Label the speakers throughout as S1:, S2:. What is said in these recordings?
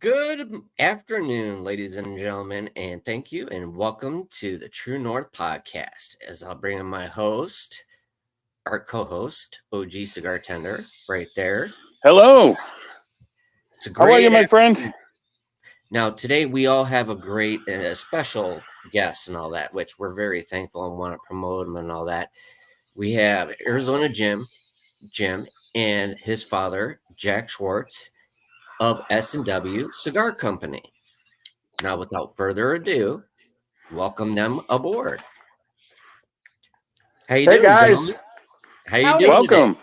S1: Good afternoon, ladies and gentlemen, and thank you and welcome to the True North podcast. As I'll bring in my host, our co-host, OG Cigar Tender, right there.
S2: Hello.
S1: It's a
S2: How are you,
S1: great
S2: my friend?
S1: afternoon. Now, today we all have a great and a special guest and all that, which we're very thankful and want to promote him and all that. We have Arizona Jim, and his father, Jack Schwartz of S&W Cigar Company. Now, without further ado, welcome them aboard. How you
S2: Hey,
S1: doing,
S2: guys.
S1: gentlemen? How you
S3: Howdy.
S1: doing today?
S2: Welcome.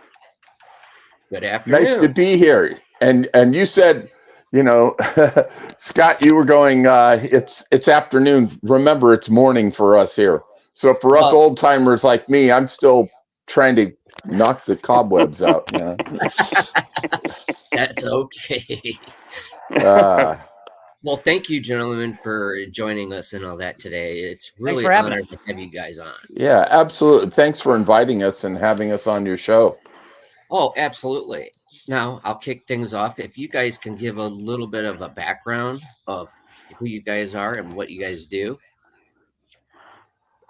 S1: Good
S2: Nice to
S1: afternoon.
S2: be here. And you said, you know, Scott, you were going. It's afternoon. Remember, it's morning for us here. So for us
S1: Well,
S2: old timers like me, I'm still trying to knock the cobwebs out.
S1: that's okay.
S2: Uh,
S1: Well, thank you, gentlemen, for joining us and all that today. It's
S3: Thanks
S1: really
S3: for having
S1: honored
S3: us.
S1: to have you guys on.
S2: yeah, absolutely. Thanks for inviting us and having us on your show.
S1: Oh, absolutely. Now, I'll kick things off. If you guys can give a little bit of a background of who you guys are and what you guys do,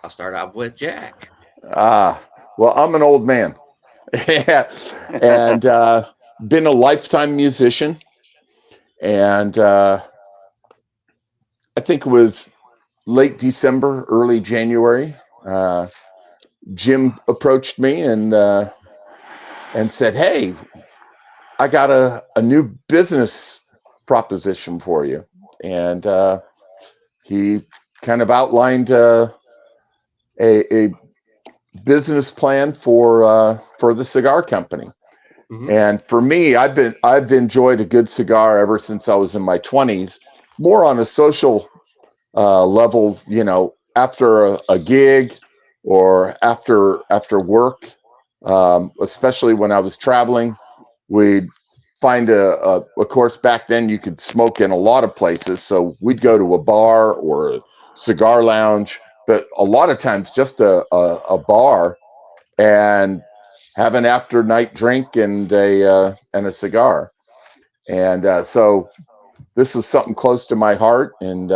S1: I'll start off with Jack.
S2: Ah, well, I'm an old man. Yeah, and been a lifetime musician, and I think it was late December, early January. Uh, Jim approached me and said, "Hey, I got a new business proposition for you," and he kind of outlined a business plan for the cigar company.
S1: Hmm.
S2: And for me, I've enjoyed a good cigar ever since I was in my 20s, more on a social level, after a gig or after work, especially when I was traveling, we'd find of course, back then you could smoke in a lot of places, so we'd go to a bar or a cigar lounge, but a lot of times just a bar and have an after night drink and a cigar. And so this is something close to my heart. And,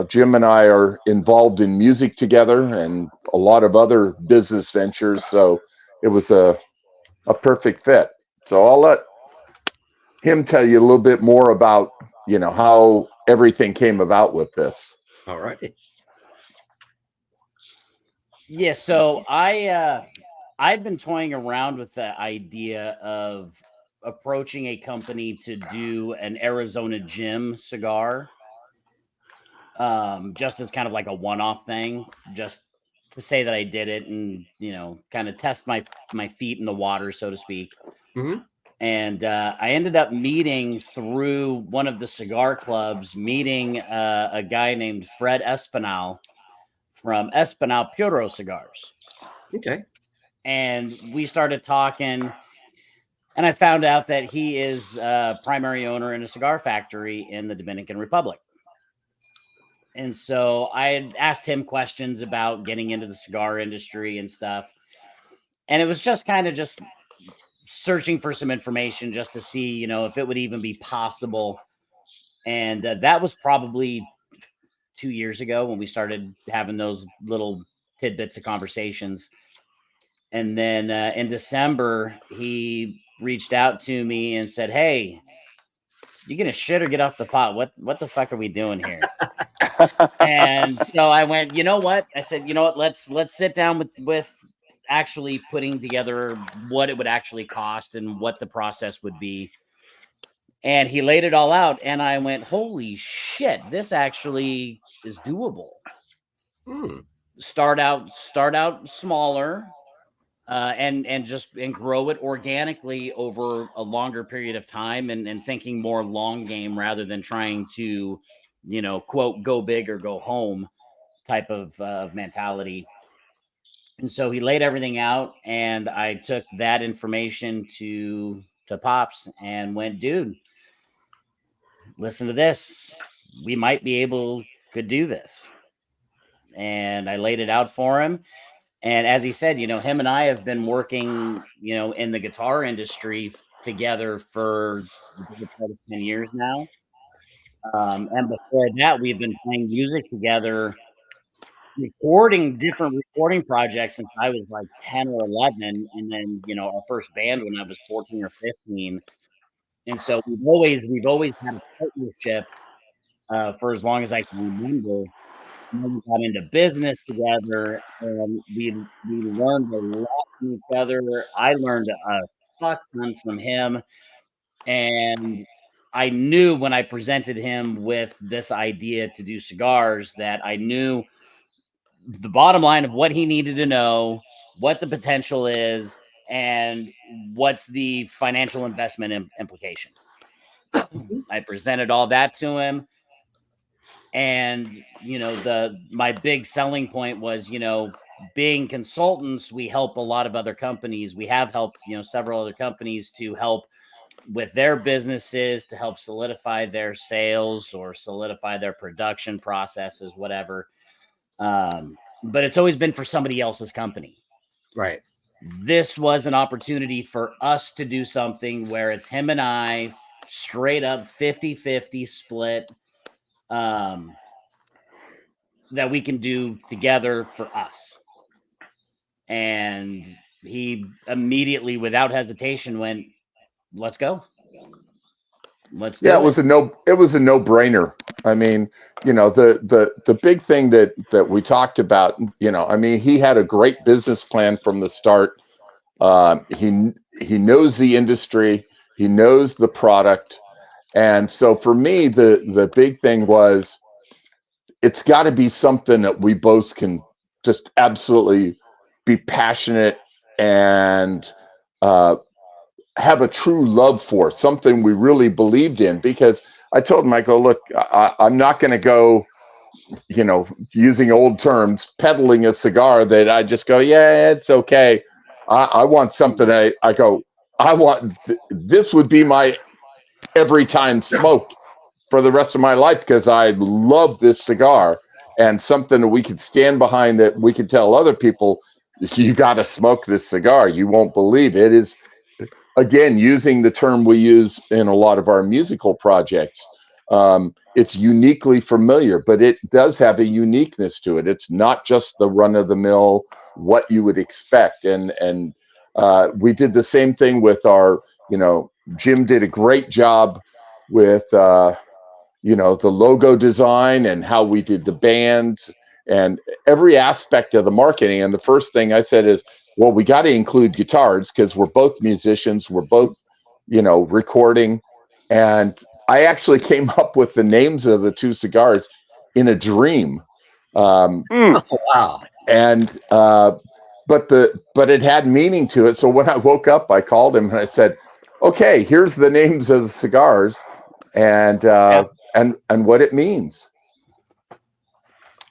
S2: Jim and I are involved in music together and a lot of other business ventures. So it was a perfect fit. So I'll let him tell you a little bit more about, how everything came about with this.
S1: All right.
S3: Yeah, so I've been toying around with the idea of approaching a company to do an Arizona Jim cigar, just as kind of like a one-off thing, just to say that I did it and kind of test my feet in the water, so to speak.
S1: Hmm.
S3: And I ended up meeting through one of the cigar clubs, meeting a guy named Fred Espinal from Espinal Puro Cigars.
S1: Okay.
S3: And we started talking, and I found out that he is primary owner in a cigar factory in the Dominican Republic. And so I had asked him questions about getting into the cigar industry and stuff. And it was just kind of just searching for some information just to see, if it would even be possible. And that was probably 2 years ago when we started having those little tidbits of conversations. And then in December, he reached out to me and said, "Hey, you gonna shit or get off the pot? What the fuck are we doing here?" And so I went, you know what? I said, you know what? Let's sit down with actually putting together what it would actually cost and what the process would be. And he laid it all out, and I went, holy shit, this actually is doable.
S1: Hmm.
S3: Start out smaller, and grow it organically over a longer period of time, and thinking more long game rather than trying to, quote, go big or go home type of mentality. And so he laid everything out, and I took that information to Pops and went, dude, listen to this. We might be able could do this. And I laid it out for him. And as he said, him and I have been working, in the guitar industry together for the better part of 10 years now. And before that, we've been playing music together, recording different recording projects since I was like 10 or 11. And then, our first band when I was 14 or 15. And so we've always had a partnership for as long as I can remember. And then we got into business together, and we learned a lot from each other. I learned a fuck ton from him, and I knew when I presented him with this idea to do cigars that I knew the bottom line of what he needed to know, what the potential is, and what's the financial investment implication. I presented all that to him, and my big selling point was, being consultants, we help a lot of other companies. We have helped, several other companies to help with their businesses, to help solidify their sales or solidify their production processes, whatever. But it's always been for somebody else's company.
S1: Right.
S3: This was an opportunity for us to do something where it's him and I straight up 50-50 split, that we can do together for us. And he immediately, without hesitation, went, let's go. Let's
S2: Yeah,
S3: do it.
S2: it was a no-brainer. I mean, the big thing that we talked about, I mean, he had a great business plan from the start. He knows the industry, he knows the product. And so for me, the big thing was, it's got to be something that we both can just absolutely be passionate and uh, have a true love for, something we really believed in. Because I told him, I go, look, I'm not going to go, using old terms, peddling a cigar that I just go, yeah, it's okay. I want something. I go, this would be my every time smoke for the rest of my life, because I love this cigar, and something that we could stand behind, that we could tell other people, you got to smoke this cigar. You won't believe it is, again, using the term we use in a lot of our musical projects. It's uniquely familiar, but it does have a uniqueness to it. It's not just the run of the mill, what you would expect. And we did the same thing with our, Jim did a great job with, the logo design and how we did the band and every aspect of the marketing. And the first thing I said is, well, we got to include guitars because we're both musicians. We're both, recording. And I actually came up with the names of the two cigars in a dream.
S1: Oh, wow.
S2: And, but it had meaning to it. So when I woke up, I called him and I said, okay, here's the names of the cigars and, and what it means.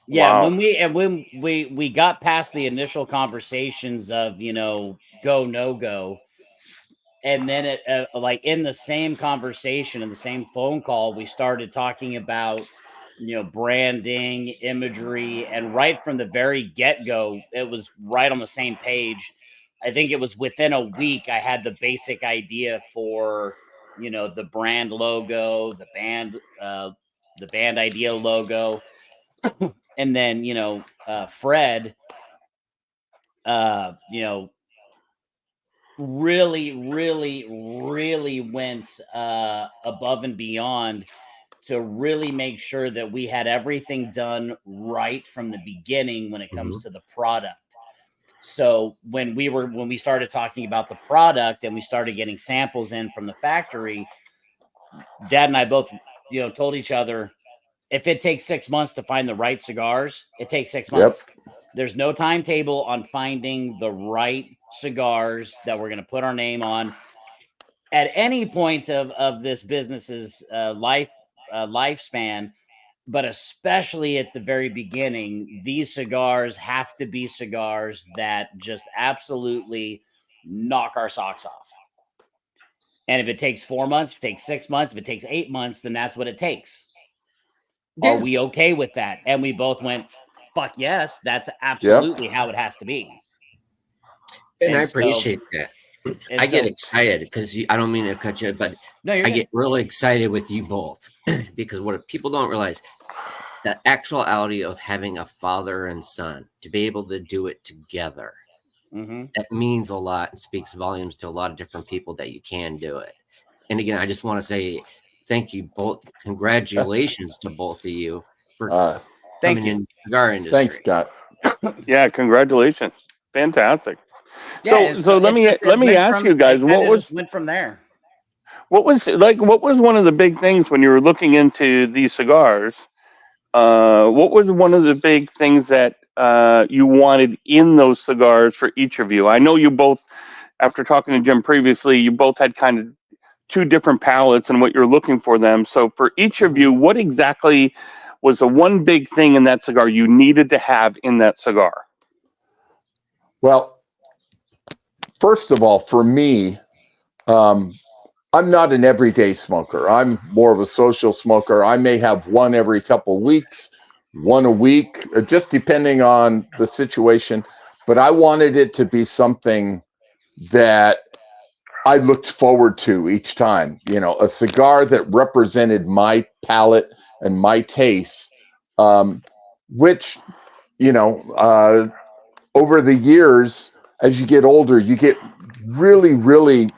S3: Yeah,
S4: Wow.
S3: when we got past the initial conversations of, go no go, and then it like in the same conversation, in the same phone call, we started talking about, branding, imagery, and right from the very get-go, it was right on the same page. I think it was within a week I had the basic idea for, the brand logo, the band idea logo. And then, Fred, you know, really, really, really went above and beyond to really make sure that we had everything done right from the beginning when it comes
S1: Mhm.
S3: to the product. So when we started talking about the product and we started getting samples in from the factory, Dad and I both, told each other, if it takes 6 months to find the right cigars, it takes six
S2: Yep.
S3: months. There's no timetable on finding the right cigars that we're going to put our name on. At any point of this business's lifespan, but especially at the very beginning, these cigars have to be cigars that just absolutely knock our socks off. And if it takes 4 months, if it takes 6 months, if it takes 8 months, then that's what it takes. Are
S1: Yeah.
S3: we okay with that? And we both went, fuck yes, that's
S2: Yep.
S3: absolutely how it has to be.
S1: And I
S3: And so,
S1: appreciate that.
S3: And
S1: I get
S3: so,
S1: excited because I don't mean to cut you, but
S3: no, you're
S1: I
S3: good.
S1: get really excited with you both because what people don't realize, the actuality of having a father and son to be able to do it together,
S3: Mm-hmm.
S1: that means a lot and speaks volumes to a lot of different people that you can do it. And again, I just want to say thank you both. Congratulations to both of you for
S3: Thank
S1: coming
S3: you.
S1: in the cigar
S2: Thanks,
S1: industry.
S2: Scott.
S4: Yeah, congratulations. Fantastic.
S3: Yeah,
S4: So let
S3: it
S4: me
S3: just it went
S4: ask you
S3: from it
S4: guys,
S3: kind of just went from there.
S4: what was one of the big things when you were looking into these cigars? What was one of the big things that you wanted in those cigars for each of you? I know you both, after talking to Jim previously, you both had kind of two different palettes and what you're looking for them. So for each of you, what exactly was the one big thing in that cigar you needed to have in that cigar?
S2: Well, first of all, for me, um, I'm not an everyday smoker. I'm more of a social smoker. I may have one every couple weeks, one a week, just depending on the situation. But I wanted it to be something that I looked forward to each time. You know, a cigar that represented my palate and my taste, which, you know, over the years, as you get older, you get really, really,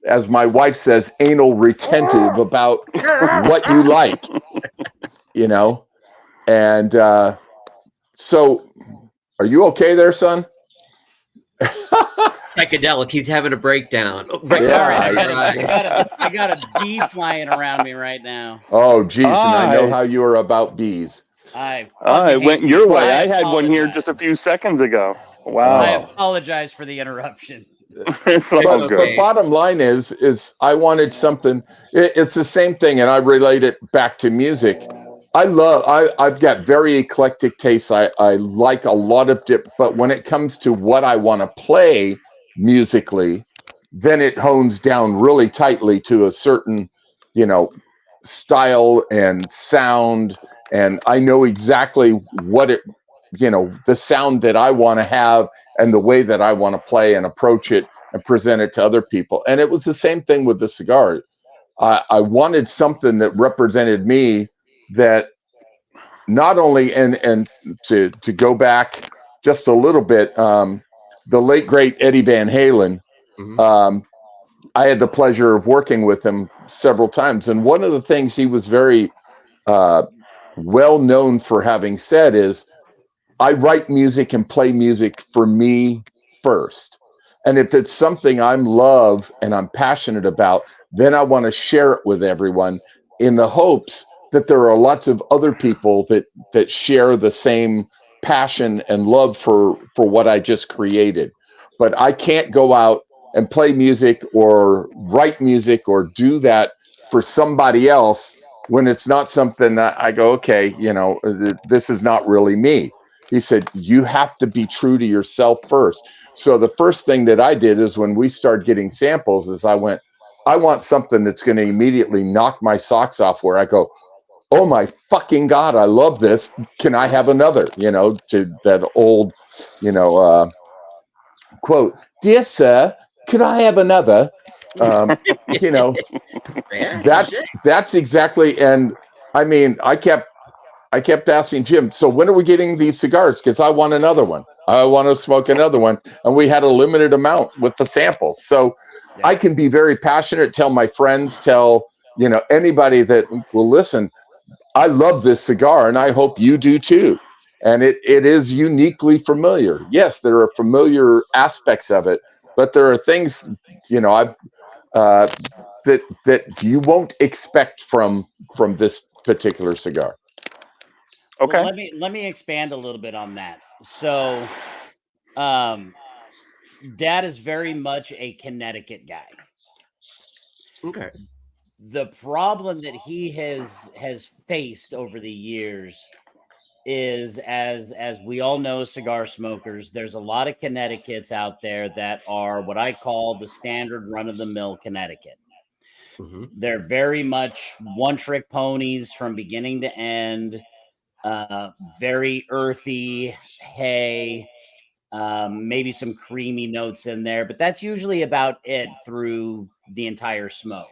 S2: as my wife says, anal retentive about what you like, you know? And so, are you okay there, son?
S1: Psychedelic. He's having a breakdown. Oh, right
S3: Sorry,
S1: behind
S2: Yeah.
S1: your eyes.
S3: I got a bee flying around me right now.
S2: Oh, geez. And I know
S4: Ah,
S2: how you are about bees.
S3: I fucking
S4: it
S3: hate
S4: went your
S3: bees.
S4: way.
S3: I
S4: I had one here just
S3: apologize.
S4: a few seconds ago.
S3: I
S4: Wow.
S2: Oh.
S3: apologize for the interruption.
S4: It's
S1: It's
S4: all
S2: But
S4: good.
S1: okay.
S2: bottom line is I wanted something. It's the same thing, and I relate it back to music. I've got very eclectic tastes. I like a lot of dip, but when it comes to what I want to play musically, then it hones down really tightly to a certain, you know, style and sound, and I know exactly what it, you know, the sound that I want to have and the way that I want to play and approach it and present it to other people. And it was the same thing with the cigar. I wanted something that represented me, that not only, and to go back just a little bit, the late great Eddie Van Halen.
S1: Mhm.
S2: I had the pleasure of working with him several times, and one of the things he was very uh, well known for having said is, I write music and play music for me first. And if it's something I'm love and I'm passionate about, then I want to share it with everyone in the hopes that there are lots of other people that share the same passion and love for what I just created. But I can't go out and play music or write music or do that for somebody else when it's not something that I go, okay, you know, this is not really me. He said, you have to be true to yourself first. So the first thing that I did is, when we started getting samples, is I went, I want something that's going to immediately knock my socks off, where I go, oh my fucking God, I love this. Can I have another? You know, to that old, you know, quote, dear sir, could I have another? You know,
S1: Yeah, touche.
S2: that's exactly. And I mean, I kept asking Jim, so when are we getting these cigars? Because I want another one. I want to smoke another one. And we had a limited amount with the samples. So
S3: Yeah.
S2: I can be very passionate, tell my friends, tell, you know, anybody that will listen, I love this cigar and I hope you do too. And it is uniquely familiar. Yes, there are familiar aspects of it, but there are things, you know, I've uh, that you won't expect from this particular cigar.
S3: Well,
S4: Okay.
S3: let me expand a little bit on that. So, um, Dad is very much a Connecticut guy.
S1: Okay.
S3: The problem that he has faced over the years is, as we all know, cigar smokers, there's a lot of Connecticut's out there that are what I call the standard run of the mill Connecticut.
S1: Hmm.
S3: They're very much one trick ponies from beginning to end. Very earthy, hay, maybe some creamy notes in there, but that's usually about it through the entire smoke.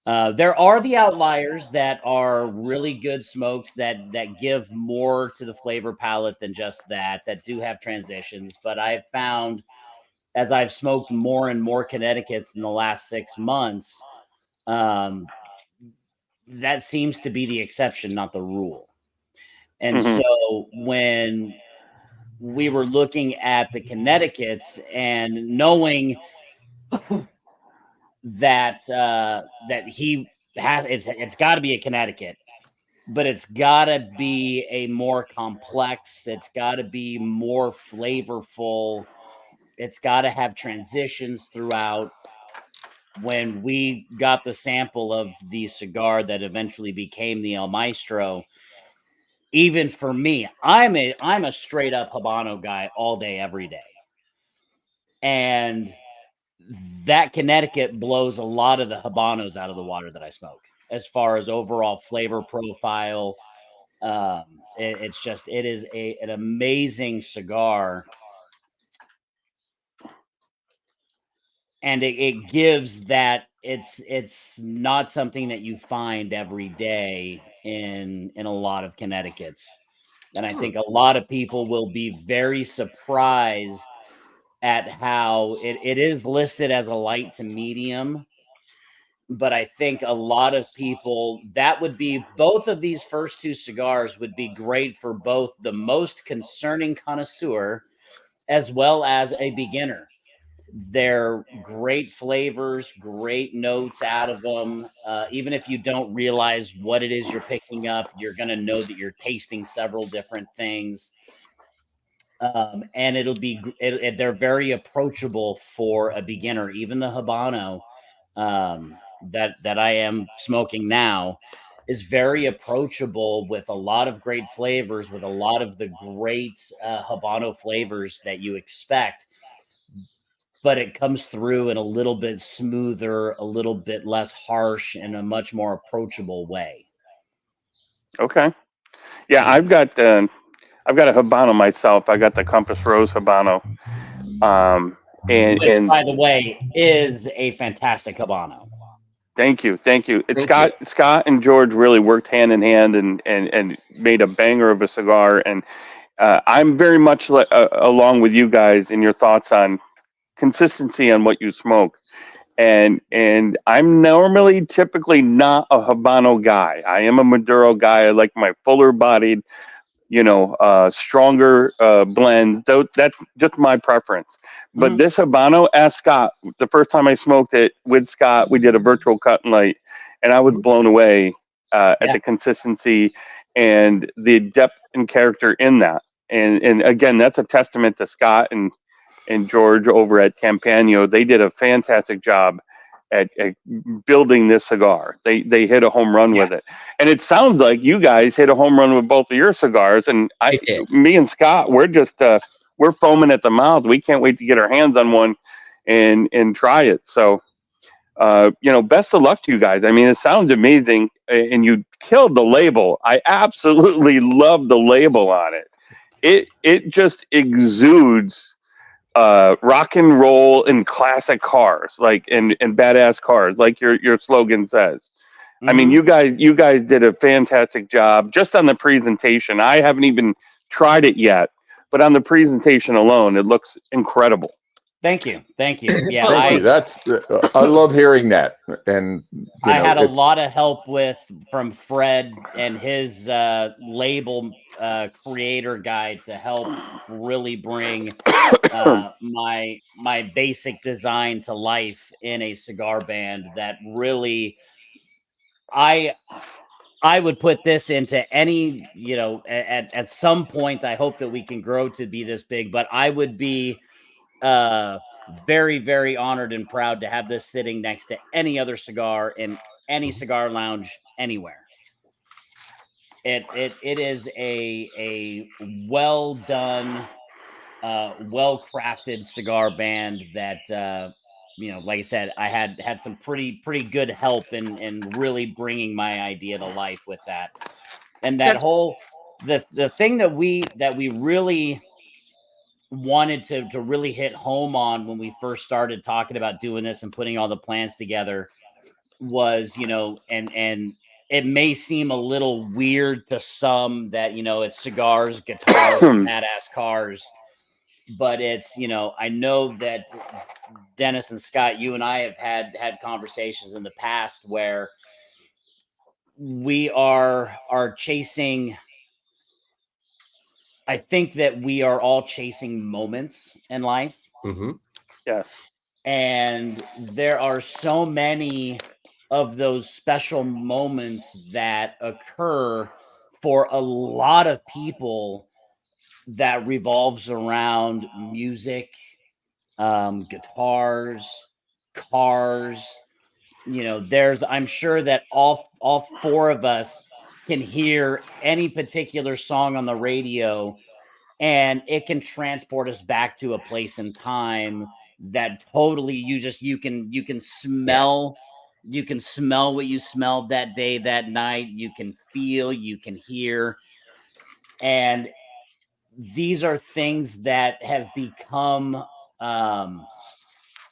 S3: There are the outliers that are really good smokes that give more to the flavor palette than just that do have transitions. But I've found as I've smoked more and more Connecticut's in the last 6 months, um, that seems to be the exception, not the rule. And
S4: Mhm.
S3: so when we were looking at the Connecticut's and knowing that he has, it's got to be a Connecticut, but it's got to be a more complex, it's got to be more flavorful, it's got to have transitions throughout. When we got the sample of the cigar that eventually became the El Maestro, even for me, I'm a straight up Habano guy all day, every day. And that Connecticut blows a lot of the Habanos out of the water that I smoke as far as overall flavor profile. It's just, it is an amazing cigar. And it gives that it's not something that you find every day in a lot of Connecticut's. And I think a lot of people will be very surprised at how it is listed as a light to medium. But I think a lot of people, that would be, both of these first two cigars would be great for both the most concerning connoisseur as well as a beginner. They're great flavors, great notes out of them. Even if you don't realize what it is you're picking up, you're going to know that you're tasting several different things. And it'll be, they're very approachable for a beginner. Even the Habano that I am smoking now is very approachable, with a lot of great flavors, with a lot of the great Habano flavors that you expect. But it comes through in a little bit smoother, a little bit less harsh, in a much more approachable way.
S4: Okay. Yeah,
S3: And
S4: I've got a Habano myself. I got the Compass Rose Habano. Um,
S3: which,
S4: and
S3: by the way, is a fantastic Habano.
S4: thank you, thank you. It's
S1: Thank you.
S4: Scott and George really worked hand in hand and made a banger of a cigar. And I'm very much along with you guys in your thoughts on consistency on what you smoke. And I'm normally typically not a Habano guy. I am a Maduro guy. I like my fuller bodied, stronger blend. Though that's just my preference. But
S3: Mhm.
S4: this Habano, ask Scott. The first time I smoked it with Scott, we did a virtual cut and light, and I was
S1: Mhm.
S4: blown away at
S3: Yeah.
S4: the consistency and the depth and character in that. And again, that's a testament to Scott and George over at Campano. They did a fantastic job at building this cigar. They hit a home run
S3: Yeah.
S4: with it, and it sounds like you guys hit a home run with both of your cigars. And
S1: I did.
S4: me and Scott, we're just we're foaming at the mouth. We can't wait to get our hands on one and try it. So. Best of luck to you guys. I mean, it sounds amazing, and you killed the label. I absolutely love the label on it. It just exudes rock and roll and classic cars, like and badass cars, like your slogan says. I mean,
S3: Mhm.
S4: you guys did a fantastic job just on the presentation. I haven't even tried it yet, but on the presentation alone, it looks incredible.
S3: Thank you. Thank you. Yeah,
S1: Well,
S2: Thank you. That's I love hearing that, and
S3: I had a
S2: it's
S3: lot of help from Fred and his label creator guide to help really bring my basic design to life in a cigar band. That really, I I would put this into any, at some point I hope that we can grow to be this big, but I would be uh very, very honored and proud to have this sitting next to any other cigar in any cigar lounge anywhere. It is a well done, well crafted cigar band that like I said, I had some pretty good help in really bringing my idea to life with that. And that
S1: that's
S3: whole, the thing that we really wanted to really hit home on when we first started talking about doing this and putting all the plans together was, and it may seem a little weird to some that, it's cigars, guitars, and badass cars, but it's, I know that Dennis and Scott, you and I have had conversations in the past where we are chasing. I think that we are all chasing moments in life,
S1: Mm-hmm.
S4: Yes.
S3: and there are so many of those special moments that occur for a lot of people that revolves around music, guitars, cars. I'm sure that all four of us can hear any particular song on the radio, and it can transport us back to a place in time that totally you can
S1: Yes.
S3: smell. You can smell what you smelled that day, that night. You can feel, you can hear. And these are things that have become um,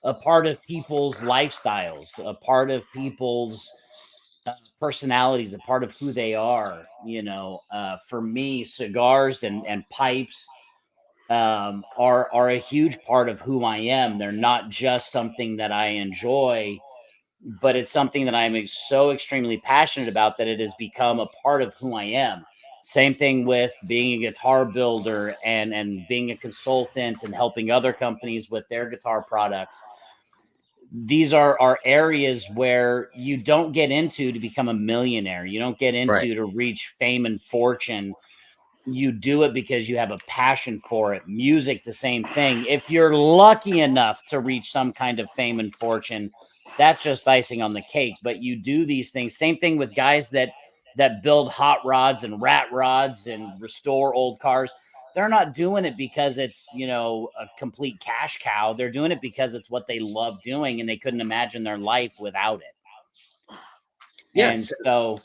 S3: a part of people's lifestyles, a part of people's personalities, a part of who they are. For me, cigars and pipes are a huge part of who I am. They're not just something that I enjoy, but it's something that I'm so extremely passionate about that it has become a part of who I am. Same thing with being a guitar builder and being a consultant and helping other companies with their guitar products. These are areas where you don't get into to become a millionaire. You don't get
S1: Right.
S3: into to reach fame and fortune. You do it because you have a passion for it. Music, the same thing. If you're lucky enough to reach some kind of fame and fortune, that's just icing on the cake. But you do these things. Same thing with guys that build hot rods and rat rods and restore old cars. They're not doing it because it's, a complete cash cow. They're doing it because it's what they love doing and they couldn't imagine their life without it. And
S1: Yes.
S3: so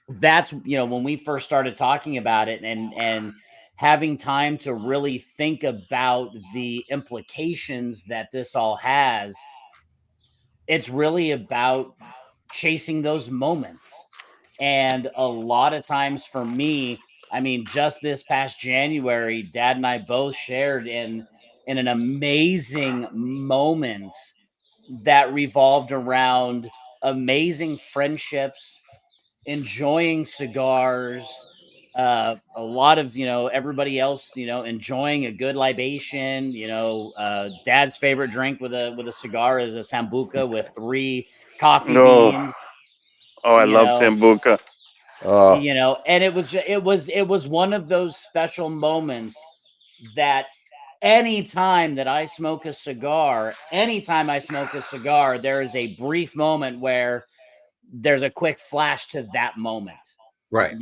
S3: that's, when we first started talking about it and having time to really think about the implications that this all has, it's really about chasing those moments. And a lot of times for me, I mean, just this past January, Dad and I both shared in an amazing moment that revolved around amazing friendships, enjoying cigars, a lot of, everybody else, enjoying a good libation. Dad's favorite drink with a cigar is a sambuca with 3 coffee
S4: No.
S3: beans.
S4: Oh, I
S3: you
S4: love
S3: know
S4: Sambuca.
S2: Uh,
S3: and it was one of those special moments that anytime I smoke a cigar, there is a brief moment where there's a quick flash to that moment.
S1: Right.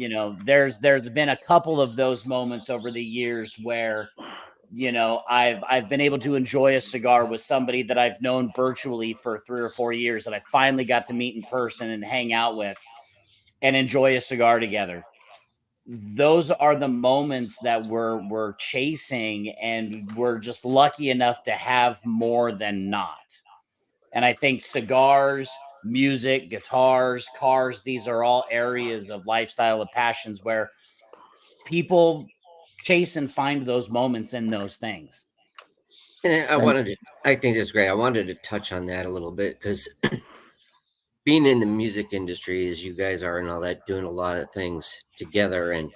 S3: There's been a couple of those moments over the years where, I've been able to enjoy a cigar with somebody that I've known virtually for 3 or 4 years that I finally got to meet in person and hang out with and enjoy a cigar together. Those are the moments that we're chasing, and we're just lucky enough to have more than not. And I think cigars, music, guitars, cars, these are all areas of lifestyle of passions where people chase and find those moments in those things.
S1: And
S2: and
S1: I think that's great. I wanted to touch on that a little bit because being in the music industry as you guys are and all that, doing a lot of things together and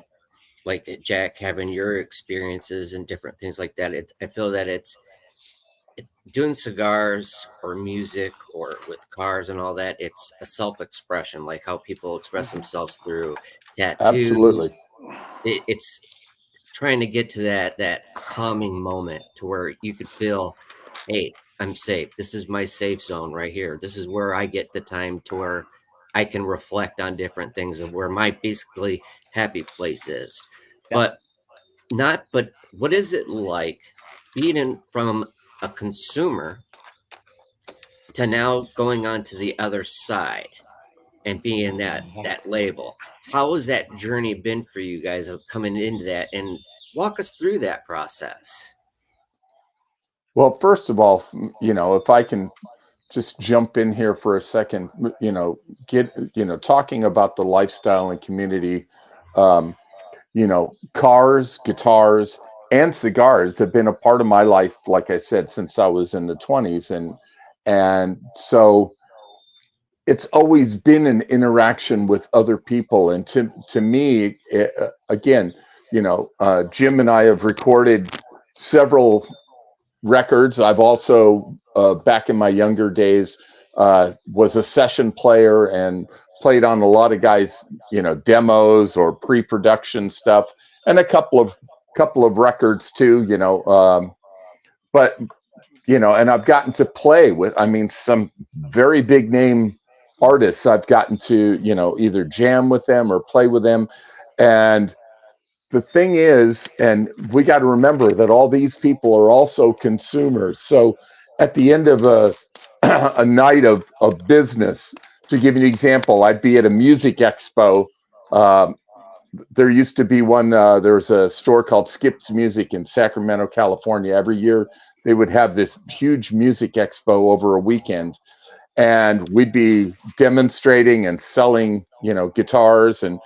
S1: like Jack having your experiences and different things like that. I feel that doing cigars or music or with cars and all that. It's a self-expression, like how people express
S3: Mhm.
S1: themselves through
S2: absolutely.
S1: tattoos. It's trying to get to that calming moment to where you could feel, hey, I'm safe. This is my safe zone right here. This is where I get the time to where I can reflect on different things of where my basically happy place is.
S3: Yep.
S1: But what is it like being from a consumer to now going on to the other side and being that label? How has that journey been for you guys of coming into that, and Walk us through that process.
S2: Well, first of all, if I can just jump in here for a second, talking about the lifestyle and community, um, cars, guitars, and cigars have been a part of my life, like I said, since I was in the 20s. And so it's always been an interaction with other people. And to me, again, Jim and I have recorded several records. I've also, back in my younger days, was a session player and played on a lot of guys, demos or pre-production stuff, and a couple of records too, but and I've gotten to play with, some very big name artists. I've gotten to, either jam with them or play with them. And the thing is, and we got to remember that all these people are also consumers. So at the end of a night of business, to give you an example, I'd be at a music expo. There used to be one, there's a store called Skip's Music in Sacramento, California. Every year they would have this huge music expo over a weekend. And we'd be demonstrating and selling, guitars, and,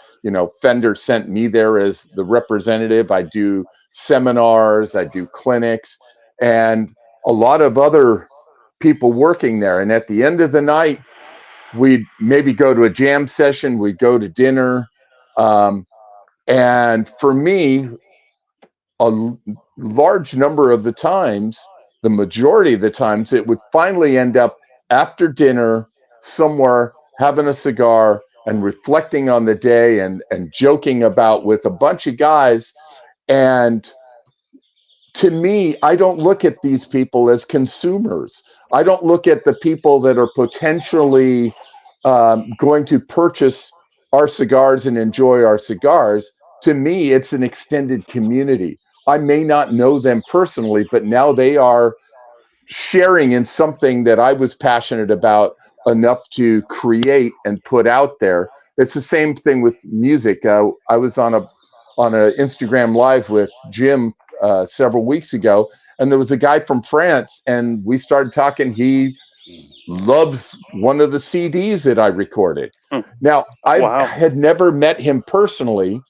S2: Fender sent me there as the representative. I do seminars, I do clinics, and a lot of other people working there. And at the end of the night, we'd maybe go to a jam session, we'd go to dinner. And for me, a large number of the times, the majority of the times, it would finally end up after dinner somewhere having a cigar and reflecting on the day and joking about with a bunch of guys. And to me, I don't look at these people as consumers. I don't look at the people that are potentially going to purchase our cigars and enjoy our cigars. To me, it's an extended community. I may not know them personally, but now they are sharing in something that I was passionate about enough to create and put out there. It's the same thing with music. I was on a Instagram live with Jim several weeks ago, and there was a guy from France, and we started talking. He loves one of the CDs that I recorded. Now, I had never met him personally,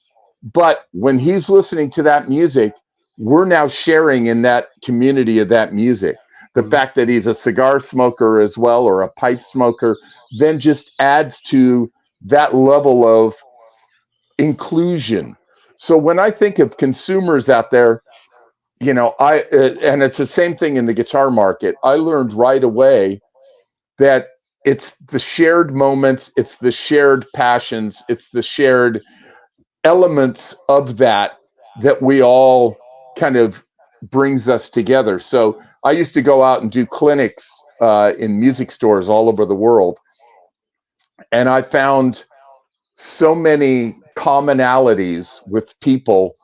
S2: but when he's listening to that music, we're now sharing in that community of that music. The fact that he's a cigar smoker as well, or a pipe smoker, then just adds to that level of inclusion. So when I think of consumers out there, and it's the same thing in the guitar market, I learned right away that it's the shared moments, it's the shared passions, it's the shared elements of that we all kind of brings us together. So I used to go out and do clinics in music stores all over the world, and I found so many commonalities with people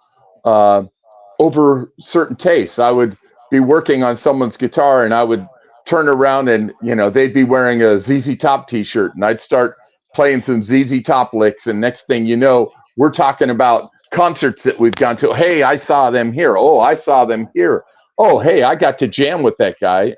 S2: over certain tastes. I would be working on someone's guitar, and I would turn around and, they'd be wearing a ZZ Top t-shirt, and I'd start playing some ZZ Top licks. And next thing you know, we're talking about concerts that we've gone to. Hey, I saw them here. Oh, I saw them here. Oh, hey, I got to jam with that guy.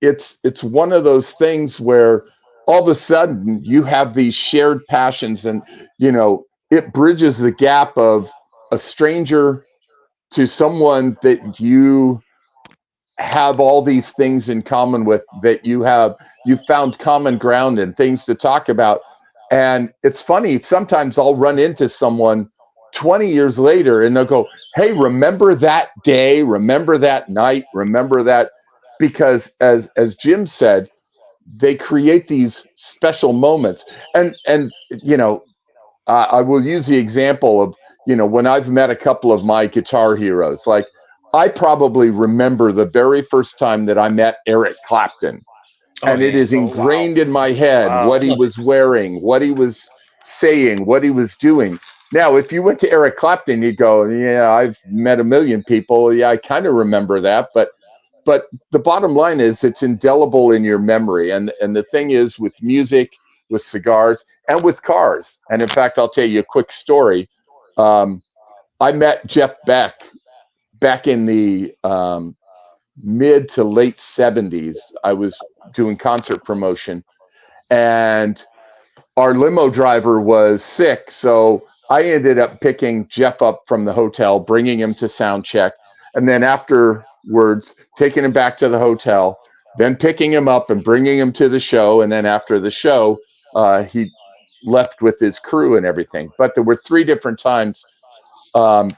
S2: It's one of those things where all of a sudden you have these shared passions, and, it bridges the gap of a stranger to someone that you have all these things in common with, that you found common ground and things to talk about. And it's funny, sometimes I'll run into someone 20 years later and they'll go, hey, remember that day, remember that night, remember that, because as Jim said, they create these special moments. And I will use the example of, when I've met a couple of my guitar heroes, like I probably remember the very first time that I met Eric Clapton. And it is ingrained in my head what he was wearing, what he was saying, what he was doing. Now, if you went to Eric Clapton, you'd go, yeah, I've met a million people. Yeah, I kind of remember that. But the bottom line is it's indelible in your memory. And the thing is, with music, with cigars, and with cars. And in fact, I'll tell you a quick story. I met Jeff Beck back in the mid to late 70s. I was doing concert promotion, and our limo driver was sick. So I ended up picking Jeff up from the hotel, bringing him to sound check, and then afterwards, taking him back to the hotel, then picking him up and bringing him to the show. And then after the show, he left with his crew and everything. But there were three different times. Um,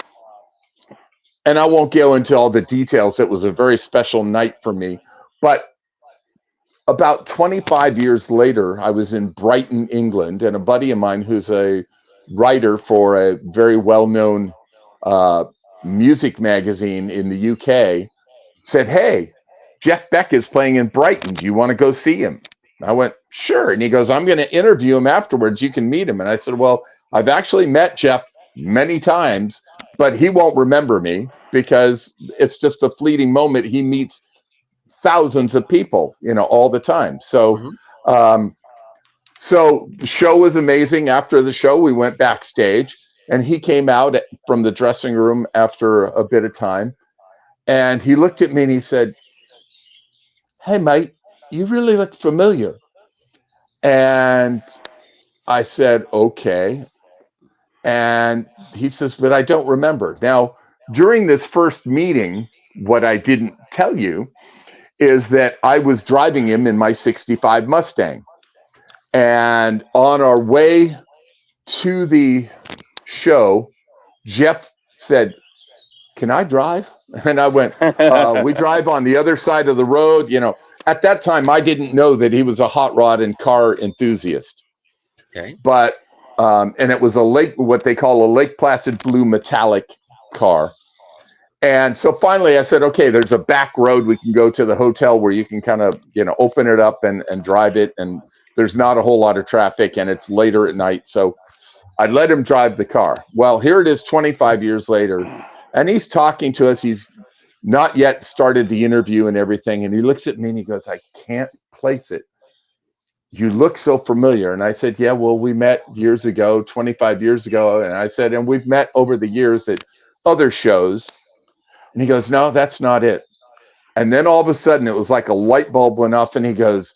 S2: and I won't go into all the details. It was a very special night for me. But about 25 years later, I was in Brighton, England, and a buddy of mine who's a writer for a very well-known uh, music magazine in the UK said, "Hey, Jeff Beck is playing in Brighton. Do you want to go see him?" I went, "Sure." And he goes, "I'm going to interview him afterwards. You can meet him." And I said, "Well, I've actually met Jeff many times, but he won't remember me because it's just a fleeting moment. He meets thousands of people, all the time." So,
S1: Mm-hmm.
S2: so the show was amazing. After the show, we went backstage, and he came out from the dressing room after a bit of time, and he looked at me and he said, "Hey, mate, you really look familiar." And I said, "Okay." And he says, "But I don't remember." Now, during this first meeting, what I didn't tell you is that I was driving him in my 65 Mustang. And on our way to the show, Jeff said, "Can I drive?" And I went, "We drive on the other side of the road." At that time, I didn't know that he was a hot rod and car enthusiast.
S1: Okay.
S2: But, and it was what they call a Lake Placid blue metallic car. And so finally I said, "Okay, there's a back road. We can go to the hotel where you can kind of, open it up and drive it. And there's not a whole lot of traffic and it's later at night." So I let him drive the car. Well, here it is 25 years later, and he's talking to us. He's not yet started the interview and everything. And he looks at me and he goes, "I can't place it. You look so familiar." And I said, "Yeah, well, we met years ago, 25 years ago." And I said, "And we've met over the years at other shows." And he goes, "No, that's not it." And then all of a sudden, it was like a light bulb went off, and he goes,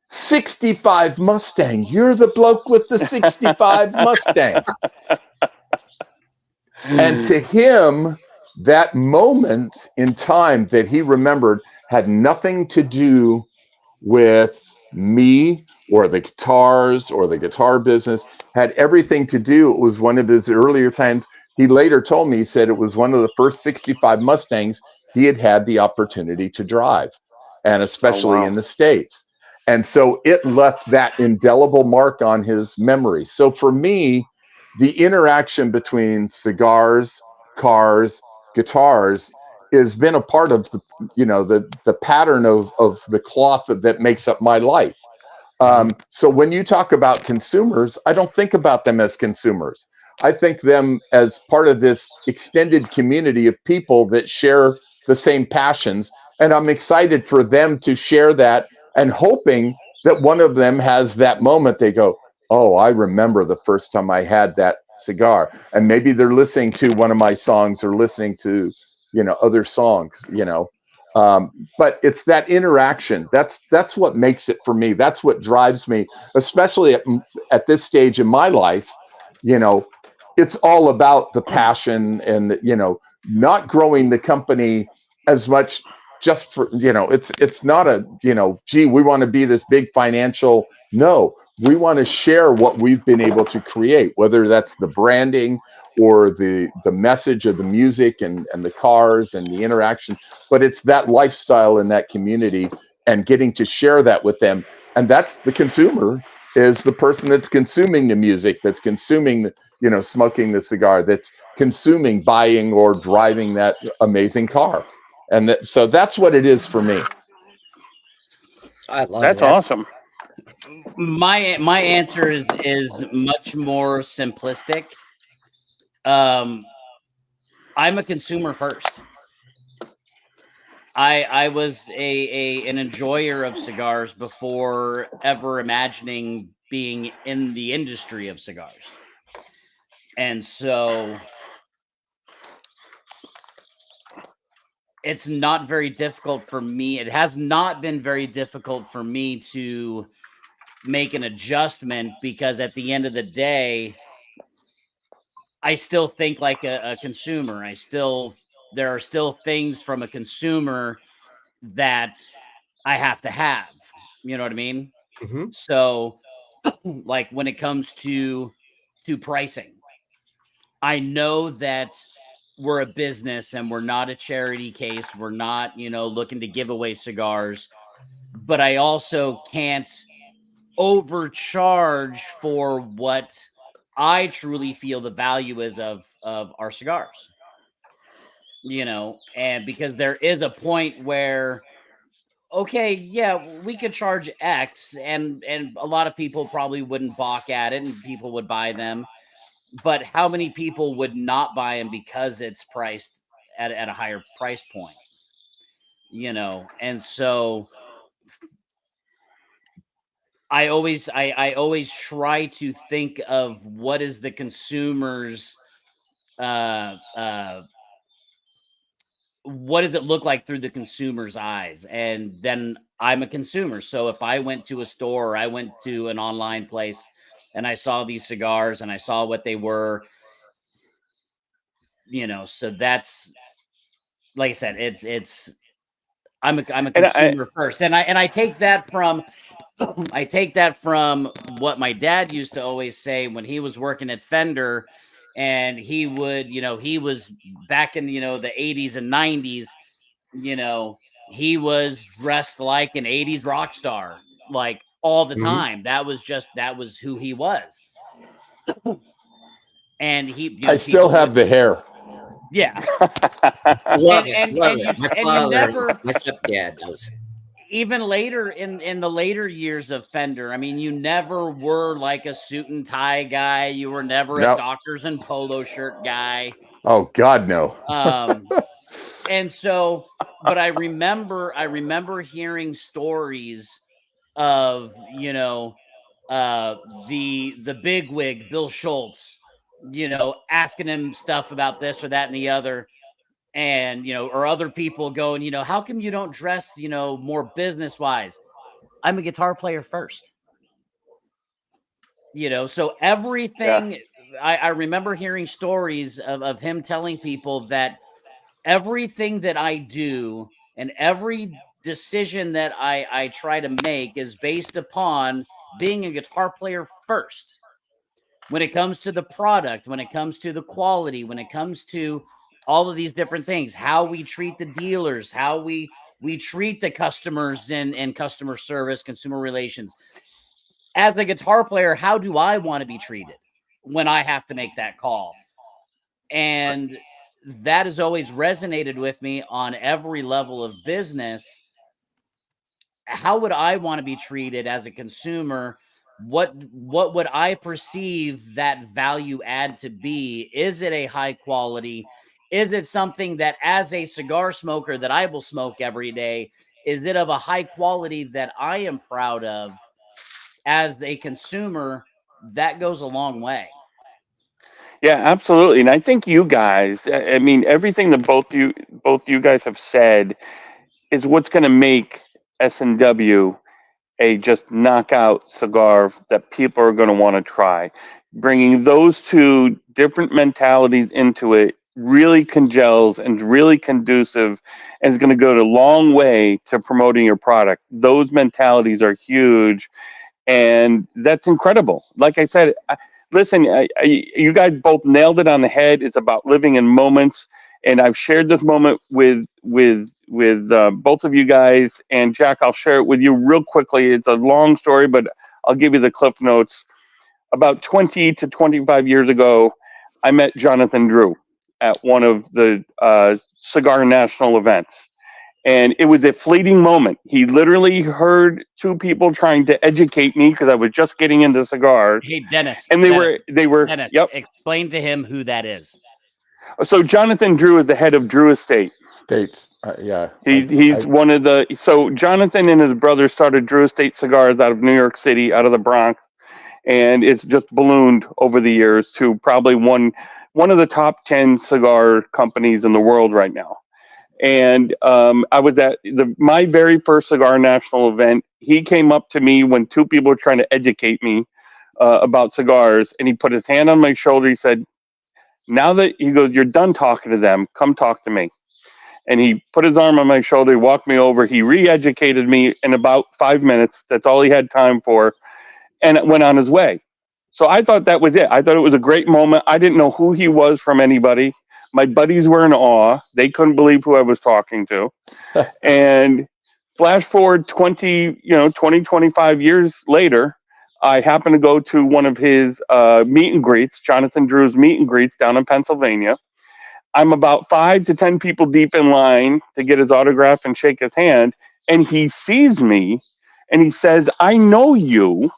S2: "65 Mustang. You're the bloke with the 65 Mustang." And to him, that moment in time that he remembered had nothing to do with me or the guitars or the guitar business, had everything to do. It was one of his earlier times. He later told me, he said it was one of the first 65 Mustangs he had the opportunity to drive, and especially in the States. And so it left that indelible mark on his memory. So for me, the interaction between cigars, cars, guitars has been a part of the pattern of the cloth that makes up my life. So when you talk about consumers, I don't think about them as consumers. I think them as part of this extended community of people that share the same passions. And I'm excited for them to share that, and hoping that one of them has that moment. They go, "Oh, I remember the first time I had that cigar." And maybe they're listening to one of my songs or listening to, other songs. But it's that interaction. That's what makes it for me. That's what drives me, especially at this stage in my life. You know, it's all about the passion and not growing the company as much just for it's not a gee, we want to be this big financial. No, we want to share what we've been able to create, whether that's the branding or the message of the music and the cars and the interaction, but it's that lifestyle in that community and getting to share that with them. And that's the consumer, is the person that's consuming the music, that's consuming, smoking the cigar, that's consuming, buying, or driving that amazing car. And so that's what it is for me.
S1: I love
S4: That's
S1: that.
S4: awesome.
S3: My answer is much more simplistic. I'm a consumer first. I was an enjoyer of cigars before ever imagining being in the industry of cigars. And so it's not very difficult for me. It has not been very difficult for me to make an adjustment, because at the end of the day, I still think like a consumer. There are still things from a consumer that I have to have. You know what I mean?
S1: Hmm.
S3: So, like when it comes to pricing, I know that we're a business and we're not a charity case. We're not, looking to give away cigars, but I also can't overcharge for what I truly feel the value is of our cigars. And because there is a point where, okay, yeah, we could charge X, and a lot of people probably wouldn't balk at it and people would buy them, but how many people would not buy them because it's priced at a higher price point? And so I always try to think of what is the consumer's uh uh what does it look like through the consumer's eyes? And then I'm a consumer. So if I went to a store or I went to an online place and I saw these cigars and I saw what they were, so that's, like I said, it's I'm a
S4: And I
S3: consumer first. And I take that from I take that from what my dad used to always say when he was working at Fender, and he was back in, the 80s and 90s, he was dressed like an 80s rock star, like all the
S1: Hmm.
S3: time. That was who he was. And he,
S2: I still
S3: people
S2: have
S3: would,
S2: the hair.
S3: yeah.
S1: Love
S3: And
S1: it,
S3: and
S1: love
S3: and you
S1: it. My
S3: and you
S1: father,
S3: never,
S1: my stepdad does.
S3: even later in the later years of Fender, I mean, you never were like a suit and tie guy. You were never a
S2: No.
S3: doctors and polo shirt guy.
S2: Oh God, no.
S3: Um, and so, but I remember hearing stories of, the bigwig Bill Schultz, asking him stuff about this or that and the other, and or other people going, how come you don't dress, more business wise? I'm a guitar player first. So
S4: yeah.
S3: everything, I remember hearing stories of him telling people that everything that I do and every decision that I try to make is based upon being a guitar player first. When it comes to the product, when it comes to the quality, when it comes to all of these different things, how we treat the dealers, how we treat the customers in customer service, consumer relations. As a guitar player, how do I want to be treated when I have to make that call? And that has always resonated with me on every level of business. How would I want to be treated as a consumer? What would I perceive that value add to be? Is it a high quality? Is it something that, as a cigar smoker that I will smoke every day, is it of a high quality that I am proud of? As a consumer, that goes a long way.
S4: Yeah, absolutely. And I think you guys, I mean, everything that both you guys have said is what's going to make S&W a just knockout cigar that people are going to want to try. Bringing those two different mentalities into it really congels and really conducive, and is going to go a long way to promoting your product. Those mentalities are huge, and that's incredible. Like I said, listen, you guys both nailed it on the head. It's about living in moments, and I've shared this moment with both of you guys. And Jack, I'll share it with you real quickly. It's a long story, but I'll give you the cliff notes. About 20 to 25 years ago, I met Jonathan Drew at one of the Cigar National events, and it was a fleeting moment. He literally heard two people trying to educate me because I was just getting into cigars,
S3: Hey, Dennis,
S4: and they were yep.
S3: explain to him who that is.
S4: So Jonathan Drew is the head of Drew Estate.
S2: States. Yeah.
S4: He's one of the, so Jonathan and his brother started Drew Estate Cigars out of New York City, out of the Bronx, and it's just ballooned over the years to probably one of the top 10 cigar companies in the world right now. And I was at my very first Cigar National event. He came up to me when two people were trying to educate me about cigars, and he put his hand on my shoulder. He said, "Now that," he goes, "you're done talking to them, come talk to me." And he put his arm on my shoulder, he walked me over, he re-educated me in about 5 minutes. That's all he had time for, and went on his way. So I thought that was it. I thought it was a great moment. I didn't know who he was from anybody. My buddies were in awe. They couldn't believe who I was talking to. And flash forward 25 years later, I happened to go to one of his meet and greets, Jonathan Drew's meet and greets down in Pennsylvania. I'm about 5 to 10 people deep in line to get his autograph and shake his hand. And he sees me and he says, "I know you.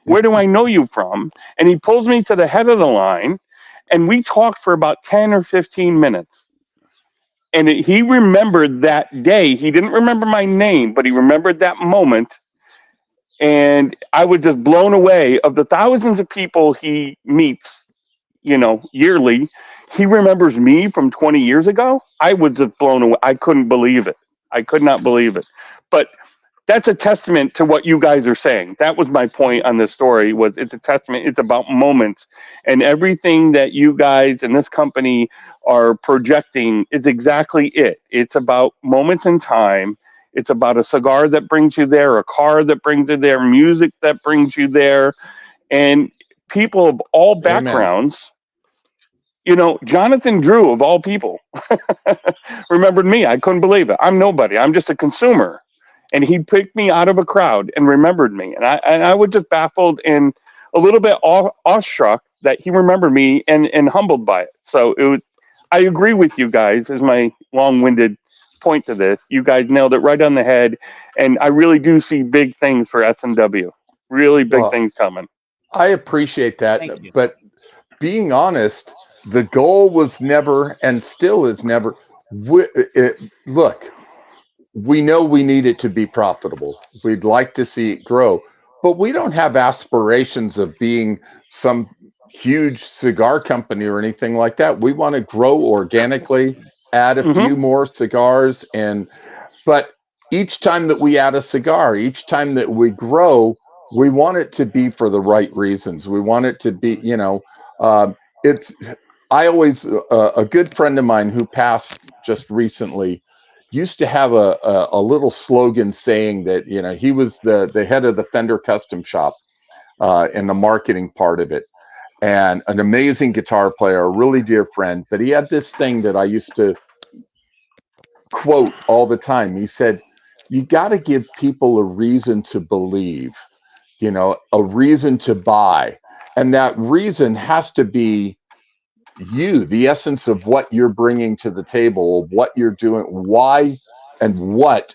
S4: Where do I know you from?" And he pulls me to the head of the line, and we talked for about 10 or 15 minutes. And he remembered that day. He didn't remember my name, but he remembered that moment. And I was just blown away. Of the thousands of people he meets, yearly, he remembers me from 20 years ago. I was just blown away. I couldn't believe it. I could not believe it. But that's a testament to what you guys are saying. That was my point on this story. Was it's a testament. It's about moments, and everything that you guys and this company are projecting is exactly it. It's about moments in time. It's about a cigar that brings you there, a car that brings you there, music that brings you there, and people of all backgrounds. Jonathan Drew, of all people, remembered me. I couldn't believe it. I'm nobody. I'm just a consumer. And he picked me out of a crowd and remembered me. And I was just baffled and a little bit awestruck that he remembered me and humbled by it. So I agree with you guys, is my long-winded point to this. You guys nailed it right on the head. And I really do see big things for S&W. Really big things coming.
S2: I appreciate that.
S3: Thank you.
S2: But being honest, the goal was never, and still is never, look, we know we need it to be profitable. We'd like to see it grow, but we don't have aspirations of being some huge cigar company or anything like that. We want to grow organically, add a few more cigars, but each time that we add a cigar, each time that we grow, we want it to be for the right reasons. We want it to be, a good friend of mine who passed just recently used to have a little slogan saying that, he was the head of the Fender Custom Shop in the marketing part of it, and an amazing guitar player, a really dear friend. But he had this thing that I used to quote all the time. He said, "You got to give people a reason to believe, a reason to buy. And that reason has to be you, the essence of what you're bringing to the table, what you're doing, why and what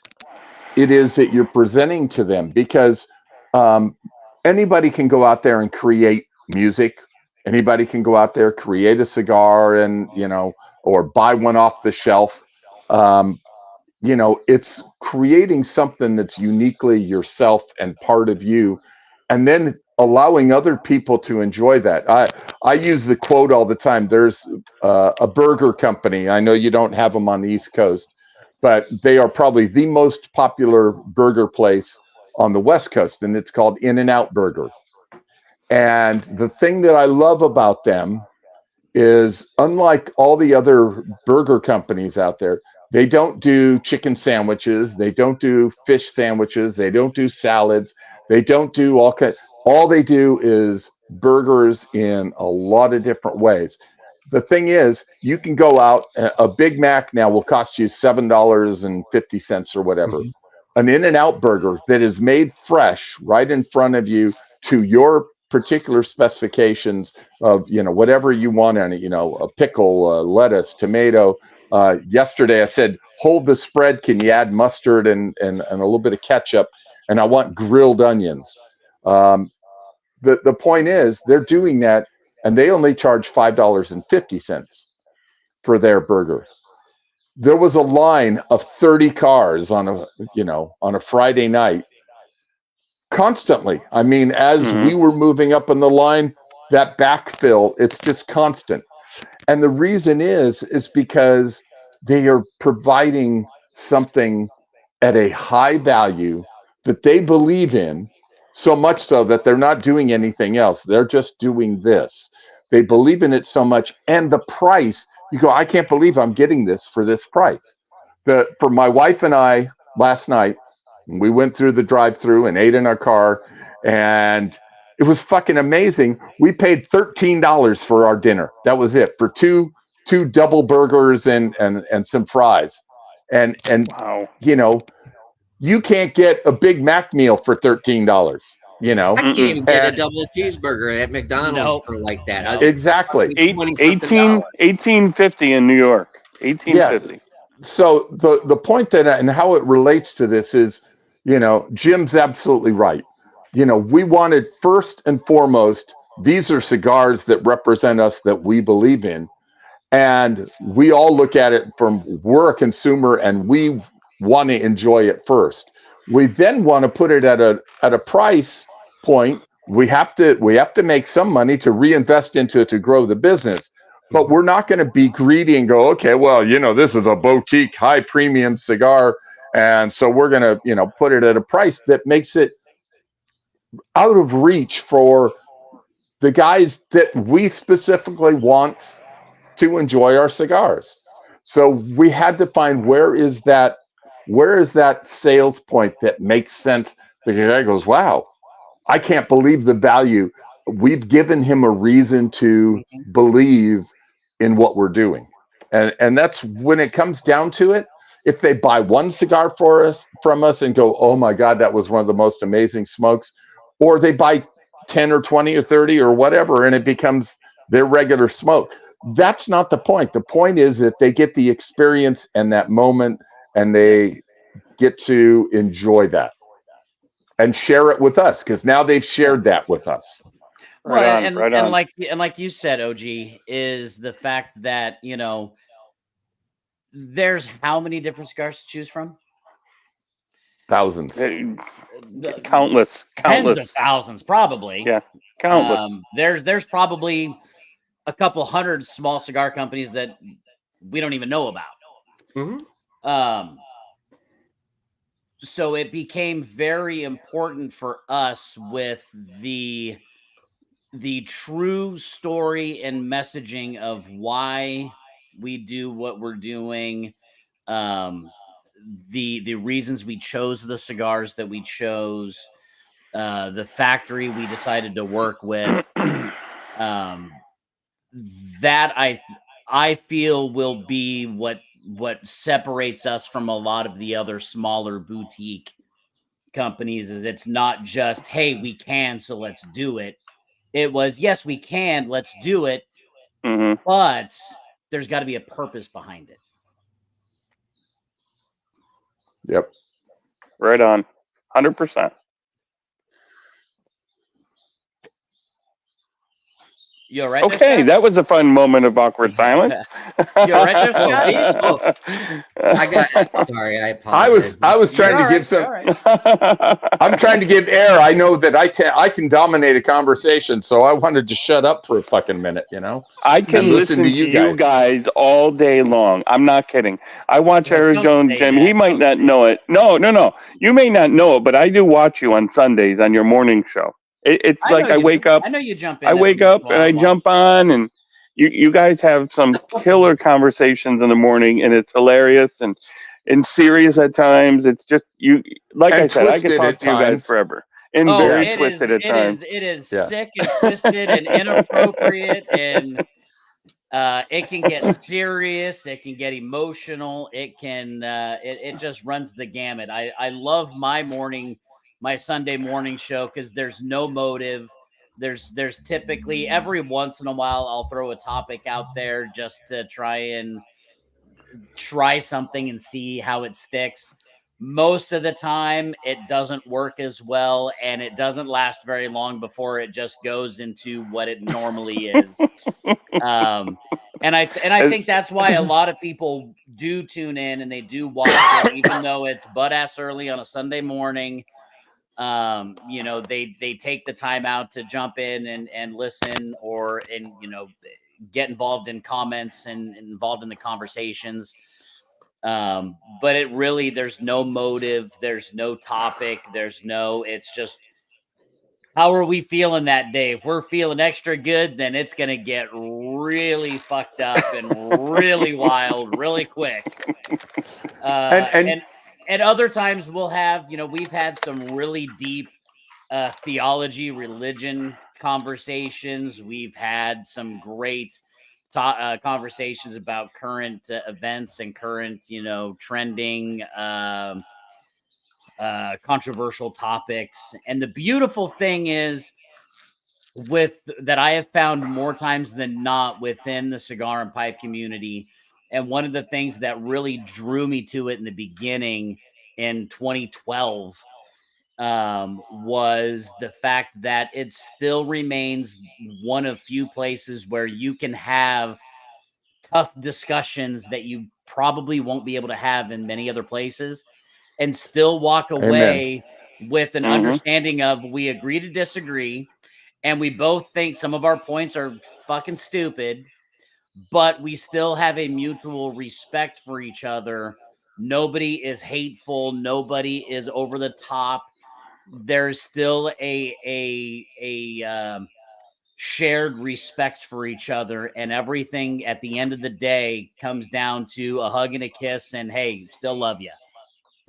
S2: it is that you're presenting to them." Because anybody can go out there and create music. Anybody can go out there, create a cigar and, or buy one off the shelf. It's creating something that's uniquely yourself and part of you, and then allowing other people to enjoy that. I use the quote all the time. There's a burger company. I know you don't have them on the East Coast, but they are probably the most popular burger place on the West Coast, and it's called In-N-Out Burger. And the thing that I love about them is, unlike all the other burger companies out there, they don't do chicken sandwiches, they don't do fish sandwiches, they don't do salads, they don't do all they do is burgers in a lot of different ways. The thing is, you can go out, a Big Mac now will cost you $7.50 or whatever. An In-N-Out burger that is made fresh right in front of you to your particular specifications of, whatever you want on it, a pickle, lettuce, tomato. Yesterday I said, hold the spread, can you add mustard and a little bit of ketchup? And I want grilled onions. The point is, they're doing that, and they only charge $5.50 for their burger. There was a line of 30 cars on a Friday night constantly. I mean, as we were moving up in the line, that backfill, it's just constant. And the reason is because they are providing something at a high value that they believe in, so much so that they're not doing anything else. They're just doing this. They believe in it so much. And the price, you go, I can't believe I'm getting this for this price. For my wife and I last night, we went through the drive through and ate in our car, and it was fucking amazing. We paid $13 for our dinner. That was it, for two double burgers and some fries. And
S4: Wow.
S2: you know, you can't get a Big Mac meal for $13, you know.
S1: I can't even get a
S2: And
S1: double cheeseburger at McDonald's
S3: Nope.
S1: for like that.
S3: Nope.
S1: It's
S2: exactly.
S1: costing me 20 something
S4: 1850 in New York.
S2: Yeah.
S4: 1850.
S2: So the point that and how it relates to this is, Jim's absolutely right. We wanted first and foremost, these are cigars that represent us, that we believe in. And we all look at it from, we're a consumer and we want to enjoy it first. We then want to put it at a price point. We have to make some money to reinvest into it to grow the business. But we're not going to be greedy and go, okay, well, this is a boutique high premium cigar, and so we're going to, put it at a price that makes it out of reach for the guys that we specifically want to enjoy our cigars. So we had to find where is that sales point that makes sense. The guy goes, wow, I can't believe the value. We've given him a reason to believe in what we're doing. And that's when it comes down to it. If they buy one cigar from us and go, oh my God, that was one of the most amazing smokes, or they buy 10 or 20 or 30 or whatever, and it becomes their regular smoke. That's not the point. The point is that they get the experience and that moment, and they get to enjoy that and share it with us, because now they've shared that with us.
S3: Well,
S4: Right on,
S3: and
S4: right
S3: and
S4: on.
S3: like you said, OG, is the fact that there's how many different cigars to choose from?
S2: Thousands.
S4: Countless,
S3: Tens of
S4: countless.
S3: thousands, probably.
S4: Yeah, countless.
S3: There's probably a couple hundred small cigar companies that we don't even know about. So it became very important for us with the true story and messaging of why we do what we're doing, the reasons we chose the cigars that we chose, the factory we decided to work with, that I feel will be what separates us from a lot of the other smaller boutique companies. Is it's not just, hey, we can, so let's do it. It was, yes, we can, let's do it, but there's got to be a purpose behind it.
S2: Yep.
S4: Right on. 100%.
S3: You all right?
S4: Okay, that was a fun moment of awkward silence.
S3: You all right there, Scott?
S1: Sorry, I apologize.
S2: I was trying to give some. I'm trying to give air. I know that I can dominate a conversation, so I wanted to shut up for a fucking minute.
S4: I can listen to you guys all day long. I'm not kidding. I watch Arizona Jim. He might not know it. No. You may not know it, but I do watch you on Sundays on your morning show. It's like I wake up.
S3: I know you jump in.
S4: I wake up and I jump on, and you guys have some killer conversations in the morning, and it's hilarious and serious at times. It's just you. Like I said, I can talk to you guys forever. And very twisted at times.
S3: It is sick and twisted and inappropriate, and it can get serious. It can get emotional. It can. It just runs the gamut. I love my Sunday morning show because there's no motive. There's typically every once in a while I'll throw a topic out there just to try something and see how it sticks. Most of the time it doesn't work as well, and it doesn't last very long before it just goes into what it normally is. And I think that's why a lot of people do tune in and they do watch it, even though it's butt-ass early on a Sunday morning. They take the time out to jump in and listen, or get involved in comments and involved in the conversations. But it really, there's no motive, there's no topic, it's just, how are we feeling that day? If we're feeling extra good, then it's going to get really fucked up and really wild really quick. And other times we'll have, we've had some really deep theology, religion conversations. We've had some great conversations about current events and current, trending controversial topics. And the beautiful thing is, with that, I have found more times than not within the cigar and pipe community. And one of the things that really drew me to it in the beginning in 2012 was the fact that it still remains one of few places where you can have tough discussions that you probably won't be able to have in many other places, and still walk away with an understanding of, we agree to disagree, and we both think some of our points are fucking stupid, but we still have a mutual respect for each other. Nobody is hateful. Nobody is over the top. There's still a shared respect for each other, and everything at the end of the day comes down to a hug and a kiss, and hey, still love you.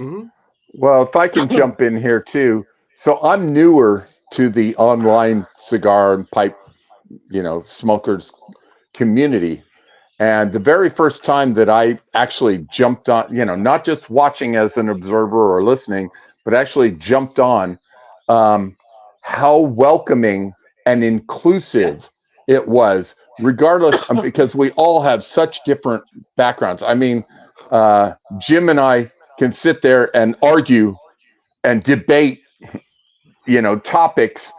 S1: Mm-hmm.
S2: Well, if I can jump in here too. So I'm newer to the online cigar and pipe, smokers community. And the very first time that I actually jumped on, not just watching as an observer or listening, but actually jumped on, how welcoming and inclusive it was, regardless, because we all have such different backgrounds. I mean, Jim and I can sit there and argue and debate, topics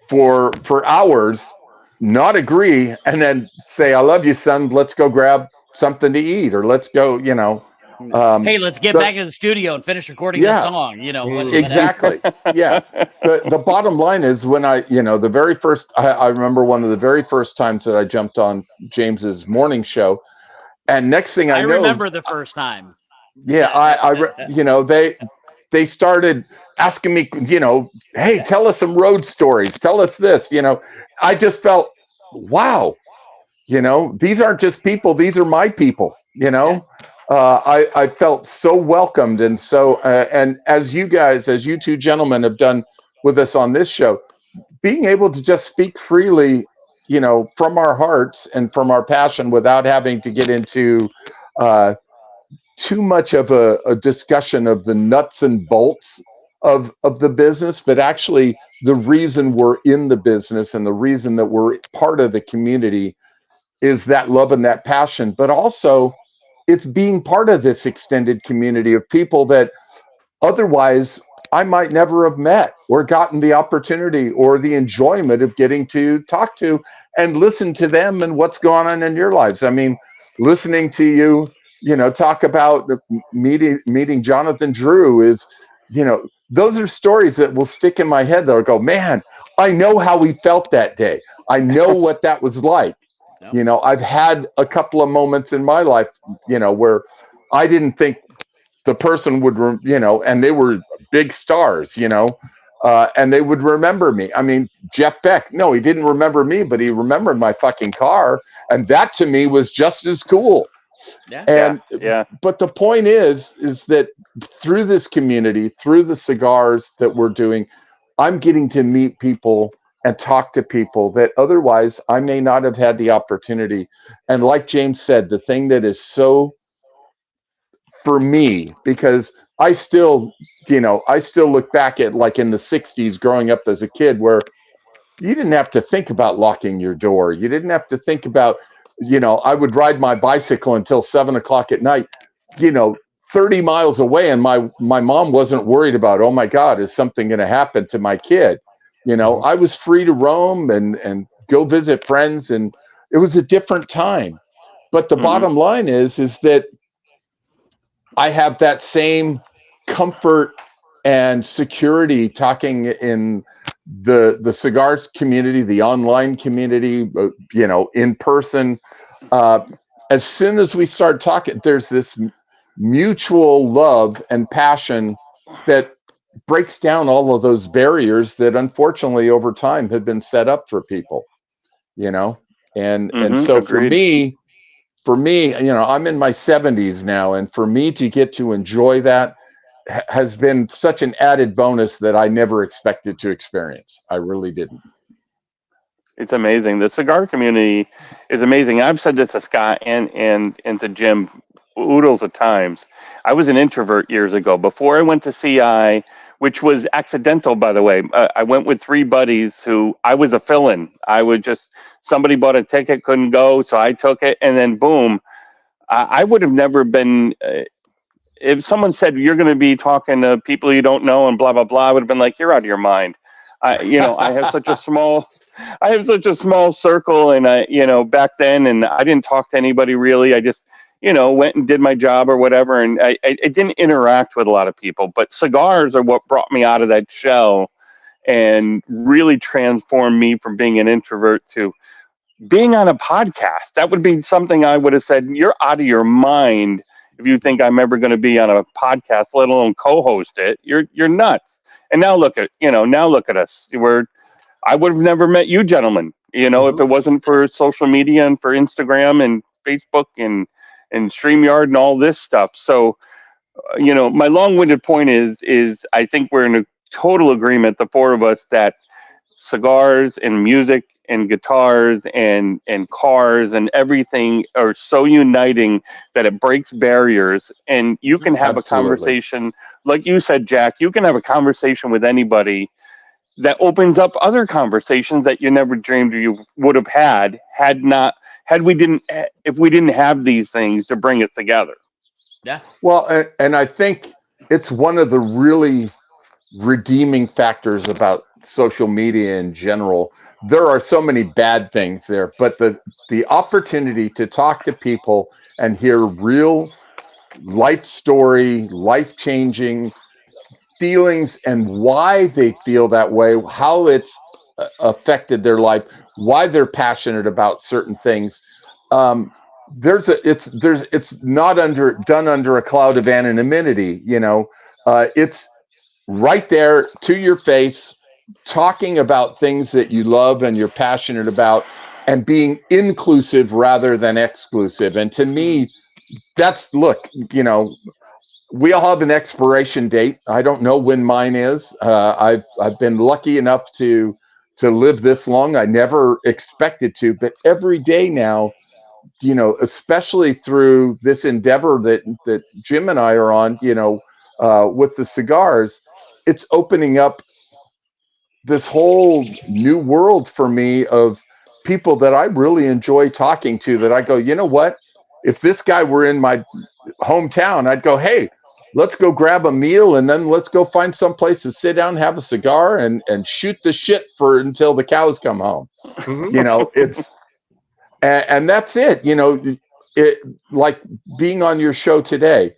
S2: for hours, not agree, and then say, "I love you, son. Let's go grab something to eat," or let's go,
S3: hey, let's get back in the studio and finish recording this song.
S2: Exactly. Yeah. The bottom line is, when the very first, I remember one of the very first times that I jumped on James's morning show, and next thing I know,
S3: remember the first time.
S2: Yeah, they started asking me, hey, tell us some road stories. Tell us this. I just felt, wow, these aren't just people. These are my people. I felt so welcomed, and so and as you two gentlemen have done with us on this show, being able to just speak freely, from our hearts and from our passion, without having to get into too much of a discussion of the nuts and bolts of the business, but actually the reason we're in the business and the reason that we're part of the community is that love and that passion. But also, it's being part of this extended community of people that otherwise I might never have met or gotten the opportunity or the enjoyment of getting to talk to and listen to them and what's going on in your lives. I mean, listening to you, talk about meeting Jonathan Drew is, those are stories that will stick in my head. They'll go, man, I know how we felt that day. I know what that was like. I've had a couple of moments in my life, where I didn't think the person would, and they were big stars, and they would remember me. I mean, Jeff Beck, no, he didn't remember me, but he remembered my fucking car. And that to me was just as cool. But the point is that through this community, through the cigars that we're doing, I'm getting to meet people and talk to people that otherwise I may not have had the opportunity. And like James said, the thing that is so, for me, because I still look back at, like, in the 60s growing up as a kid, where you didn't have to think about locking your door. You didn't have to think about, I would ride my bicycle until 7:00 at night, 30 miles away. And my mom wasn't worried about, oh my God, is something going to happen to my kid? I was free to roam and go visit friends, and it was a different time. But the bottom line is that I have that same comfort and security talking in the cigars community, the online community, in person. As soon as we start talking, there's this mutual love and passion that breaks down all of those barriers that unfortunately over time have been set up for people, you know. And so
S4: Agreed.
S2: for me, you know, I'm in my 70s now, and for me to get to enjoy that has been such an added bonus that I never expected to experience. I really didn't.
S4: It's amazing. The cigar community is amazing. I've said this to Scott and to Jim oodles of times. I was an introvert years ago before I went to CI, which was accidental, by the way. I went with three buddies who I was a fill-in. I would just somebody bought a ticket, couldn't go, so I took it, and then boom, I would have never been. If someone said you're going to be talking to people you don't know and blah blah blah, I would have been like, you're out of your mind. I have such a small I have such a small circle, and back then, and I didn't talk to anybody really. I just, went and did my job or whatever, and I didn't interact with a lot of people. But cigars are what brought me out of that shell and really transformed me from being an introvert to being on a podcast. That would be something I would have said, you're out of your mind if you think I'm ever going to be on a podcast, let alone co-host it. You're nuts. And now look at us. I would have never met you gentlemen, if it wasn't for social media and for Instagram and Facebook and StreamYard and all this stuff. So, my long-winded point is I think we're in a total agreement, the four of us, that cigars and music and guitars and cars and everything are so uniting that it breaks barriers, and you can have
S2: Absolutely.
S4: a conversation, like you said, Jack, you can have a conversation with anybody that opens up other conversations that you never dreamed you would have had if we didn't have these things to bring us together.
S3: Yeah.
S2: Well, and I think it's one of the really redeeming factors about social media in general. There are so many bad things there, but the opportunity to talk to people and hear real life story, life changing feelings and why they feel that way, how it's affected their life, why they're passionate about certain things. It's not done under a cloud of anonymity. It's right there to your face, talking about things that you love and you're passionate about, and being inclusive rather than exclusive. And to me, we all have an expiration date. I don't know when mine is. I've been lucky enough to live this long. I never expected to, but every day now, especially through this endeavor that Jim and I are on, with the cigars, it's opening up this whole new world for me of people that I really enjoy talking to, that I go, you know what? If this guy were in my hometown, I'd go, hey, let's go grab a meal and then let's go find some place to sit down, have a cigar, and shoot the shit until the cows come home. It's and that's it. It, like being on your show today.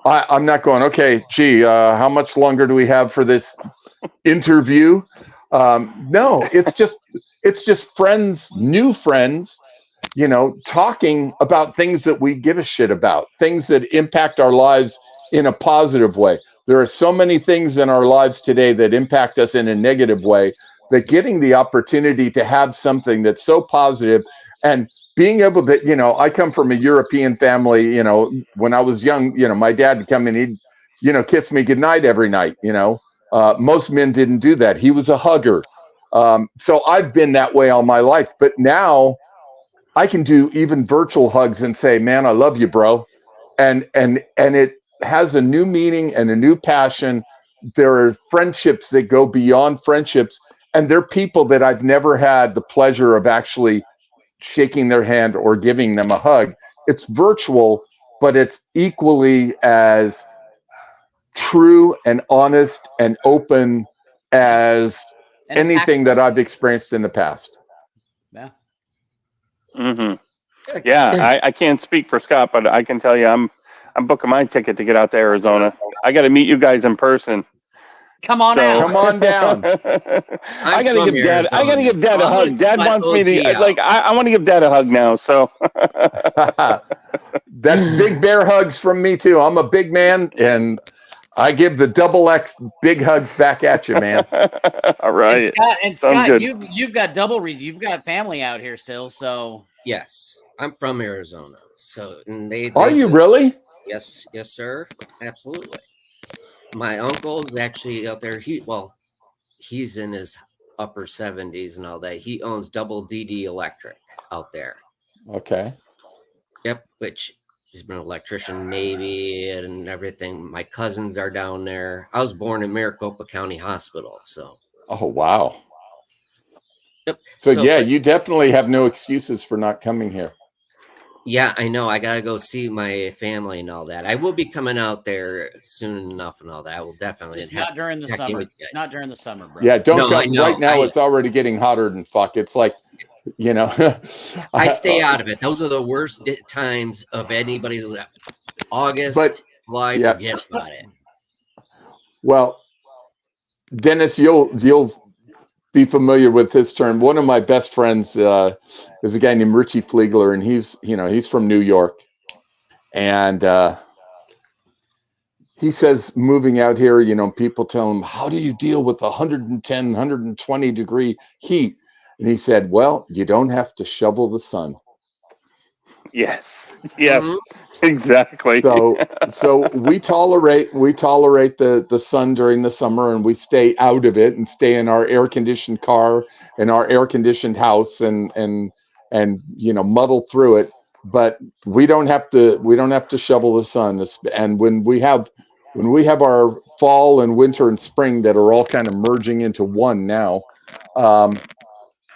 S2: I'm not going, okay, gee, how much longer do we have for this interview? No, it's just friends, new friends, talking about things that we give a shit about, things that impact our lives in a positive way. There are so many things in our lives today that impact us in a negative way, that getting the opportunity to have something that's so positive, and being able to, I come from a European family, when I was young, my dad would come in, he'd, kiss me goodnight every night, most men didn't do that. He was a hugger. So I've been that way all my life, but now I can do even virtual hugs and say, man, I love you, bro. And it has a new meaning and a new passion. There are friendships that go beyond friendships, and they're people that I've never had the pleasure of actually shaking their hand or giving them a hug. It's virtual, but it's equally as true and honest and open as anything that I've experienced in the past.
S3: Yeah.
S4: Mm-hmm. Yeah, I can't speak for Scott, but I can tell you I'm booking my ticket to get out to Arizona. I got to meet you guys in person.
S3: Come on
S4: So
S3: out.
S2: Come on down.
S4: I gotta
S1: from
S4: give Dad. I gotta
S1: Arizona,
S4: give Dad
S1: so
S4: a hug. Dad
S1: my
S4: wants me
S1: OG
S4: to like.
S1: out.
S4: I want to give Dad a hug now. So
S2: That's big bear hugs from me too. I'm a big man, and I give the double X big hugs back at you, man.
S4: all right,
S3: And
S4: sounds
S3: Scott,
S4: good.
S3: you've got double reason. You've got family out here still, so
S1: Yes, I'm from Arizona, so and
S2: Are
S1: they
S2: you
S1: just
S2: really?
S1: yes, yes, sir, absolutely. My uncle's actually out there. He's in his upper 70s and all that. He owns Double DD Electric out there.
S2: Okay.
S1: Yep, which he's been an electrician, Navy, and everything. My cousins are down there. I was born in Maricopa County Hospital, so
S2: Oh, wow.
S1: yep.
S2: So
S1: So,
S2: yeah,
S1: but
S2: you definitely have no excuses for not coming here.
S1: yeah, I know. I gotta go see my family and all that. I will be coming out there soon enough and all that. I will definitely
S3: just
S1: have
S3: not
S1: to
S3: during the
S1: check in
S3: summer.
S1: with you guys.
S3: Not during the summer, brother.
S2: Yeah, don't
S1: No, I
S2: come. Right
S1: know.
S2: now, it's already getting hotter than fuck. It's like, you know,
S1: I stay out of it. Those are the worst times of anybody's
S2: but
S1: August, July.
S2: yeah.
S1: Forget about it.
S2: Well, Dennis, you'll be familiar with his term. One of my best friends is a guy named Richie Fliegler, and he's from New York, and he says moving out here, people tell him, how do you deal with 110, 120 degree heat? And he said, well, you don't have to shovel the sun.
S4: Yes, yes,
S1: Mhm.
S4: exactly.
S2: So we tolerate the sun during the summer, and we stay out of it and stay in our air conditioned car and our air conditioned house and muddle through it. But we don't have to shovel the sun. And when we have our fall and winter and spring that are all kind of merging into one now, um,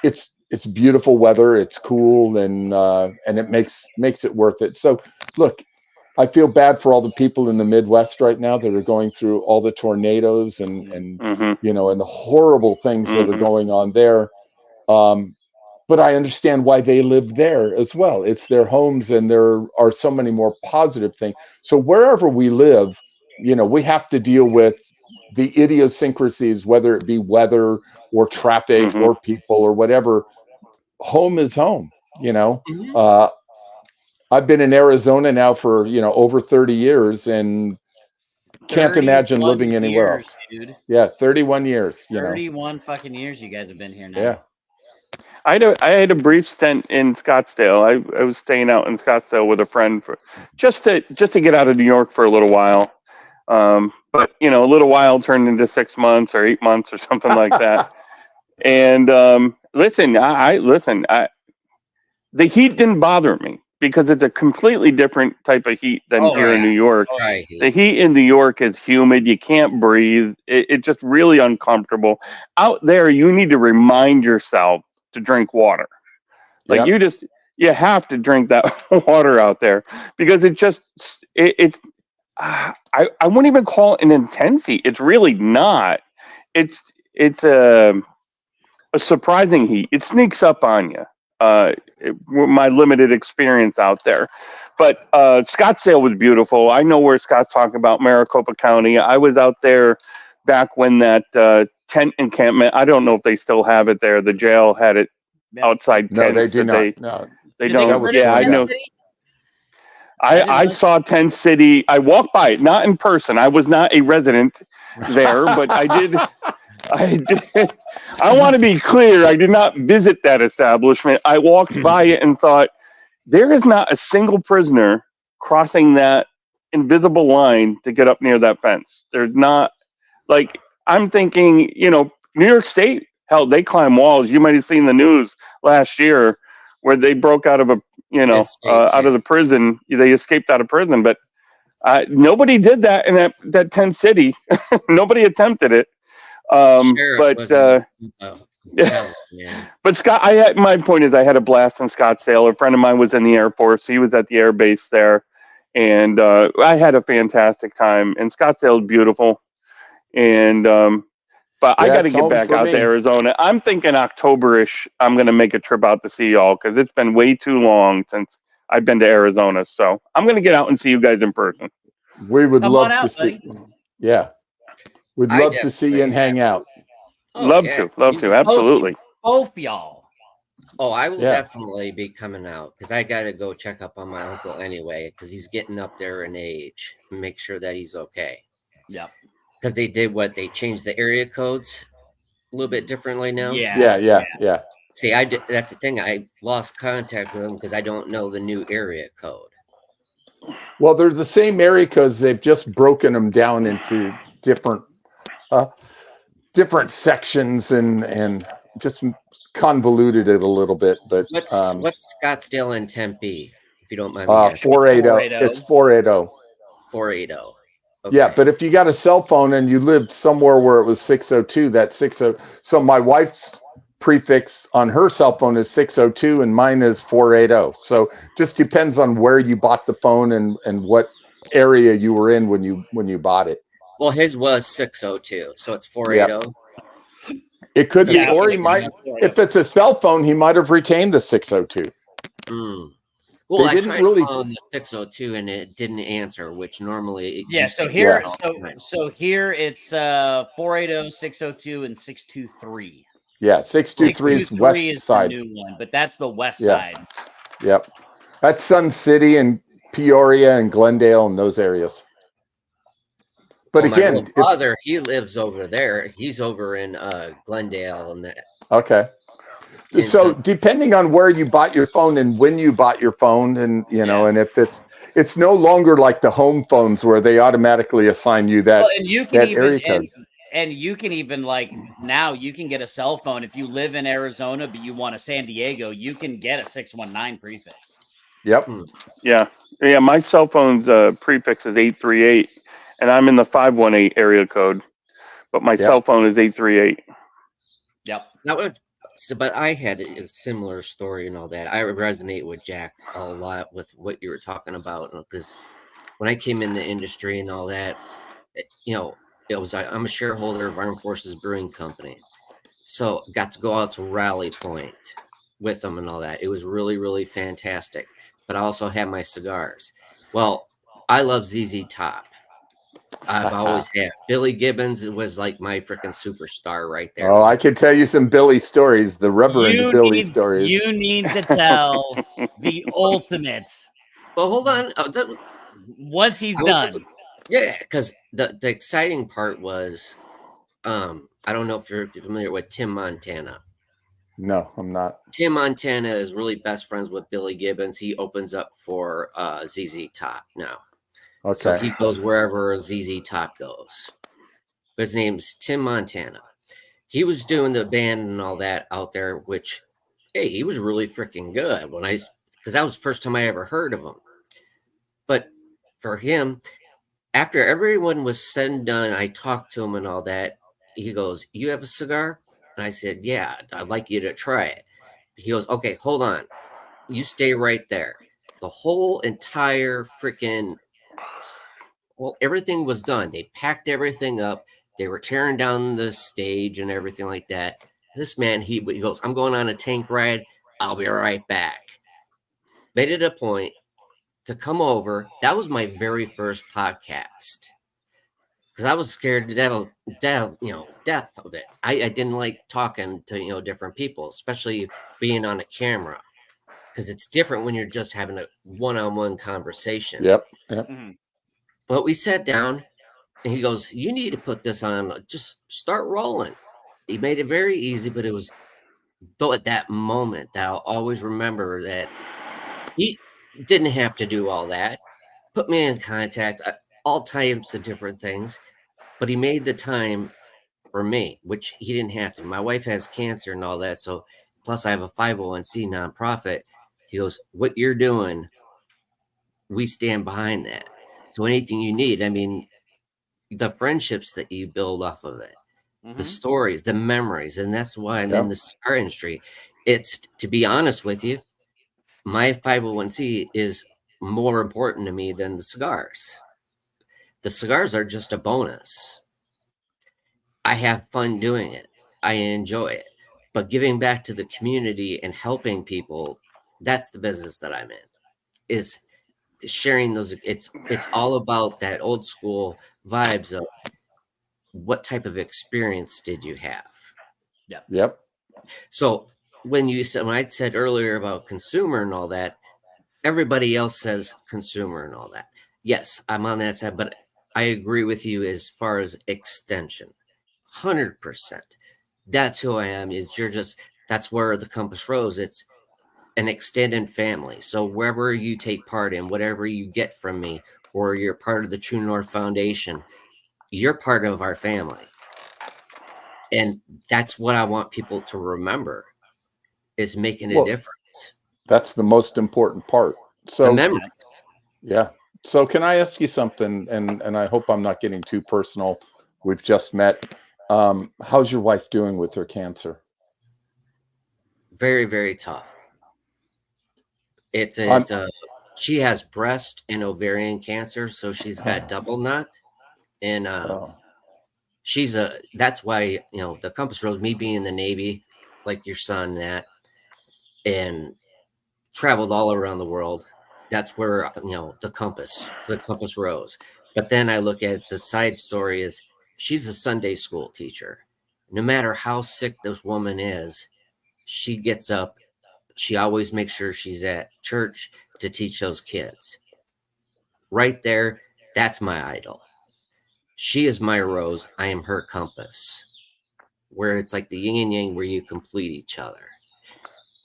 S2: it's beautiful weather. It's cool, and it makes it worth it. So look, I feel bad for all the people in the Midwest right now that are going through all the tornadoes and
S4: hmm
S2: and the horrible things that are
S4: hmm
S2: going on there. Um, but I understand why they live there as well. It's their homes, and there are so many more positive things. So wherever we live, we have to deal with the idiosyncrasies, whether it be weather or traffic
S4: hmm
S2: or people or whatever. Home is home. You know,
S1: Mhm.
S2: uh, I've been in Arizona now for over 30 years, and can't imagine
S3: 31
S2: living anywhere
S3: years,
S2: else.
S3: dude.
S2: Yeah, 31 years.
S3: 31 fucking years you guys have been here
S2: Yeah.
S3: now.
S4: I had a brief stint in Scottsdale. I was staying out in Scottsdale with a friend for just to get out of New York for a little while. But a little while turned into 6 months or 8 months or something like that. And listen, the heat didn't bother me because it's a completely different type of heat than
S3: Oh
S4: here in
S3: yeah.
S4: New York.
S3: Oh,
S1: Right.
S4: The heat in New York is humid. You can't breathe. It's just really uncomfortable. Out there, you need to remind yourself to drink water. Like
S2: Yep.
S4: you have to drink that water out there because it's I wouldn't even call it an intense heat. It's really not. It's a surprising heat. It sneaks up on you. My limited experience out there, but Scottsdale was beautiful. I know where Scott's talking about, Maricopa County. I was out there back when that tent encampment. I don't know if they still have it there. The jail had it
S3: Yeah.
S4: outside
S2: No, they
S4: tents
S2: do
S4: that
S2: not. No,
S4: they
S3: Did they
S2: that
S3: get
S4: don't.
S2: was
S3: rid of
S4: Yeah, I
S2: torn
S3: Tent
S2: down.
S4: know.
S3: City? didn't
S4: I
S3: like
S4: saw Tent City. I walked by it, not in person. I was not a resident there, but I did. I did. I want to be clear. I did not visit that establishment. I walked by it and thought, there is not a single prisoner crossing that invisible line to get up near that fence. There's not. Like, I'm thinking, New York State, hell, they climb walls. You might have seen the news last year where they broke out of
S1: Escapes,
S4: out
S1: yeah.
S4: of the prison. They escaped out of prison, but nobody did that in that tent city. Nobody attempted it.
S1: Sheriff
S4: But
S1: was a devil, man.
S4: but Scott, my point is, I had a blast in Scottsdale. A friend of mine was in the Air Force. He was at the air base there, and I had a fantastic time. And Scottsdale is beautiful. And but I
S2: Yeah,
S4: got to
S2: it's
S4: get
S2: home
S4: back
S2: for
S4: out to
S2: me.
S4: Arizona. I'm thinking October-ish. I'm going to make a trip out to see y'all because it's been way too long since I've been to Arizona. So I'm going to get out and see you guys in person.
S2: We would
S3: Come on
S2: love to
S3: out,
S2: see.
S3: buddy.
S2: Yeah, We'd
S1: I
S2: love to see you and
S1: definitely
S2: hang out.
S1: oh,
S4: Love
S1: yeah.
S4: to, love to,
S3: Both,
S4: absolutely.
S3: both y'all.
S1: Oh, I will
S2: Yeah.
S1: definitely be coming out because I got to go check up on my uncle anyway because he's getting up there in age and make sure that he's okay.
S3: Yep.
S1: Because they changed the area codes a little bit differently now.
S2: Yeah.
S1: See, that's the thing. I lost contact with him because I don't know the new area code.
S2: Well, they're the same area codes. They've just broken them down into different different sections and just convoluted it a little bit. But
S1: What's Scottsdale and Tempe, if you don't mind me asking?
S2: 480. It's 480.
S1: 480. Okay.
S2: Yeah, but if you got a cell phone and you lived somewhere where it was 602, that's 60. So my wife's prefix on her cell phone is 602 and mine is 480. So just depends on where you bought the phone and what area you were in when you bought it.
S1: Well, his was 602, so it's
S2: Yeah.
S1: 480.
S2: It could be,
S3: Yeah,
S2: or he might, if it's a cell phone, he might have retained the 602.
S1: Well,
S2: They
S1: I
S2: didn't
S1: tried
S2: really
S1: calling the 602 and it didn't answer, which normally it
S3: Yeah,
S1: used
S3: so
S1: to
S3: here,
S1: answer all the time.
S3: so here it's 480, 602, and 623.
S2: Yeah, 623 is west
S3: 623 is the
S2: side.
S3: new one, but that's the west
S2: Yeah.
S3: side.
S2: Yep. That's Sun City and Peoria and Glendale and those areas. But
S1: well,
S2: again,
S1: my father, he lives over there. He's over in Glendale and that.
S2: Okay.
S1: And
S2: So depending on where you bought your phone and when you bought your phone, and and if it's no longer like the home phones where they automatically assign you that
S3: Well, and you can
S2: that
S3: even
S2: area code.
S3: and you can even like now you can get a cell phone if you live in Arizona but you want a San Diego, you can get a 619 prefix.
S2: Yep.
S4: Yeah. My cell phone's prefix is 838, and I'm in the 518 area code, but my cell phone is 838.
S3: Yep.
S1: But I had a similar story and all that. I resonate with Jack a lot with what you were talking about because when I came in the industry and all that, I'm a shareholder of Armed Forces Brewing Company, so got to go out to Rally Point with them and all that. It was really, really fantastic. But I also had my cigars. Well, I love ZZ Top. I've always had. Billy Gibbons was like my freaking superstar right there.
S2: Oh, I could tell you some Billy stories, the rubber and the Billy stories.
S3: You need to tell the ultimate.
S1: Well, hold on.
S3: Once he's done.
S1: Yeah, because the exciting part was, I don't know if you're familiar with Tim Montana.
S2: No, I'm not.
S1: Tim Montana is really best friends with Billy Gibbons. He opens up for ZZ Top now.
S2: Okay.
S1: So he goes wherever ZZ Top goes. But his name's Tim Montana. He was doing the band and all that out there, which, hey, he was really freaking good because that was the first time I ever heard of him. But for him, after everyone was said and done, I talked to him and all that. He goes, "You have a cigar?" And I said, "Yeah, I'd like you to try it." He goes, "Okay, hold on. You stay right there." The whole entire freaking, everything was done. They packed everything up. They were tearing down the stage and everything like that. This man, he goes, "I'm going on a tank ride. I'll be right back." Made it a point to come over. That was my very first podcast because I was scared to death of it. I didn't like talking to different people, especially being on a camera, because it's different when you're just having a one-on-one conversation.
S2: Yep.
S3: Mm-hmm.
S1: But we sat down and he goes, "You need to put this on, just start rolling." He made it very easy, but it was though at that moment that I'll always remember that he didn't have to do all that. Put me in contact, all types of different things, but he made the time for me, which he didn't have to. My wife has cancer and all that, so plus I have a 501c nonprofit. He goes, "What you're doing, we stand behind that. So anything you need, I mean, the friendships that you build off of it, the stories, the memories, and that's why I'm in the cigar industry. It's, to be honest with you, my 501c is more important to me than the cigars. The cigars are just a bonus. I have fun doing it. I enjoy it. But giving back to the community and helping people, that's the business that I'm in. Is sharing those. It's all about that old school vibes of what type of experience did you have?
S2: Yep.
S1: So when I said earlier about consumer and all that, everybody else says consumer and all that. Yes, I'm on that side, but I agree with you as far as extension. 100%. That's who I am. That's where the compass rose. It's an extended family. So wherever you take part in, whatever you get from me, or you're part of the True North Foundation, you're part of our family. And that's what I want people to remember, is making a
S2: Well,
S1: difference.
S2: that's the most important part.
S1: The
S2: So,
S1: memories.
S2: yeah. So can I ask you something? And I hope I'm not getting too personal. We've just met. How's your wife doing with her cancer?
S1: Very, very tough. It's
S2: I'm.
S1: it's she has breast and ovarian cancer, so she's got double nut, and
S2: Oh,
S1: that's why, the compass rose, me being in the Navy, like your son, that, and traveled all around the world. That's where, the compass rose. But then I look at the side story is she's a Sunday school teacher. No matter how sick this woman is, she gets up. She always makes sure she's at church to teach those kids. Right there, that's my idol. She is my rose. I am her compass. Where it's like the yin and yang, where you complete each other.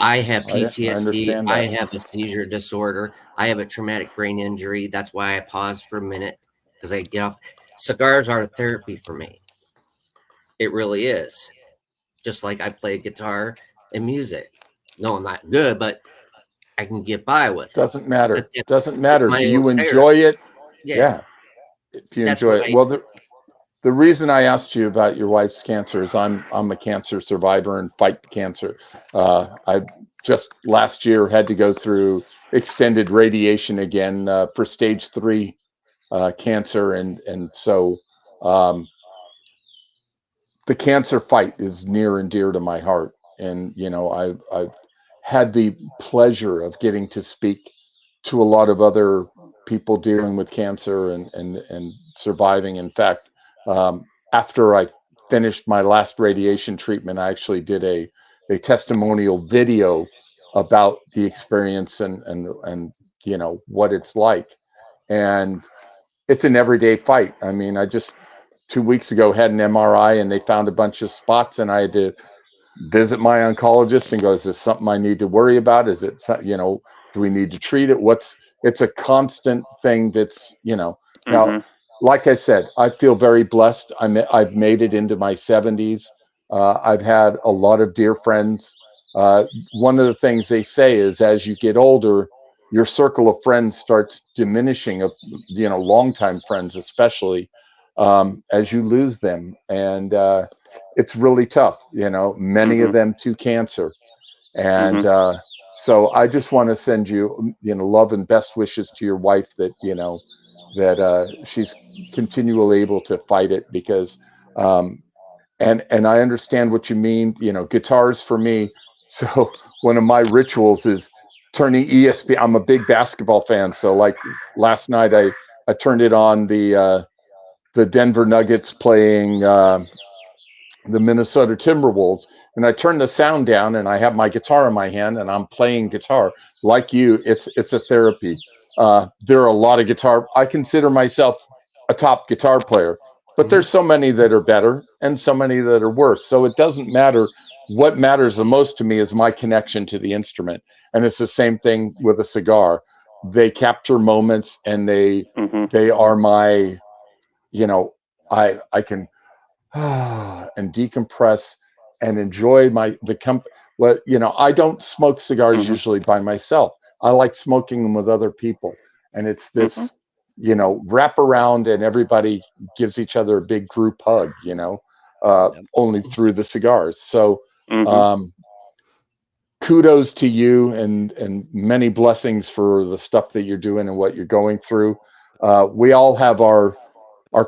S1: I have
S2: I
S1: PTSD.
S2: understand
S1: I
S2: that.
S1: have a seizure disorder. I have a traumatic brain injury. That's why I pause for a minute, because I get off. Cigars are therapy for me. It really is. Just like I play guitar and music. No, I'm not good, but I can get by with it.
S2: Doesn't matter.
S1: But that's
S2: Doesn't
S1: it's
S2: matter.
S1: my
S2: Do
S1: own
S2: you enjoy
S1: therapy.
S2: it?
S1: Yeah,
S2: Yeah. If you
S1: that's
S2: enjoy
S1: what
S2: it.
S1: I.
S2: Well, the reason I asked you about your wife's cancer is I'm a cancer survivor and fight cancer. I just last year had to go through extended radiation again for stage 3 cancer, and so um, the cancer fight is near and dear to my heart. And I've had the pleasure of getting to speak to a lot of other people dealing with cancer and surviving. In fact, after I finished my last radiation treatment, I actually did a testimonial video about the experience and what it's like. And it's an everyday fight. I mean, I just 2 weeks ago had an MRI and they found a bunch of spots, and I had to visit my oncologist and go, is this something I need to worry about? Is it, do we need to treat it? It's a constant thing now,
S4: Mm-hmm.
S2: like I said, I feel very blessed. I've made it into my 70s. I've had a lot of dear friends. One of the things they say is as you get older, your circle of friends starts diminishing, of longtime friends especially, as you lose them. And it's really tough, many
S4: Mm-hmm.
S2: of them to cancer. And
S4: Mm-hmm.
S2: so I just want to send you, love and best wishes to your wife, that, that she's continually able to fight it, because, and I understand what you mean, guitars for me. So one of my rituals is turning ESP. I'm a big basketball fan. So like last night, I turned it on the Denver Nuggets playing the Minnesota Timberwolves, and I turn the sound down, and I have my guitar in my hand, and I'm playing guitar. Like you, it's a therapy. There are a lot of guitar. I consider myself a top guitar player, but
S1: Mhm.
S2: there's so many that are better and so many that are worse. So it doesn't matter. What matters the most to me is my connection to the instrument, and it's the same thing with a cigar. They capture moments, and they
S4: Mm-hmm.
S2: they are my, you know, I can and decompress and enjoy my the comp what I don't smoke cigars
S4: Mm-hmm.
S2: usually by myself. I like smoking them with other people, and it's
S4: Mm-hmm.
S2: this wrap around, and everybody gives each other a big group hug,
S3: Yep.
S2: only through the cigars. So
S4: Mm-hmm.
S2: um kudos to you, and many blessings for the stuff that you're doing and what you're going through. We all have our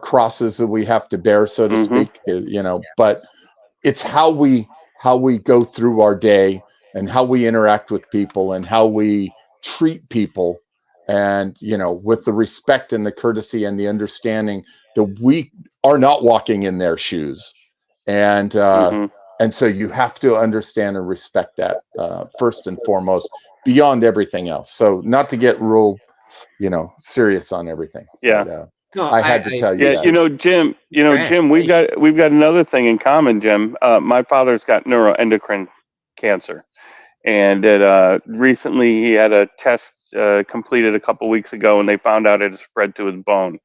S2: crosses that we have to bear, so to
S4: Mm-hmm.
S2: speak, but it's how we go through our day, and how we interact with people, and how we treat people, and with the respect and the courtesy and the understanding we are not walking in their shoes, and so you have to understand and respect that first and foremost, beyond everything else. So not to get real, serious on everything.
S4: Yeah.
S2: But,
S1: No,
S2: I had to tell you
S4: Yeah,
S2: that.
S4: Jim,
S1: Go ahead,
S4: Jim, we've
S1: please.
S4: got another thing in common, Jim. My father's got neuroendocrine cancer, and recently he had a test completed a couple weeks ago, and they found out it had spread to his bone.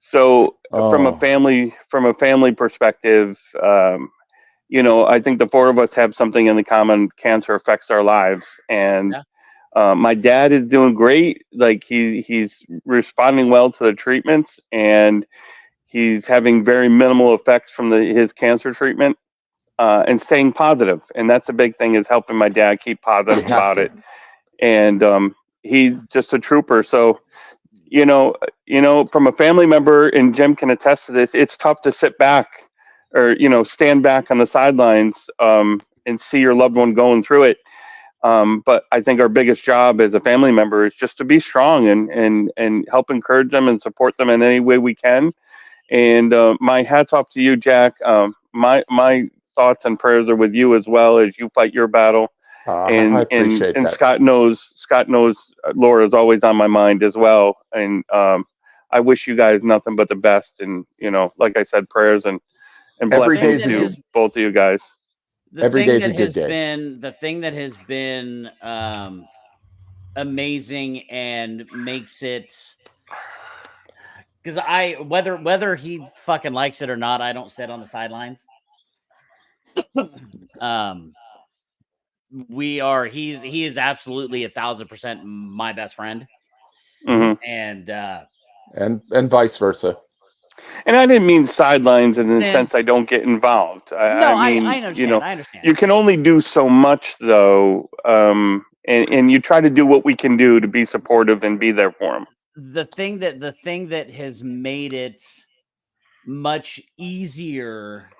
S4: So from a
S2: Oh,
S4: family perspective, I think the four of us have something in the common. Cancer affects our lives, and my dad is doing great. Like he's responding well to the treatments, and he's having very minimal effects from his cancer treatment, and staying positive. And that's a big thing, is helping my dad keep
S2: you
S4: positive
S2: have
S4: about
S2: to.
S4: it. And he's just a trooper. So from a family member, and Jim can attest to this, it's tough to sit back or stand back on the sidelines, and see your loved one going through it. But I think our biggest job as a family member is just to be strong and help encourage them and support them in any way we can. And my hats off to you, Jack. My thoughts and prayers are with you as well as you fight your battle.
S2: I
S4: And
S2: appreciate that.
S4: Scott knows Laura is always on my mind as well. And I wish you guys nothing but the best. And like I said, prayers and
S2: Every
S3: thing
S4: blessings
S2: day's
S3: that
S2: a
S4: to
S2: good
S3: has
S4: both of you guys.
S3: the
S2: every
S3: thing
S2: day's
S3: that
S2: a good
S3: has
S2: day.
S3: been the thing that has been amazing and makes it, because whether he fucking likes it or not, I don't sit on the sidelines. um he is absolutely 1,000% my best friend.
S4: Hmm.
S3: And
S2: And vice versa.
S4: And I didn't mean sidelines in the sense I
S3: since
S4: don't get involved. I
S3: no,
S4: mean,
S3: I understand.
S4: you can only do so much though, and you try to do what we can do to be supportive and be there for them.
S3: The thing that has made it much easier,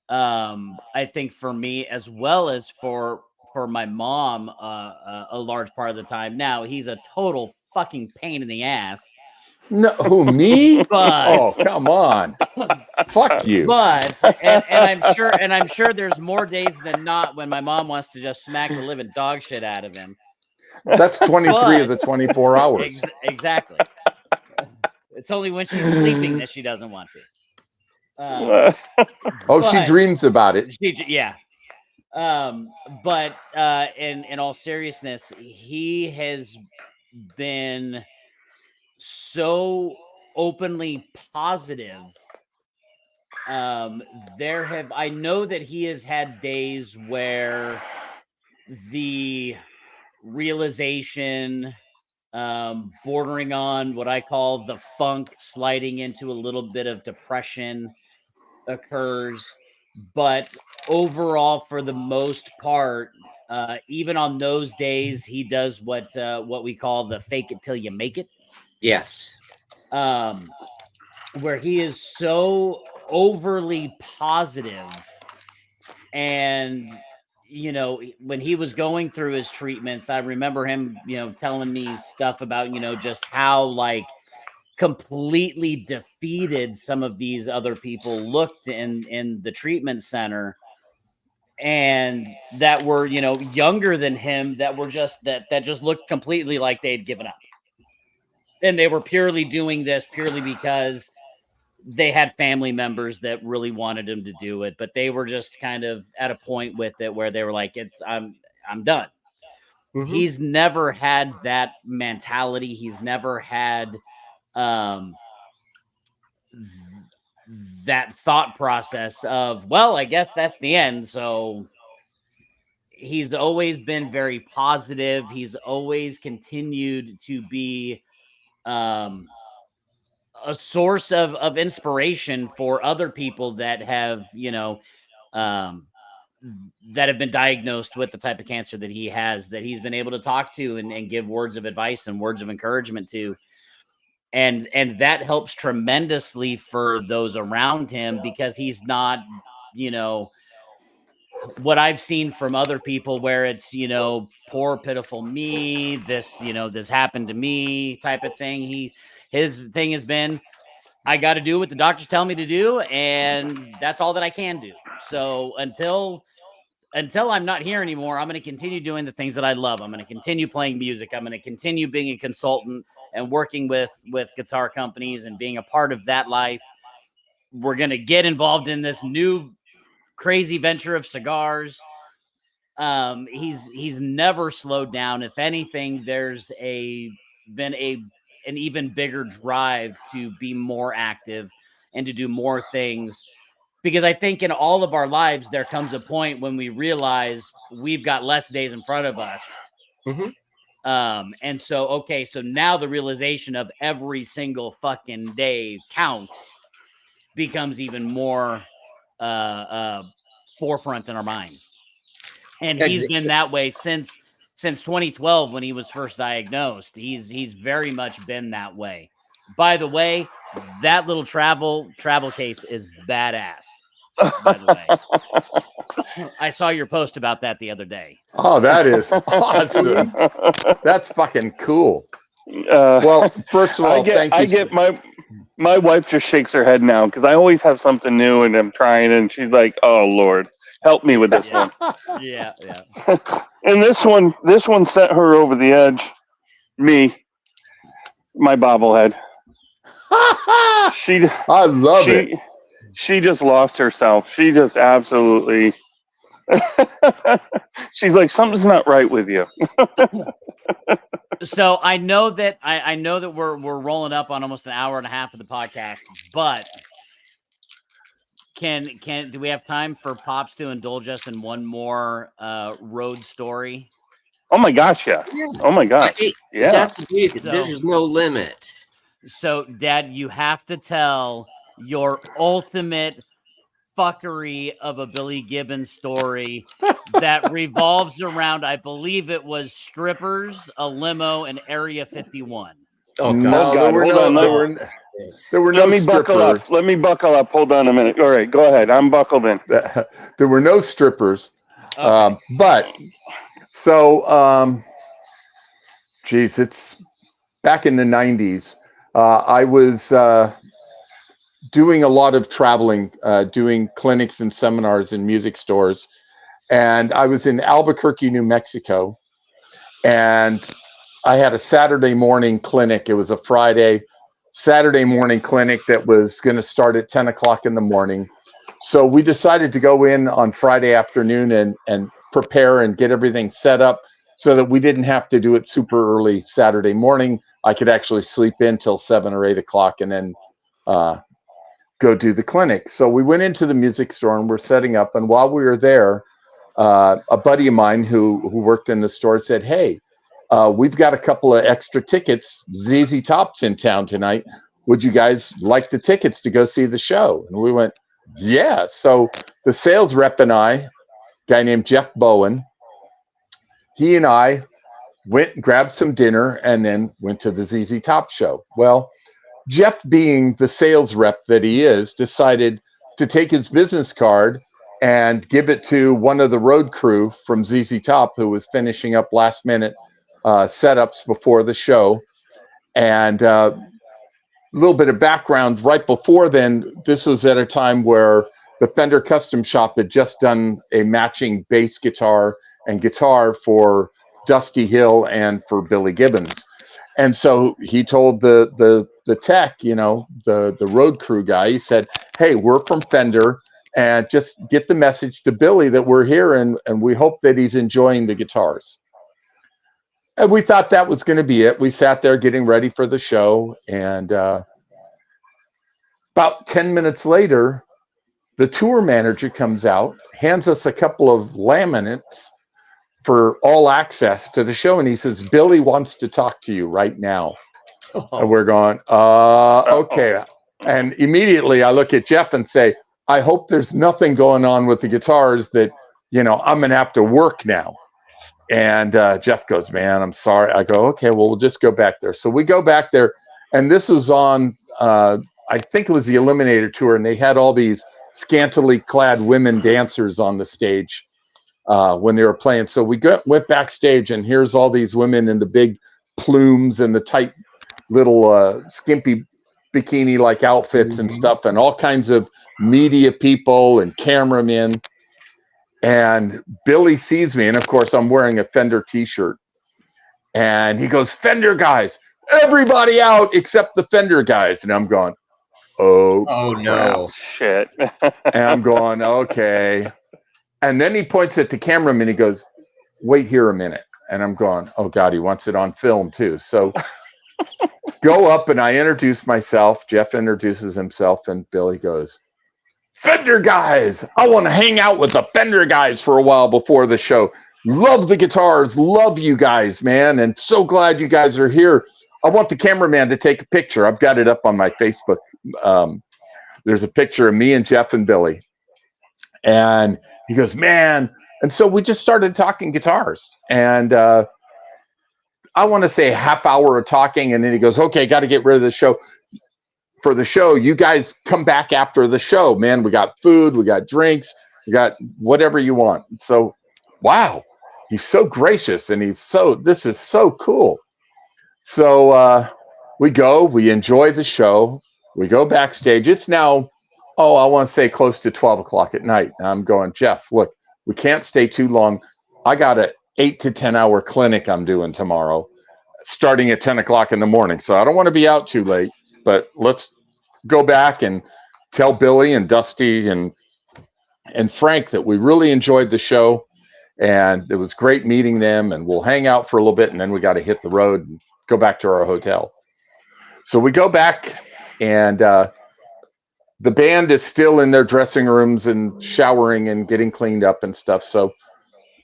S3: I think, for me, as well as for my mom, a large part of the time. Now he's a total fucking pain in the ass,
S2: No, who, me?
S3: but
S2: Oh, come on. Fuck you.
S3: I'm sure there's more days than not when my mom wants to just smack the living dog shit out of him.
S2: That's 23 of
S3: But
S2: the 24 hours.
S3: exactly, it's only when she's sleeping that she doesn't want to.
S2: Oh, she
S3: But
S2: dreams about it.
S3: yeah. But in all seriousness, he has been so openly positive. I know that he has had days where the realization, bordering on what I call the funk, sliding into a little bit of depression, occurs. But overall, for the most part, even on those days, he does what we call the fake it till you make it.
S1: Yes.
S3: Um, where he is so overly positive, and when he was going through his treatments, I remember him telling me stuff about just how, like, completely defeated some of these other people looked in the treatment center, and that were younger than him, that were that just looked completely like they'd given up, and they were purely doing this purely because they had family members that really wanted him to do it, but they were just kind of at a point with it where they were like, I'm done.
S1: Mm-hmm.
S3: He's never had that mentality. He's never had um that thought process of, well, I guess that's the end. So he's always been very positive. He's always continued to be um a source of inspiration for other people that have um that have been diagnosed with the type of cancer that he has, that he's been able to talk to and give words of advice and words of encouragement to. And that helps tremendously for those around him, because he's not, you know, what I've seen from other people, where it's, poor, pitiful me, this happened to me type of thing. His thing has been, I got to do what the doctors tell me to do, and that's all that I can do. So until I'm not here anymore, I'm going to continue doing the things that I love. I'm going to continue playing music. I'm going to continue being a consultant and working with guitar companies and being a part of that life. We're going to get involved in this new crazy venture of cigars. He's never slowed down. If anything, there's been an even bigger drive to be more active and to do more things. Because I think in all of our lives, there comes a point when we realize we've got less days in front of us.
S1: Mm-hmm.
S3: And so, okay, so now the realization of every single fucking day counts becomes even more forefront in our minds. And he's been that way since 2012 when he was first diagnosed. He's very much been that way. By the way, that little travel case is badass. By the way, I saw your post about that the other day.
S2: Oh, that is awesome. That's fucking cool. Well, first of all, thank you.
S4: I get my wife just shakes her head now because I always have something new and I'm trying, and she's like, "Oh Lord, help me with this one."
S3: Yeah.
S4: And this one sent her over the edge. Me, my bobblehead.
S2: I love it.
S4: She just lost herself. She just absolutely. She's like, something's not right with you.
S3: So I know that we're rolling up on almost an hour and a half of the podcast, but do we have time for Pops to indulge us in one more road story?
S4: Oh my gosh, yeah. Oh my gosh. Yeah.
S1: That's the beauty. There's no limit.
S3: So, Dad, you have to tell your ultimate fuckery of a Billy Gibbons story that revolves around, I believe it was strippers, a limo, and Area 51.
S1: Oh God!
S2: No, there were no
S4: Let me buckle up. Let me buckle up. Hold on a minute. All right, go ahead. I'm buckled in.
S2: There were no strippers.
S3: Okay.
S2: But so, geez, it's back in the 90s. I was doing a lot of traveling, doing clinics and seminars in music stores. And I was in Albuquerque, New Mexico. And I had a Saturday morning clinic. It was a Saturday morning clinic that was going to start at 10 o'clock in the morning. So we decided to go in on Friday afternoon and prepare and get everything set up so that we didn't have to do it super early Saturday morning. I could actually sleep in till 7 or 8 o'clock and then go do the clinic. So we went into the music store and we're setting up. And while we were there, a buddy of mine who worked in the store said, "Hey, we've got a couple of extra tickets. ZZ Top's in town tonight. Would you guys like the tickets to go see the show?" And we went, "Yeah." So the sales rep and I, guy named Jeff Bowen, he and I went and grabbed some dinner and then went to the ZZ Top show. Well, Jeff, being the sales rep that he is, decided to take his business card and give it to one of the road crew from ZZ Top who was finishing up last minute setups before the show. And a little bit of background, right before then, this was at a time where the Fender Custom Shop had just done a matching bass guitar and guitar for Dusty Hill and for Billy Gibbons. And so he told the tech, the road crew guy, he said, "Hey, we're from Fender, and just get the message to Billy that we're here and we hope that he's enjoying the guitars." And we thought that was going to be it. We sat there getting ready for the show, and about 10 minutes later, the tour manager comes out, hands us a couple of laminates for all access to the show, and he says, "Billy wants to talk to you right now." And we're going, okay. And immediately I look at Jeff and say, "I hope there's nothing going on with the guitars that, I'm going to have to work now." And Jeff goes, "Man, I'm sorry." I go, "Okay, well, we'll just go back there." So we go back there, and this was on, I think it was the Eliminator tour, and they had all these scantily clad women dancers on the stage when they were playing. So we went backstage, and here's all these women in the big plumes and the tight little skimpy bikini-like outfits and
S1: Mhm.
S2: stuff, and all kinds of media people and cameramen. And Billy sees me, and of course, I'm wearing a Fender T-shirt. And he goes, "Fender guys, everybody out except the Fender guys." And I'm going, "Oh
S1: Oh
S2: crap!"
S1: no.
S4: Shit.
S2: And I'm going, "Okay." And then he points at the cameraman. He goes, "Wait here a minute." And I'm going, "Oh God, he wants it on film too." So go up and I introduce myself. Jeff introduces himself, and Billy goes, "Fender guys, I want to hang out with the Fender guys for a while before the show. Love the guitars, love you guys, man, and so glad you guys are here. I want the cameraman to take a picture." I've got it up on my Facebook. There's a picture of me and Jeff and Billy. And he goes, "Man." And so we just started talking guitars. And I want to say a half hour of talking. And then he goes, "Okay, got to get rid of the show. For the show, you guys come back after the show, man. We got food, we got drinks, we got whatever you want." So, wow, he's so gracious, and this is so cool. So we enjoy the show. We go backstage. It's now, I want to say close to 12 o'clock at night. And I'm going, "Jeff, look, we can't stay too long. I got a 8 to 10 hour clinic I'm doing tomorrow, starting at 10 o'clock in the morning. So I don't want to be out too late, but let's go back and tell Billy and Dusty and Frank that we really enjoyed the show, and it was great meeting them, and we'll hang out for a little bit, and then we got to hit the road and go back to our hotel." So we go back, and the band is still in their dressing rooms and showering and getting cleaned up and stuff. So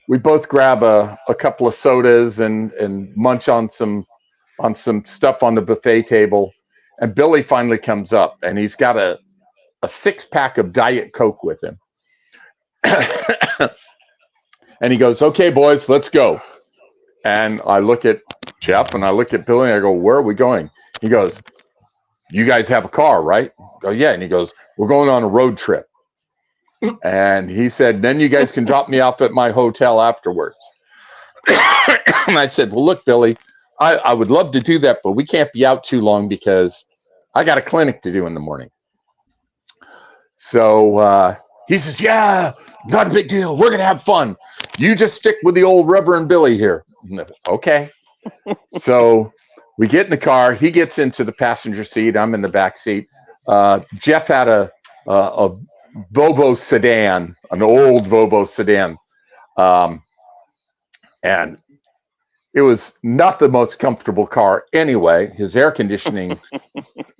S2: we both grab a couple of sodas and munch on some stuff on the buffet table. And Billy finally comes up, and he's got a 6-pack of Diet Coke with him. And he goes, "Okay, boys, let's go." And I look at Jeff and I look at Billy and I go, "Where are we going?" He goes, "You guys have a car, right?" I go, "Yeah." And he goes, "We're going on a road trip." And he said, "Then you guys can drop me off at my hotel afterwards." And I said, "Well, look, Billy, I would love to do that, but we can't be out too long because I got a clinic to do in the morning." So he says, "Yeah, not a big deal. We're going to have fun. You just stick with the old Reverend Billy here." Okay. So we get in the car. He gets into the passenger seat. I'm in the back seat. Jeff had a Volvo sedan, an old Volvo sedan. And it was not the most comfortable car anyway. His air conditioning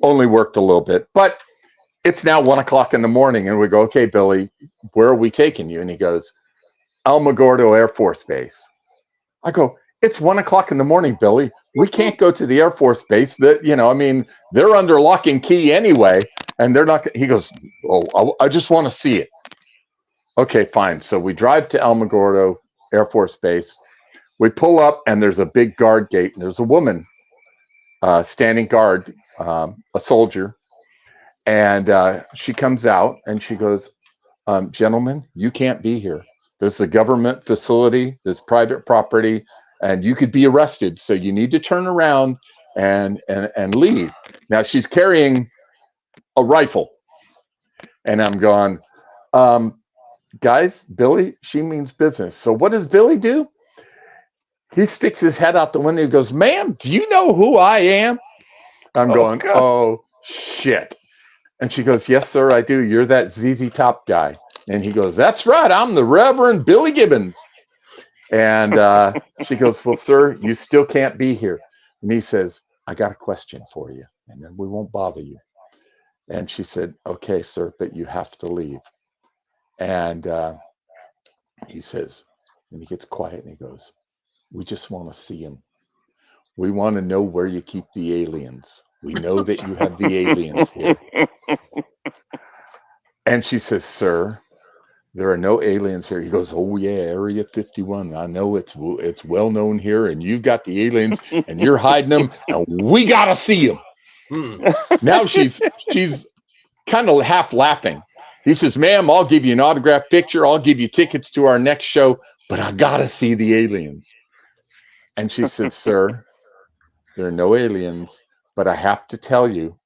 S2: only worked a little bit, but it's now 1 o'clock in the morning, and we go, "Okay, Billy, where are we taking you?" And he goes, "Alamogordo Air Force Base." I go, "It's 1 o'clock in the morning, Billy. We can't go to the Air Force Base. They're under lock and key anyway, and they're not." He goes, "Oh, I just want to see it." Okay, fine. So we drive to Alamogordo Air Force Base. We pull up, and there's a big guard gate, and there's a woman standing guard, a soldier. And she comes out and she goes, "Gentlemen, you can't be here. This is a government facility, this private property, and you could be arrested. So you need to turn around and leave." Now she's carrying a rifle. And I'm going, "Guys, Billy, she means business." So what does Billy do? He sticks his head out the window and goes, "Ma'am, do you know who I am?" I'm going,
S4: God.
S2: "Oh, shit." And she goes, "Yes, sir, I do. You're that ZZ Top guy." And he goes, "That's right. I'm the Reverend Billy Gibbons." And she goes, "Well, sir, you still can't be here." And he says, "I got a question for you, and then we won't bother you." And she said, "Okay, sir, but you have to leave." And he says, and he gets quiet and he goes, "We just want to see him. We want to know where you keep the aliens. We know that you have the aliens here." And she says, "Sir, there are no aliens here." He goes, "Oh yeah, Area 51. I know it's well known here, and you've got the aliens, and you're hiding them, and we gotta see them." Now she's kind of half laughing. He says, "Ma'am, I'll give you an autographed picture. I'll give you tickets to our next show, but I gotta see the aliens." And she said, "Sir, there are no aliens, but I have to tell you,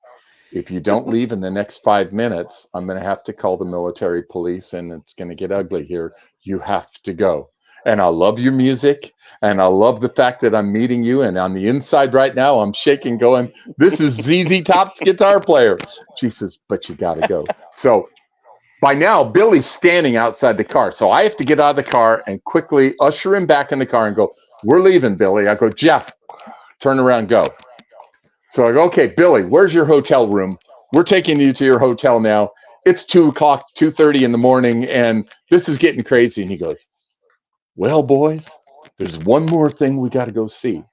S2: If you don't leave in the next 5 minutes, I'm going to have to call the military police and it's going to get ugly here. You have to go. And I love your music. And I love the fact that I'm meeting you. And on the inside right now, I'm shaking, going, this is ZZ Top's guitar player. She says, but you got to go. So by now, Billy's standing outside the car. So I have to get out of the car and quickly usher him back in the car and go, we're leaving, Billy. I go, Jeff, turn around, go. So I go, okay, Billy, where's your hotel room? We're taking you to your hotel now. It's 2 o'clock, 2:30 in the morning, and this is getting crazy. And he goes, well, boys, there's one more thing we got to go see.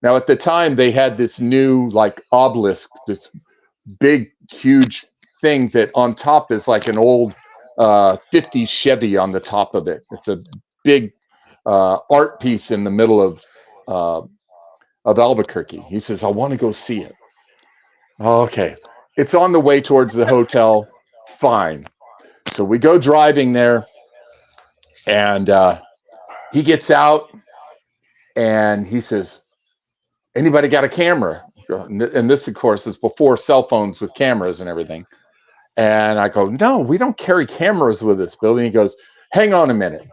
S2: Now, at the time, they had this new, like, obelisk, this big, huge thing that on top is like an old 50s Chevy on the top of it. It's a big art piece in the middle of Albuquerque. He says, I want to go see it. Okay. It's on the way towards the hotel. Fine. So we go driving there, and he gets out and he says, anybody got a camera? And this, of course, is before cell phones with cameras and everything. And I go, no, we don't carry cameras with us, Billy. And he goes, hang on a minute.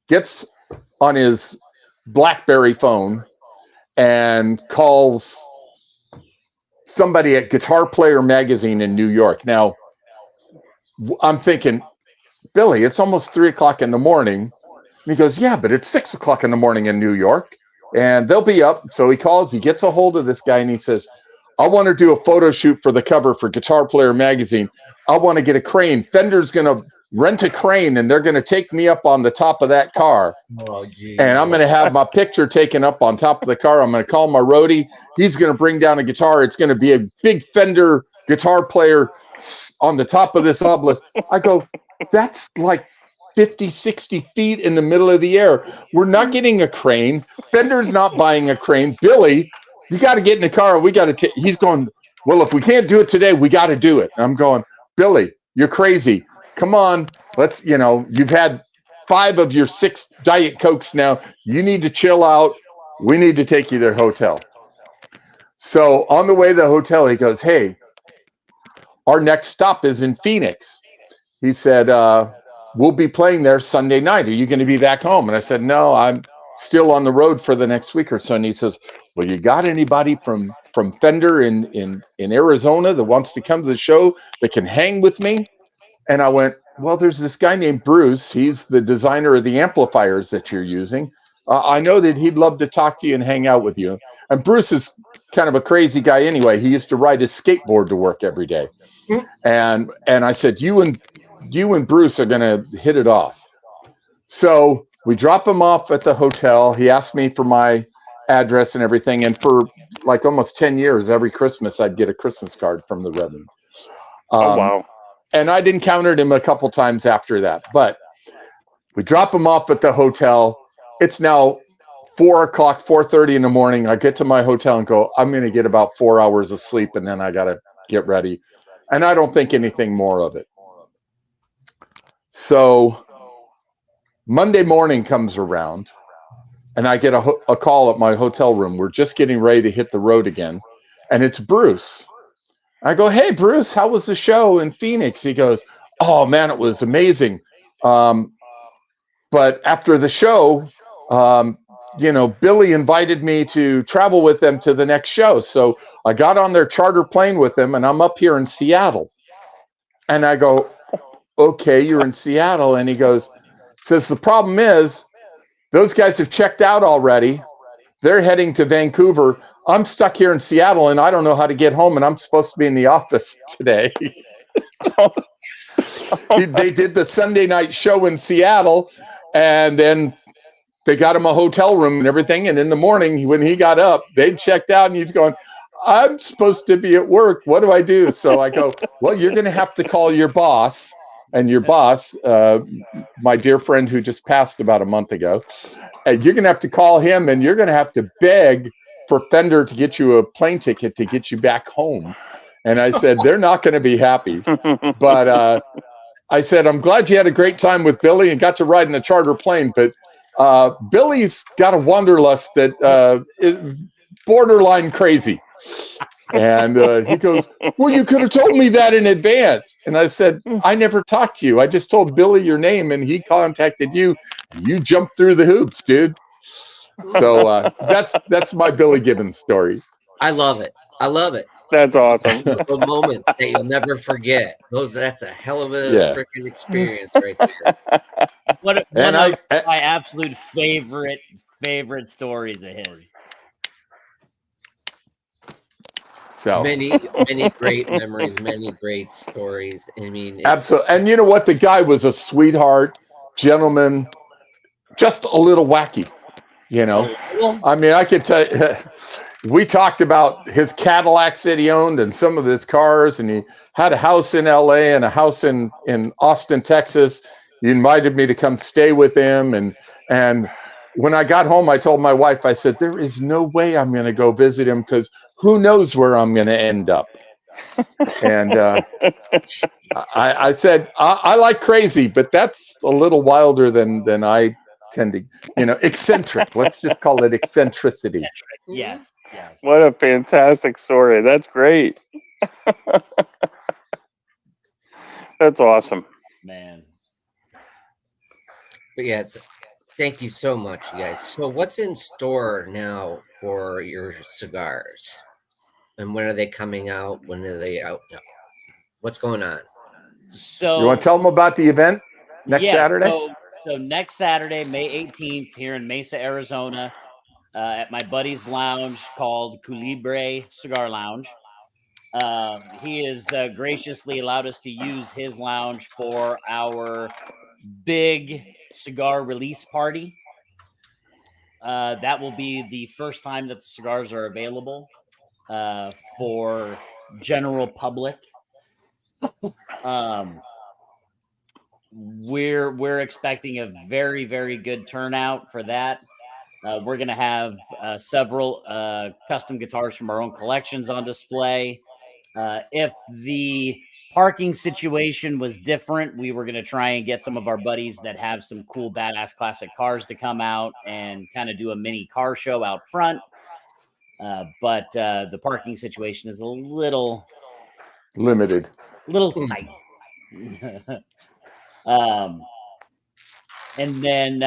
S2: Gets on his BlackBerry phone and calls somebody at Guitar Player magazine in New York. Now, I'm thinking, Billy, it's almost 3 o'clock in the morning. And he goes, yeah, but it's 6 o'clock in the morning in New York, and they'll be up. So he calls, he gets a hold of this guy, and he says, I want to do a photo shoot for the cover for Guitar Player magazine. I want to get a crane. Fender's going to rent a crane, and they're going to take me up on the top of that car.
S1: Oh, geez.
S2: And I'm going to have my picture taken up on top of the car. I'm going to call my roadie. He's going to bring down a guitar. It's going to be a big Fender Guitar Player on the top of this obelisk. I go, that's like 50, 60 feet in the middle of the air. We're not getting a crane. Fender's not buying a crane. Billy, you got to get in the car. We got to he's going, well, if we can't do it today, we got to do it. And I'm going, Billy, you're crazy. Come on. Let's, you've had 5 of your 6 Diet Cokes now. You need to chill out. We need to take you to the hotel. So on the way to the hotel, he goes, hey, our next stop is in Phoenix. He said, we'll be playing there Sunday night. Are you going to be back home? And I said, no, I'm still on the road for the next week or so. And he says, well, you got anybody from Fender in Arizona that wants to come to the show that can hang with me? And I went, well, there's this guy named Bruce. He's the designer of the amplifiers that you're using. I know that he'd love to talk to you and hang out with you. And Bruce is kind of a crazy guy anyway. He used to ride his skateboard to work every day. And I said, you and Bruce are going to hit it off. So we drop him off at the hotel. He asked me for my address and everything. And for like almost 10 years, every Christmas, I'd get a Christmas card from the Reverend.
S4: Oh, wow.
S2: And I'd encountered him a couple times after that. But we drop him off at the hotel. It's now 4 o'clock, 4:30 in the morning. I get to my hotel and go, I'm going to get about 4 hours of sleep, and then I got to get ready. And I don't think anything more of it. So Monday morning comes around, and I get a call at my hotel room. We're just getting ready to hit the road again, and it's Bruce. I go, hey, Bruce, how was the show in Phoenix? He goes, oh, man, it was amazing. But after the show, Billy invited me to travel with them to the next show. So I got on their charter plane with them, and I'm up here in Seattle. And I go, okay, you're in Seattle. And he says, the problem is those guys have checked out already. They're heading to Vancouver. I'm stuck here in Seattle, and I don't know how to get home, and I'm supposed to be in the office today. They did the Sunday night show in Seattle, and then they got him a hotel room and everything. And in the morning, when he got up, they checked out, and he's going, I'm supposed to be at work. What do I do? So I go, well, you're going to have to call your boss. And your boss, my dear friend who just passed about a month ago, and you're going to have to call him, and you're going to have to beg for Fender to get you a plane ticket to get you back home. And I said, they're not going to be happy. But I said, I'm glad you had a great time with Billy and got to ride in the charter plane. But Billy's got a wanderlust that is borderline crazy. And he goes, well, you could have told me that in advance. And I said, I never talked to you. I just told Billy your name and he contacted you. You jumped through the hoops, dude. So that's my Billy Gibbons story.
S1: I love it. I love it.
S4: That's awesome.
S1: The moments that you'll never forget. That's a hell of a
S2: Yeah.
S1: freaking experience right there.
S3: One
S2: And
S3: of my absolute favorite stories of his.
S2: So
S1: Many great memories, many great stories. I mean,
S2: absolutely. And you know what? The guy was a sweetheart, gentleman, just a little wacky. You know, I mean, I could tell you, we talked about his Cadillacs that he owned and some of his cars, and he had a house in LA and a house in Austin, Texas. He invited me to come stay with him. And when I got home, I told my wife, I said, there is no way I'm going to go visit him because who knows where I'm going to end up. And I said, I like crazy, but that's a little wilder than I tend to, you know, eccentric. Let's just call it eccentricity.
S3: Yes, yes.
S4: What a fantastic story. That's great. That's awesome.
S3: Man.
S1: But yes, thank you so much, you guys. So what's in store now for your cigars? And when are they coming out? When are they out? What's going on?
S3: So
S2: you want to tell them about the event next Saturday?
S3: So next Saturday, May 18th, here in Mesa, Arizona, at my buddy's lounge called Culibre Cigar Lounge. He has graciously allowed us to use his lounge for our big cigar release party. That will be the first time that the cigars are available for general public. We're expecting a very, very good turnout for that. We're going to have several custom guitars from our own collections on display. If the parking situation was different, we were going to try and get some of our buddies that have some cool, badass classic cars to come out and kind of do a mini car show out front. But the parking situation is a little
S2: Limited.
S3: tight. And then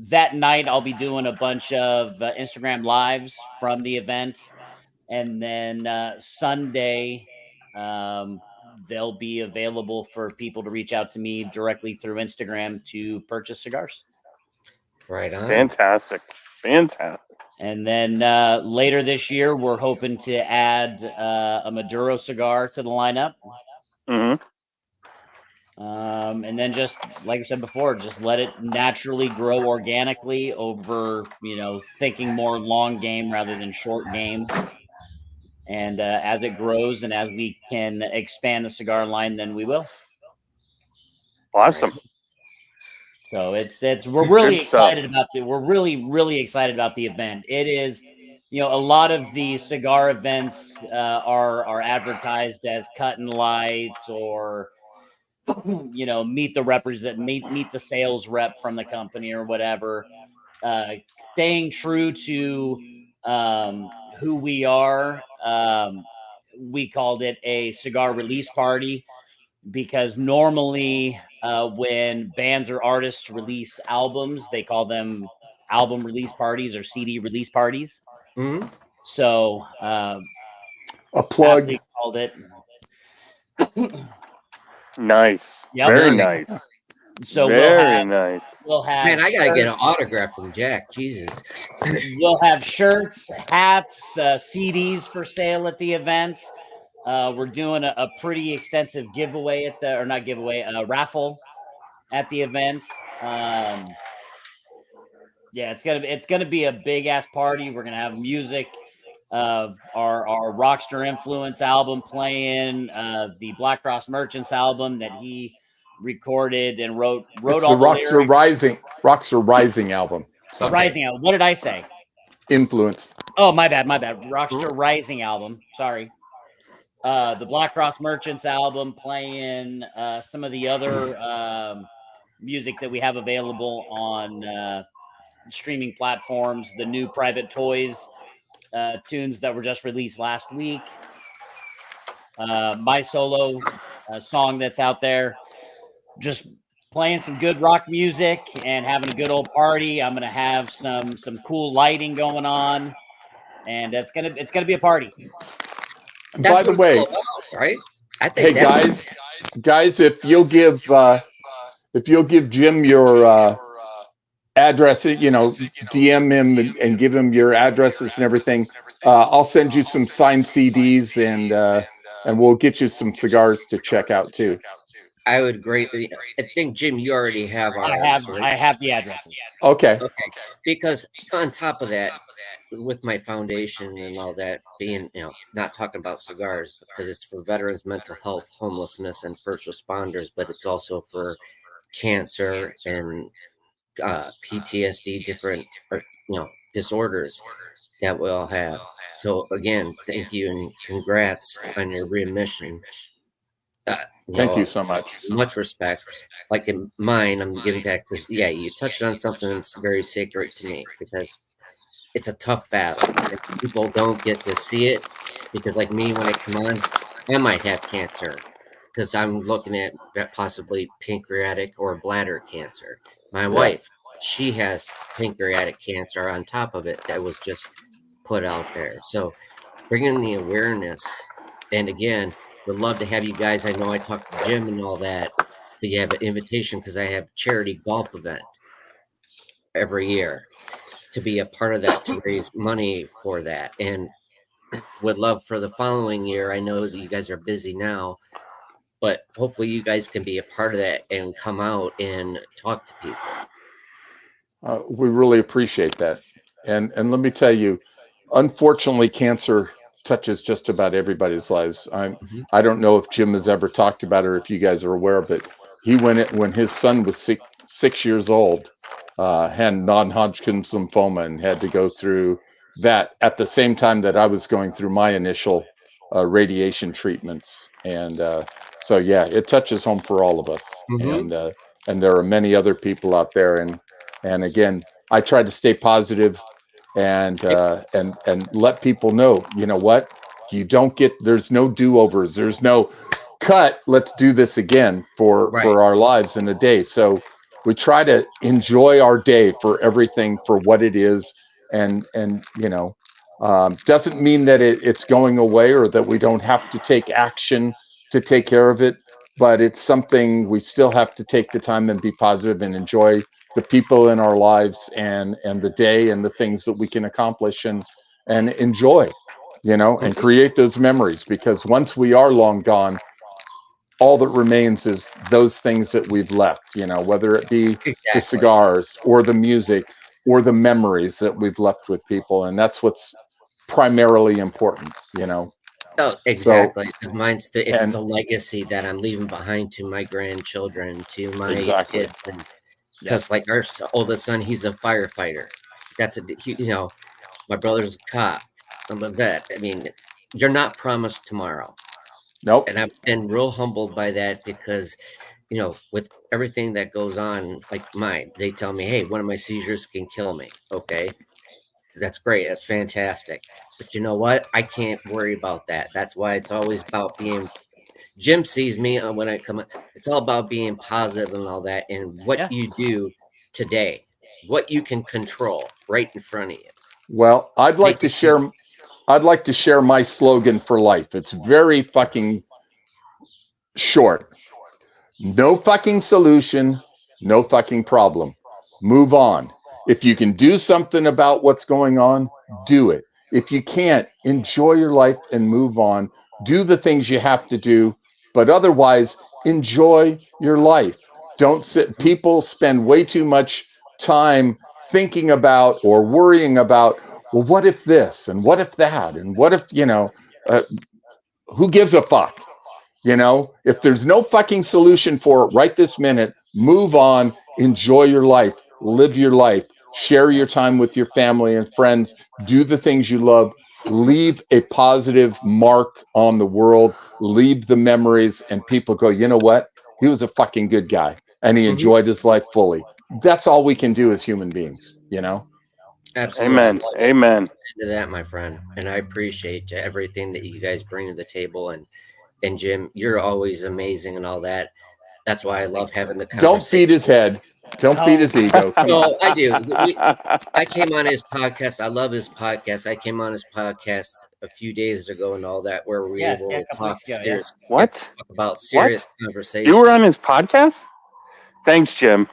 S3: that night I'll be doing a bunch of Instagram lives from the event. And then Sunday, they'll be available for people to reach out to me directly through Instagram to purchase cigars.
S1: Right on.
S4: Fantastic.
S3: And then later this year, we're hoping to add a Maduro cigar to the lineup.
S4: Mm-hmm.
S3: And then just like I said before, just let it naturally grow organically over, thinking more long game rather than short game. And as it grows and as we can expand the cigar line, then we will.
S4: Awesome.
S3: So we're really excited about we're really excited about the event. It is, a lot of the cigar events are advertised as cut and lights or meet the sales rep from the company or whatever. Staying true to who we are. We called it a cigar release party because normally when bands or artists release albums, they call them album release parties or CD release parties.
S1: Mm-hmm.
S3: So
S2: a plug.
S3: Called it.
S4: Nice.
S3: Yep.
S4: Very nice.
S3: So
S4: nice.
S3: We'll have.
S1: Man, I gotta get an autograph from Jack. Jesus.
S3: We'll have shirts, hats, CDs for sale at the event. We're doing a pretty extensive giveaway raffle at the event. It's gonna be a big ass party. We're gonna have music of our Rockstar Influence album playing, the Black Cross Merchants album that he recorded and wrote
S2: it's
S3: all
S2: the Rockstar Rising album.
S3: Okay. Rising album. What did I say?
S2: Influence.
S3: Oh, my bad. Rockstar Rising album. Sorry. The Black Cross Merchants album, playing some of the other music that we have available on streaming platforms, the new Private Toys tunes that were just released last week. My solo song that's out there, just playing some good rock music and having a good old party. I'm gonna have some cool lighting going on, and it's gonna be a party.
S2: By
S1: That's
S2: the
S1: what it's
S2: way,
S1: all about, right? I think
S2: hey
S1: that's
S2: guys, if you'll give Jim your address, DM him and give him your addresses and everything. I'll send you some signed CDs and we'll get you some cigars to check out too.
S1: I would greatly. I think Jim, you already have ours, right?
S3: I have the addresses.
S2: Okay.
S1: Okay, because on top of that, with my foundation and all that, being not talking about cigars because it's for veterans, mental health, homelessness, and first responders, but it's also for cancer and PTSD, different disorders that we all have. So again, thank you and congrats on your readmission.
S2: Thank you so much.
S1: Much respect. Like in mine, I'm giving back because you touched on something that's very sacred to me because it's a tough battle. And people don't get to see it because, like me, when I come on, I might have cancer because I'm looking at possibly pancreatic or bladder cancer. My
S2: Yeah.
S1: wife, she has pancreatic cancer on top of it that was just put out there. So bringing the awareness, and again, would love to have you guys. I know I talked to Jim and all that, but you have an invitation because I have charity golf event every year to be a part of that to raise money for that, and would love for the following year. I know that you guys are busy now, but hopefully you guys can be a part of that and come out and talk to people.
S2: We really appreciate that. And let me tell you, unfortunately, cancer touches just about everybody's lives.
S1: Mhm.
S2: I don't know if Jim has ever talked about it or if you guys are aware of it. He went it when his son was 6 years old, had non-Hodgkin's lymphoma and had to go through that at the same time that I was going through my initial radiation treatments. And so, yeah, it touches home for all of us.
S1: Mhm.
S2: And there are many other people out there. And again, I try to stay positive and let people know, you know what, you don't get, there's no do-overs, there's no cut, let's do this again
S1: Right.
S2: for our lives in a day. So we try to enjoy our day for everything for what it is. And doesn't mean that it's going away or that we don't have to take action to take care of it, but it's something we still have to take the time and be positive and enjoy the people in our lives and the day and the things that we can accomplish and enjoy, and
S1: Mhm.
S2: create those memories, because once we are long gone, all that remains is those things that we've left, whether it be the
S1: Exactly.
S2: cigars or the music or the memories that we've left with people. And that's what's primarily important.
S1: Oh,
S2: So,
S1: exactly. 'Cause it's
S2: and
S1: the legacy that I'm leaving behind to my grandchildren, to my
S2: exactly.
S1: kids, and
S3: Yep.
S1: because like our oldest son, he's a firefighter. That's my brother's a cop. I'm a vet. I mean, you're not promised tomorrow.
S2: Nope.
S1: And I've been real humbled by that because, with everything that goes on, like mine, they tell me, hey, one of my seizures can kill me. Okay. That's great. That's fantastic. But you know what? I can't worry about that. That's why it's always about being. Jim sees me when I come. It's all about being positive and all that, and what
S3: Yeah.
S1: you do today, what you can control right in front of you.
S2: Well,
S1: Make it.
S2: I'd like to share my slogan for life. It's very fucking short. No fucking solution, no fucking problem. Move on. If you can do something about what's going on, do it. If you can't, enjoy your life and move on. Do the things you have to do, but otherwise, enjoy your life. Don't sit.
S1: Mhm.
S2: People spend way too much time thinking about or worrying about, well, what if this and what if that and what if, who gives a fuck? If there's no fucking solution for it right this minute, move on, enjoy your life, live your life, share your time with your family and friends, do the things you love, leave a positive mark on the world, leave the memories, and people go, you know what? He was a fucking good guy and he
S1: Mhm.
S2: enjoyed his life fully. That's all we can do as human beings.
S1: Absolutely. I
S4: Amen.
S1: love it.
S4: Amen.
S1: To that, my friend, and I appreciate everything that you guys bring to the table. And Jim, you're always amazing and all that. That's why I love having the
S2: Don't feed
S1: conversation.
S2: his head. Don't feed
S3: Oh,
S2: his ego. Come on.
S1: No, I do. I came on his podcast. I love his podcast. I came on his podcast a few days ago and all that, where we were
S3: yeah,
S1: able
S3: a
S1: to
S3: couple
S1: talk
S3: weeks ago. Yeah.
S1: serious,
S4: What?
S1: talk about
S4: What?
S1: serious
S4: You
S1: conversations.
S4: were on his podcast? Thanks, Jim.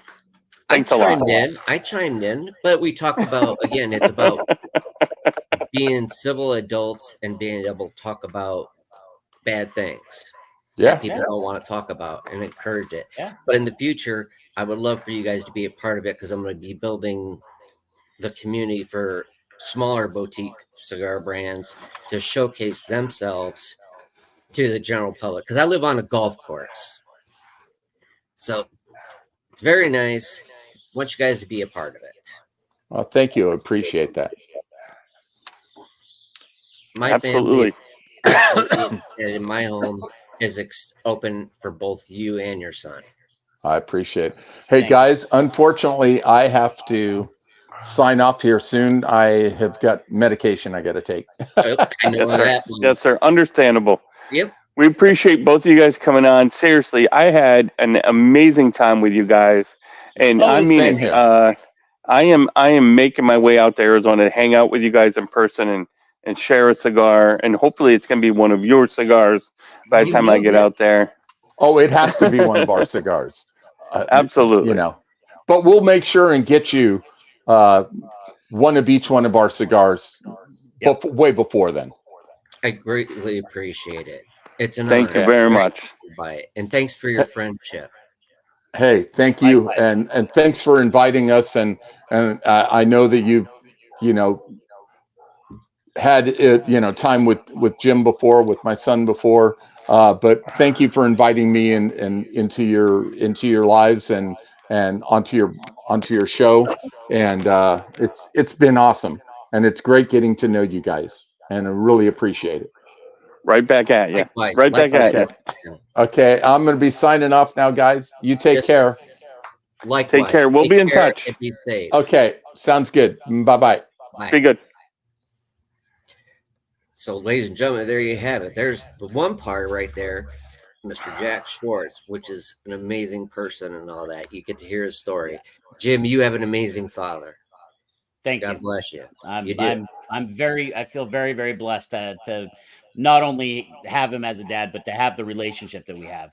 S4: Thanks a lot.
S1: I chimed in, but we talked about, again, it's about being civil adults and being able to talk about bad things that
S2: Yeah.
S1: people
S3: Yeah.
S1: don't want to talk about and encourage it.
S3: Yeah.
S1: But in the future, I would love for you guys to be a part of it, because I'm going to be building the community for smaller boutique cigar brands to showcase themselves to the general public. Because I live on a golf course, so it's very nice. I want you guys to be a part of it.
S2: Well, thank you. I appreciate that.
S1: My family
S4: Absolutely.
S1: is absolutely in my home is open for both you and your son.
S2: I appreciate it. Hey,
S3: Thank you.
S2: guys, unfortunately, I have to sign off here soon. I have got medication I got to take.
S1: I know
S4: Yes, sir.
S1: that one.
S4: Yes, sir. Understandable.
S1: Yep.
S4: We appreciate both of you guys coming on. Seriously, I had an amazing time with you guys, and
S3: Oh,
S4: I mean
S2: same
S4: it.
S2: here.
S4: I am making my way out to Arizona to hang out with you guys in person and share a cigar, and hopefully it's going to be one of your cigars by the
S1: You
S4: time I
S1: know
S4: get
S1: that.
S4: out there.
S2: Oh, it has to be one of our cigars.
S4: Absolutely.
S2: You know, but we'll make sure and get you one of each one of our cigars way before then.
S1: I greatly appreciate it. It's an
S4: Thank
S1: honor.
S4: you very much.
S1: By it. And thanks for your friendship.
S2: Hey, thank you,
S3: Likewise.
S2: and thanks for inviting us. And I know that you've had time with Jim before, with my son before, but thank you for inviting me and into your lives and onto your show. And it's been awesome, and it's great getting to know you guys, and I really appreciate it.
S4: Right back at you.
S1: Likewise.
S4: Right back at you.
S2: Okay, I'm going to be signing off now, guys. You take care.
S1: Likewise.
S4: Take care. We'll be in touch.
S1: And be safe.
S2: Okay, sounds good. Bye-bye.
S1: Bye.
S4: Be good.
S1: So, ladies and gentlemen, there you have it. There's the one part right there, Mr. Jack Schwartz, which is an amazing person and all that. You get to hear his story. Jim, you have an amazing father.
S3: Thank you.
S1: God bless you.
S3: I feel very, very blessed to not only have him as a dad, but to have the relationship that we have.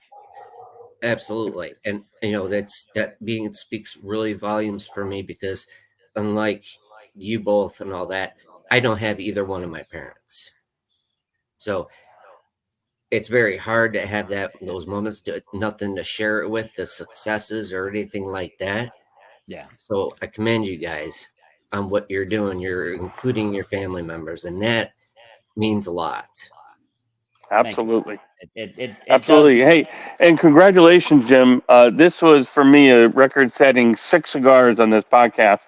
S1: Absolutely. And that speaks really volumes for me, because unlike you both and all that, I don't have either one of my parents. So it's very hard to have those moments, nothing to share it with, the successes or anything like that.
S3: Yeah.
S1: So I commend you guys on what you're doing. You're including your family members, and that means a lot.
S4: Absolutely.
S3: It
S4: Absolutely.
S3: does.
S4: Hey, and congratulations, Jim. This was for me a record-setting 6 cigars on this podcast.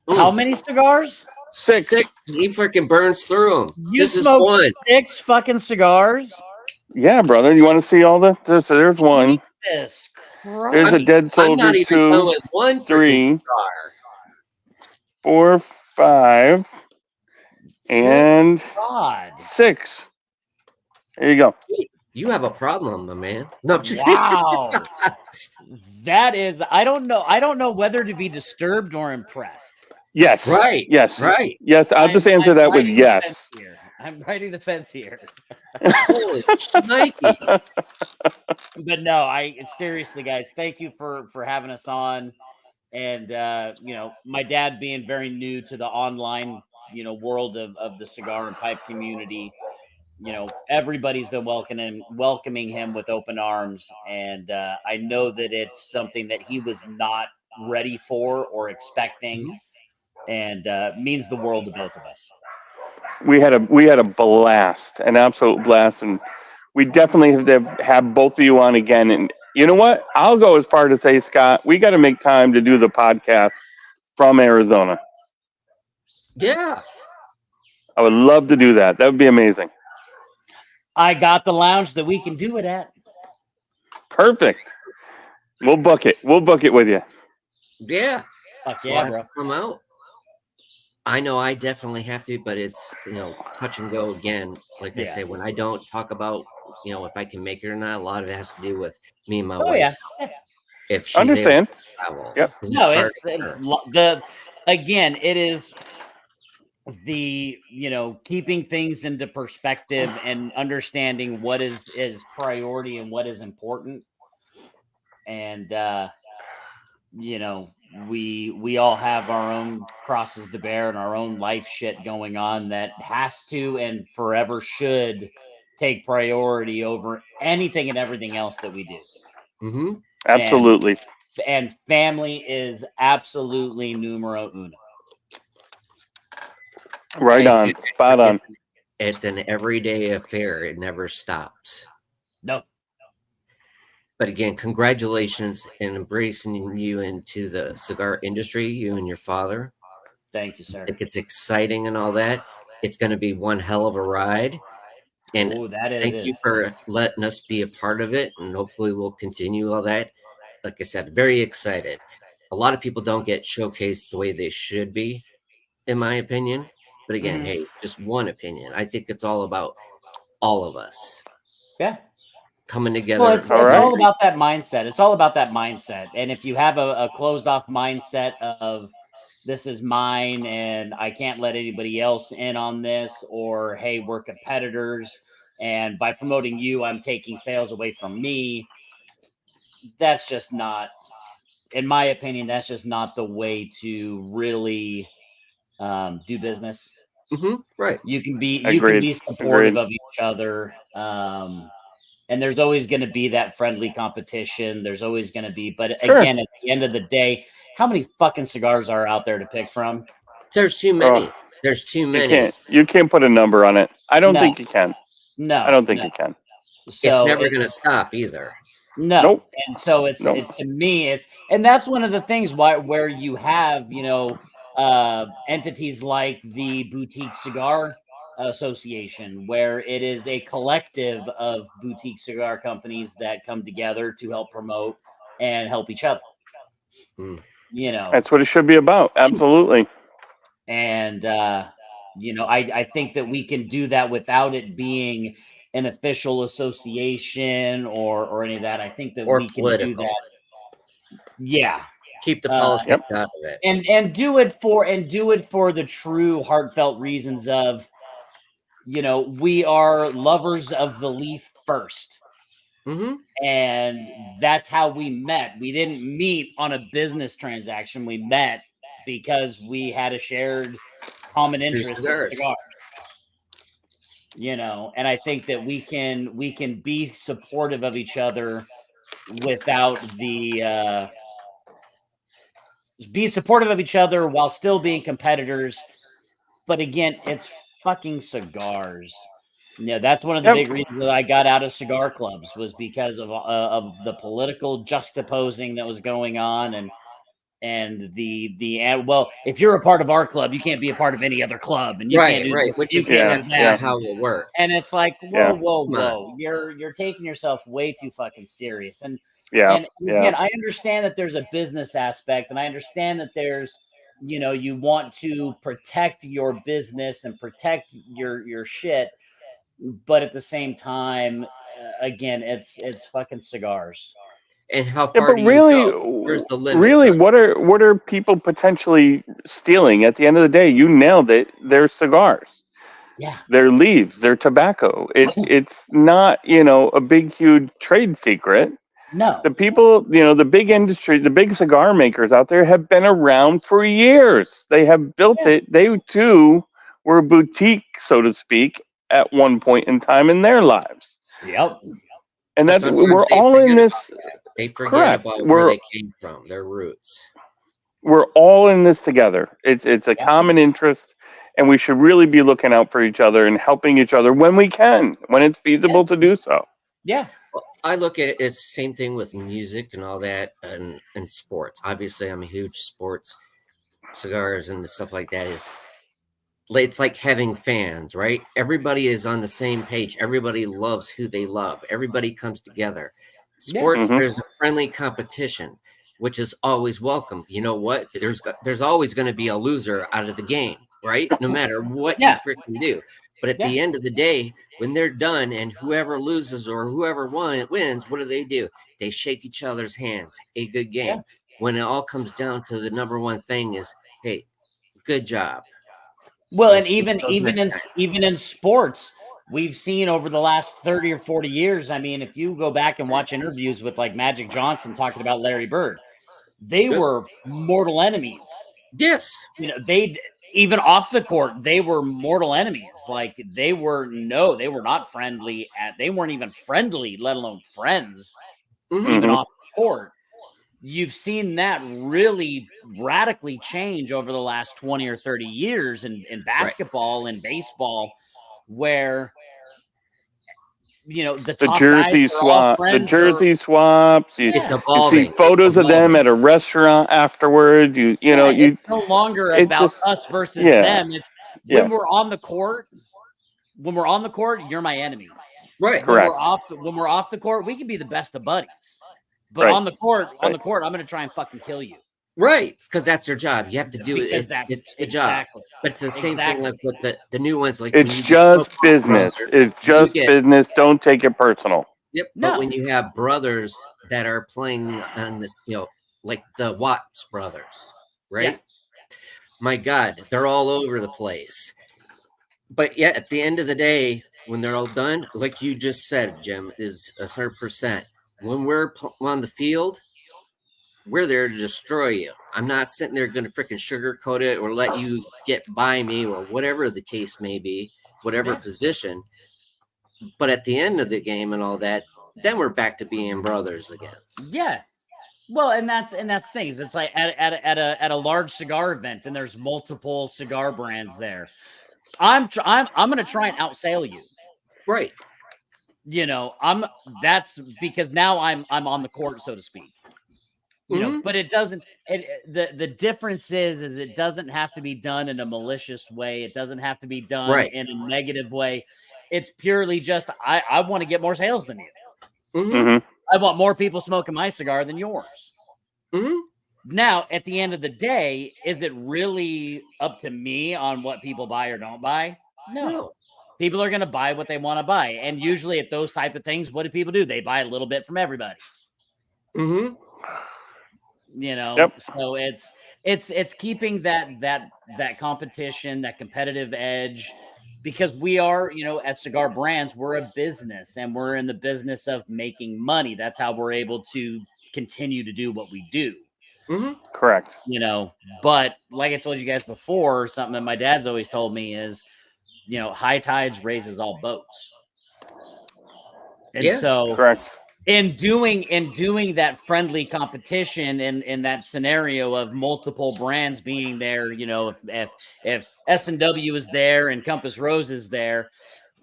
S3: How many cigars?
S4: 6.
S1: He freaking burns through them.
S3: You
S1: This is
S3: smoked
S1: one.
S3: 6 fucking cigars?
S4: Yeah, brother. You want to see all the? There's one.
S3: Jesus Christ.
S4: There's a Dead
S1: I'm
S4: Soldier
S1: not even
S4: 2,
S1: telling one
S4: 3,
S1: freaking cigar.
S4: 4, 5, and
S3: God.
S4: 6. There you go.
S1: You have a problem, my man. No, I'm just
S3: Wow. That is, I don't know whether to be disturbed or impressed.
S4: Yes.
S1: Right.
S4: Yes.
S1: Right.
S4: Yes. I'll just answer that with
S3: riding the
S4: yes.
S3: fence here. I'm riding the fence here.
S1: Holy shnikes.
S3: But no, seriously, guys, thank you for having us on. And my dad being very new to the online, world of the cigar and pipe community, everybody's been welcoming him with open arms. And I know that it's something that he was not ready for or expecting, and means the world to both of us.
S4: We had a blast, an absolute blast, and we definitely have to have both of you on again. And you know what? I'll go as far to say, Scott, we got to make time to do the podcast from Arizona.
S1: Yeah.
S4: I would love to do that. That would be amazing.
S3: I got the lounge that we can do it at.
S4: Perfect. We'll book it. We'll book it with you.
S1: Yeah.
S3: Fuck yeah,
S1: We'll have
S3: bro.
S1: to come out. I know I definitely have to, but it's, touch and go again. Like I
S3: Yeah.
S1: say, when I don't talk about, if I can make it or not, a lot of it has to do with me and my
S3: Oh yeah.
S1: wife's health. If she's able
S4: Understand?
S1: to travel,
S4: Yep.
S1: because it's
S3: No,
S1: hard
S3: it's
S1: for her.
S3: the again, it is the keeping things into perspective and understanding what is priority and what is important. And we all have our own crosses to bear and our own life shit going on that has to and forever should take priority over anything and everything else that we do.
S1: Mm-hmm.
S3: And
S4: Absolutely.
S3: family is absolutely numero uno.
S4: Right
S1: It's
S4: on. Spot on.
S1: it's an everyday affair. It never stops.
S3: No.
S1: But again, congratulations in embracing you into the cigar industry, you and your father.
S3: Thank you,
S1: I
S3: sir.
S1: think it's exciting and all that. It's going to be one hell of a ride. And
S3: Oh, that it
S1: thank you
S3: is.
S1: for letting us be a part of it. And hopefully we'll continue all that. Like I said, very excited. A lot of people don't get showcased the way they should be, in my opinion. But again,
S3: Mhm.
S1: hey, it's just one opinion. I think it's all about all of us
S3: Yeah.
S1: coming
S3: Well,
S1: together.
S4: All
S3: it's
S4: right.
S3: all about that mindset. It's all about that mindset. And if you have a closed off mindset of this is mine and I can't let anybody else in on this, or hey, we're competitors, and by promoting you, I'm taking sales away from me, that's just not, in my opinion, that's just not the way to really do business.
S1: Right.
S3: You can
S4: Agreed.
S3: be supportive
S4: Agreed.
S3: of each other. And there's always going to be that friendly competition. There's always going to be, but
S4: Sure.
S3: again, at the end of the day, how many fucking cigars are out there to pick from?
S1: There's too
S4: Oh,
S1: many. There's too
S4: you
S1: many.
S4: can't put a number on it. I don't
S3: No,
S4: think you can. I
S3: no,
S4: don't think
S3: no.
S4: you can.
S1: It's
S3: So
S1: never going
S3: it's
S1: to stop either.
S3: no.
S4: Nope.
S3: And so
S4: Nope.
S3: to me, and that's one of the things where you have, entities like the Boutique Cigar Association, where it is a collective of boutique cigar companies that come together to help promote and help each other.
S1: Mm.
S3: You know,
S4: That's what it should be about. Absolutely.
S3: and I think that we can do that without it being an official association or any of that. I think that
S1: Or
S3: we can do
S1: political.
S3: that. Yeah.
S1: Keep the
S3: uh
S4: Yep.
S1: politics out of it.
S3: and do it for the true heartfelt reasons of, we are lovers of the leaf first.
S1: Mm-hmm.
S3: And that's how we met. We didn't meet on a business transaction. We met because we had a shared common
S1: Through
S3: interest in
S1: cigars.
S3: cigars. And I think that we can be supportive of each other without the be supportive of each other while still being competitors. But again, it's fucking cigars. That's one of the
S4: Yep.
S3: big reasons that I got out of cigar clubs, was because of the political juxtaposing that was going on. And well, if you're a part of our club, you can't be a part of any other club, and you can't
S1: Right,
S3: do
S1: right.
S3: this,
S1: Which
S3: you
S1: is
S3: can't
S4: Yeah.
S3: do
S1: that's
S3: that.
S1: not
S4: Yeah.
S1: how it
S3: And
S1: works.
S3: it's like, whoa,
S4: Yeah.
S3: whoa,
S1: Come on.
S3: whoa, you're taking yourself way too fucking serious. And
S4: Yeah.
S3: and
S4: Yeah.
S3: again, I understand that there's a business aspect, and I understand that there's, you want to protect your business and protect your shit, but at the same time, again, it's fucking cigars.
S1: And how
S4: Yeah.
S1: far
S4: But
S1: do you
S4: really,
S1: go? Where's the limits
S4: really,
S1: on
S4: what are people potentially stealing? At the end of the day, you nailed it. They're cigars.
S3: Yeah.
S4: Their leaves, their tobacco. It's not, a big huge trade secret.
S3: No.
S4: The people, the big industry, the big cigar makers out there have been around for years. They have built
S3: Yeah.
S4: it. They too were a boutique, so to speak, at one point in time in their lives.
S3: Yep.
S4: And
S1: But
S4: that's
S1: sometimes
S4: we're
S1: they
S4: all in
S1: forget about
S4: this.
S1: that. They forget
S4: Correct.
S1: about where
S4: We're
S1: they came from, their roots.
S4: we're all in this together. It's a
S3: Yep.
S4: common interest, and we should really be looking out for each other and helping each other when we can, when it's
S3: Yeah.
S4: feasible to do so.
S3: Yeah.
S1: Well, I look at it as the same thing with music and all that, and sports. Obviously, I'm a huge sports cigars and stuff like that. It's like having fans, right? Everybody is on the same page. Everybody loves who they love. Everybody comes together.
S3: Yeah.
S1: Sports,
S4: Hmm.
S1: there's a friendly competition, which is always welcome. You know what? There's always going to be a loser out of the game. right? No matter what you
S3: Yeah.
S1: freaking do. But at
S3: Yeah.
S1: the end of the day, when they're done and whoever loses or whoever wins, what do? They shake each other's hands. A good
S3: Yeah.
S1: game. When it all comes down to the number one thing is, hey, good job.
S3: Well, and
S1: Let's see next time.
S3: even in sports, we've seen over the last 30 or 40 years. I mean, if you go back and watch interviews with like Magic Johnson talking about Larry Bird, they
S1: Good.
S3: were mortal enemies.
S1: Yes.
S3: You know, they even off the court, they were mortal enemies. Like they were not friendly they weren't even friendly, let alone friends, even off the court. You've seen that really radically change over the last 20 or 30 years in basketball and baseball, where the top guys are all
S4: The
S3: friends or
S4: jersey swaps.
S1: It's
S3: yeah.
S4: You see
S1: evolving.
S4: photos of them at a restaurant afterward.
S3: It's no longer
S4: it
S3: about
S4: just
S3: us versus
S4: yeah
S3: them. It's
S4: yeah
S3: when we're on the court, you're my enemy.
S1: Right.
S4: correct
S3: When we're off the court, we can be the best of buddies. But
S4: Right.
S3: on the court,
S4: Right.
S3: I'm going to try and fucking kill you.
S1: Right, because that's their job. You have to do
S3: Because
S1: it. It's the job.
S3: exactly.
S1: But it's the same thing like with the new ones. Like when
S4: It's
S1: you
S4: just
S1: get
S4: business.
S1: brothers,
S4: It's
S1: you
S4: just
S1: get
S4: business. Don't take it personal.
S1: yep.
S3: No.
S1: But when you have brothers that are playing on this, like the Watts brothers, right? My God, they're all over the place. But yet, at the end of the day, when they're all done, like you just said, Jim, is 100%. When we're on the field, we're there to destroy you. I'm not sitting there going to freaking sugarcoat it or let you get by me or whatever the case may be, whatever position. But at the end of the game and all that, then we're back to being brothers again.
S3: Yeah. Well, and that's things. It's like at a large cigar event, and there's multiple cigar brands there. I'm going to try and outsail you.
S1: Right.
S3: That's because now I'm on the court, so to speak. But it doesn't. The difference is it doesn't have to be done in a malicious way. It doesn't have to be done in a negative way. It's purely just I want to get more sales than you. I want more people smoking my cigar than yours. Now, at the end of the day, is it really up to me on what people buy or don't buy? No. People are going to buy what they want to buy. And usually at those type of things, what do people do? They buy a little bit from everybody.
S1: Mm-hmm.
S3: So it's keeping that competition, that competitive edge, because we are, as cigar brands, we're a business and we're in the business of making money. That's how we're able to continue to do what we do.
S4: Correct.
S3: But like I told you guys before, something that my dad's always told me is, high tides raises all boats. And so
S4: correct.
S3: in doing that friendly competition in that scenario of multiple brands being there, if S&W is there and Compass Rose is there,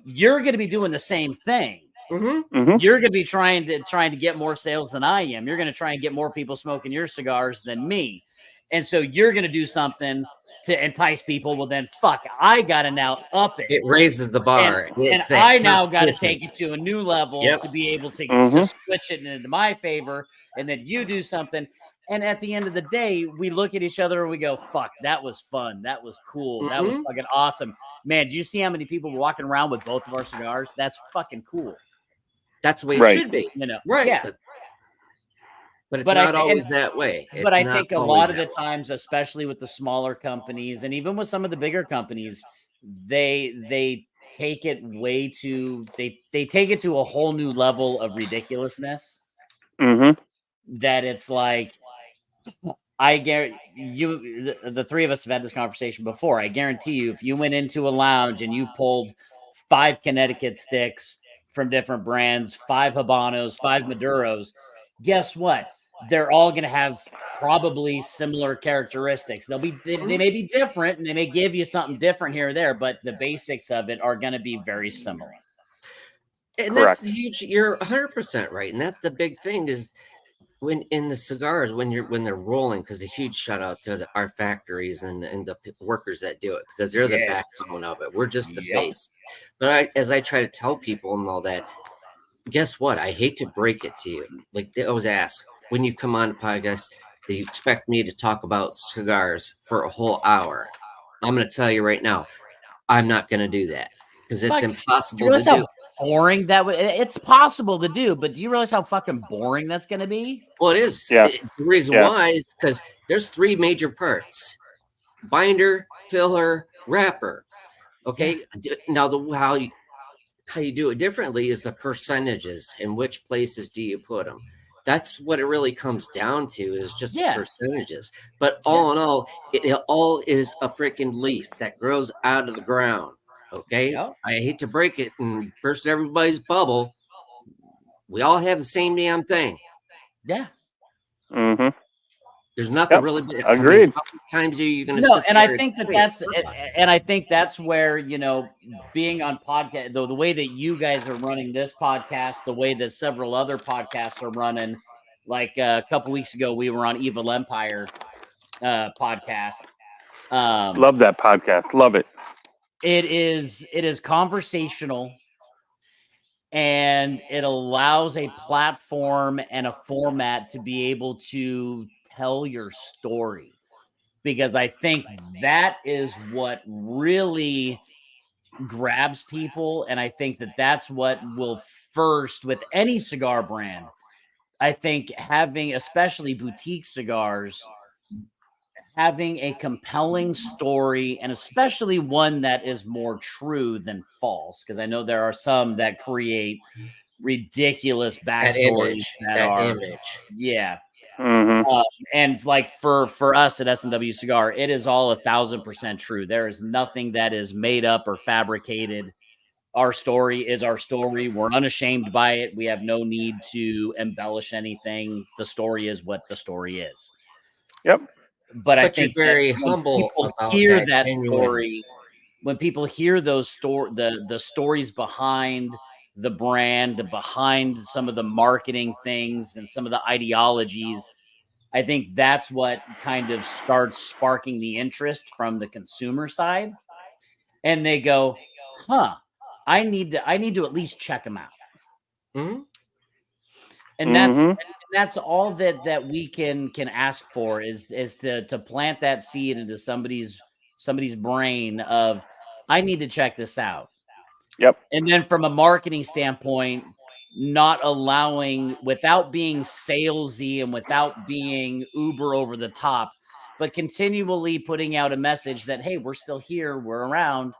S3: you're going to be doing the same thing. You're going to be trying to get more sales than I am. You're going to try and get more people smoking your cigars than me. And so you're going to do something to entice people. Well, then fuck, I got to now up it.
S1: It raises the bar.
S3: And I now got to take it to a new level to be able to switch it into my favor. And then you do something. And at the end of the day, we look at each other and we go, fuck, that was fun. That was cool. That was fucking awesome. Man, do you see how many people were walking around with both of our cigars? That's fucking cool.
S1: That's the way it should be. Right.
S3: Yeah.
S1: But it's not always that way.
S3: But I think a lot of the times, especially with the smaller companies and even with some of the bigger companies, they take it way too they take it to a whole new level of ridiculousness. That it's like, I guarantee you, the three of us have had this conversation before. I guarantee you, if you went into a lounge and you pulled 5 Connecticut sticks from different brands, 5 Habanos, 5 Maduros, guess what? They're all going to have probably similar characteristics. They may be different and they may give you something different here or there, but the basics of it are going to be very similar.
S1: And that's the huge, you're 100% right. And that's the big thing is when in the cigars, when they're rolling, because a huge shout out to our factories and the workers that do it, because they're the backbone of it. We're just the face. But as I try to tell people and all that, guess what? I hate to break it to you. Like they always ask when you come on a podcast, they expect me to talk about cigars for a whole hour. I'm going to tell you right now, I'm not going to do that because it's
S3: Fuck, do you
S1: impossible to
S3: realize
S1: do.
S3: how boring that would? It's possible to do, but do you realize how fucking boring that's going to be?
S1: Well, it is.
S4: Yeah.
S1: The reason
S4: Yeah.
S1: why is because there's 3 major parts: binder, filler, wrapper. Okay. Now, how you do it differently is the percentages and which places do you put them. That's what it really comes down to, is just
S3: Yeah.
S1: percentages. But all in all, it all is a freaking leaf that grows out of the ground. Okay.
S3: Yep.
S1: I hate to break it and burst everybody's bubble. We all have the same damn thing.
S3: Yeah.
S4: Mm-hmm.
S1: There's nothing
S4: Yep.
S1: really.
S4: Agreed.
S1: How many times are you going to
S3: No,
S1: sit
S3: and
S1: there
S3: I think
S1: say it?
S3: I think that's where, being on podcast, though, the way that you guys are running this podcast, the way that several other podcasts are running, like a couple weeks ago, we were on Evil Empire podcast.
S4: Love that podcast. Love it.
S3: It is conversational, and it allows a platform and a format to be able to tell your story, because I think that is what really grabs people. And I think that that's what will first with any cigar brand. I think having, especially boutique cigars, having a compelling story, and especially one that is more true than false, because I know there are some that create ridiculous
S1: That
S3: backstories
S1: image.
S3: that
S1: That
S3: are,
S1: image.
S3: yeah.
S4: Mm-hmm.
S3: And like for us at S&W Cigar, it is all 1,000% true. There is nothing that is made up or fabricated. Our story is our story. We're unashamed by it. We have no need to embellish anything. The story is what the story is.
S4: Yep.
S3: But I
S1: But you're
S3: think that
S1: very
S3: when
S1: humble
S3: people
S1: about
S3: hear
S1: that
S3: that
S1: genuine.
S3: story, when people hear the stories behind the brand, behind some of the marketing things and some of the ideologies, I think that's what kind of starts sparking the interest from the consumer side. And they go, huh, I need to at least check them out.
S1: Mhm.
S3: And
S4: Mm-hmm.
S3: that's all that we can ask for, is to plant that seed into somebody's brain of, I need to check this out.
S4: Yep.
S3: And then from a marketing standpoint, not allowing, without being salesy and without being uber over the top, but continually putting out a message that, hey, we're still here, we're around.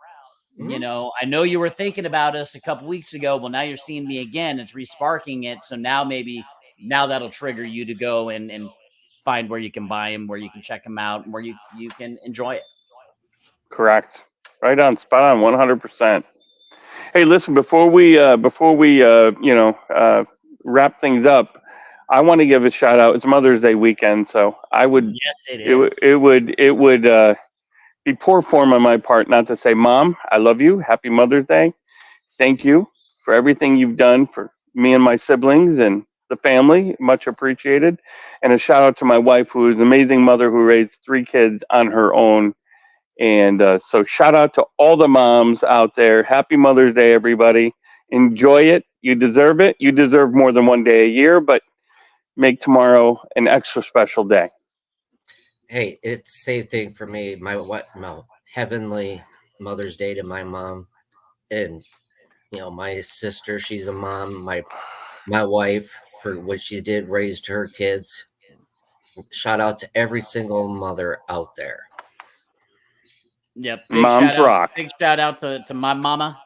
S1: Mhm.
S3: I know you were thinking about us a couple weeks ago. Well, now you're seeing me again. It's resparking it. So now maybe now that'll trigger you to go and find where you can buy them, where you can check them out, and where you can enjoy it.
S4: Correct. Right on. Spot on. 100%. Hey, listen. Before we wrap things up, I want to give a shout out. It's Mother's Day weekend, so I would
S3: Yes, it
S4: it,
S3: is.
S4: it would be poor form on my part not to say, Mom, I love you. Happy Mother's Day. Thank you for everything you've done for me and my siblings and the family. Much appreciated. And a shout out to my wife, who is an amazing mother who raised 3 kids on her own. And so, shout out to all the moms out there. Happy Mother's Day, everybody. Enjoy it. You deserve it. You deserve more than one day a year, but make tomorrow an extra special day.
S1: Hey, it's the same thing for me. My heavenly Mother's Day to my mom, and my sister. She's a mom. My wife, for what she did, raised her kids. Shout out to every single mother out there.
S3: Yep.
S4: Moms rock.
S3: Big shout out to my mama.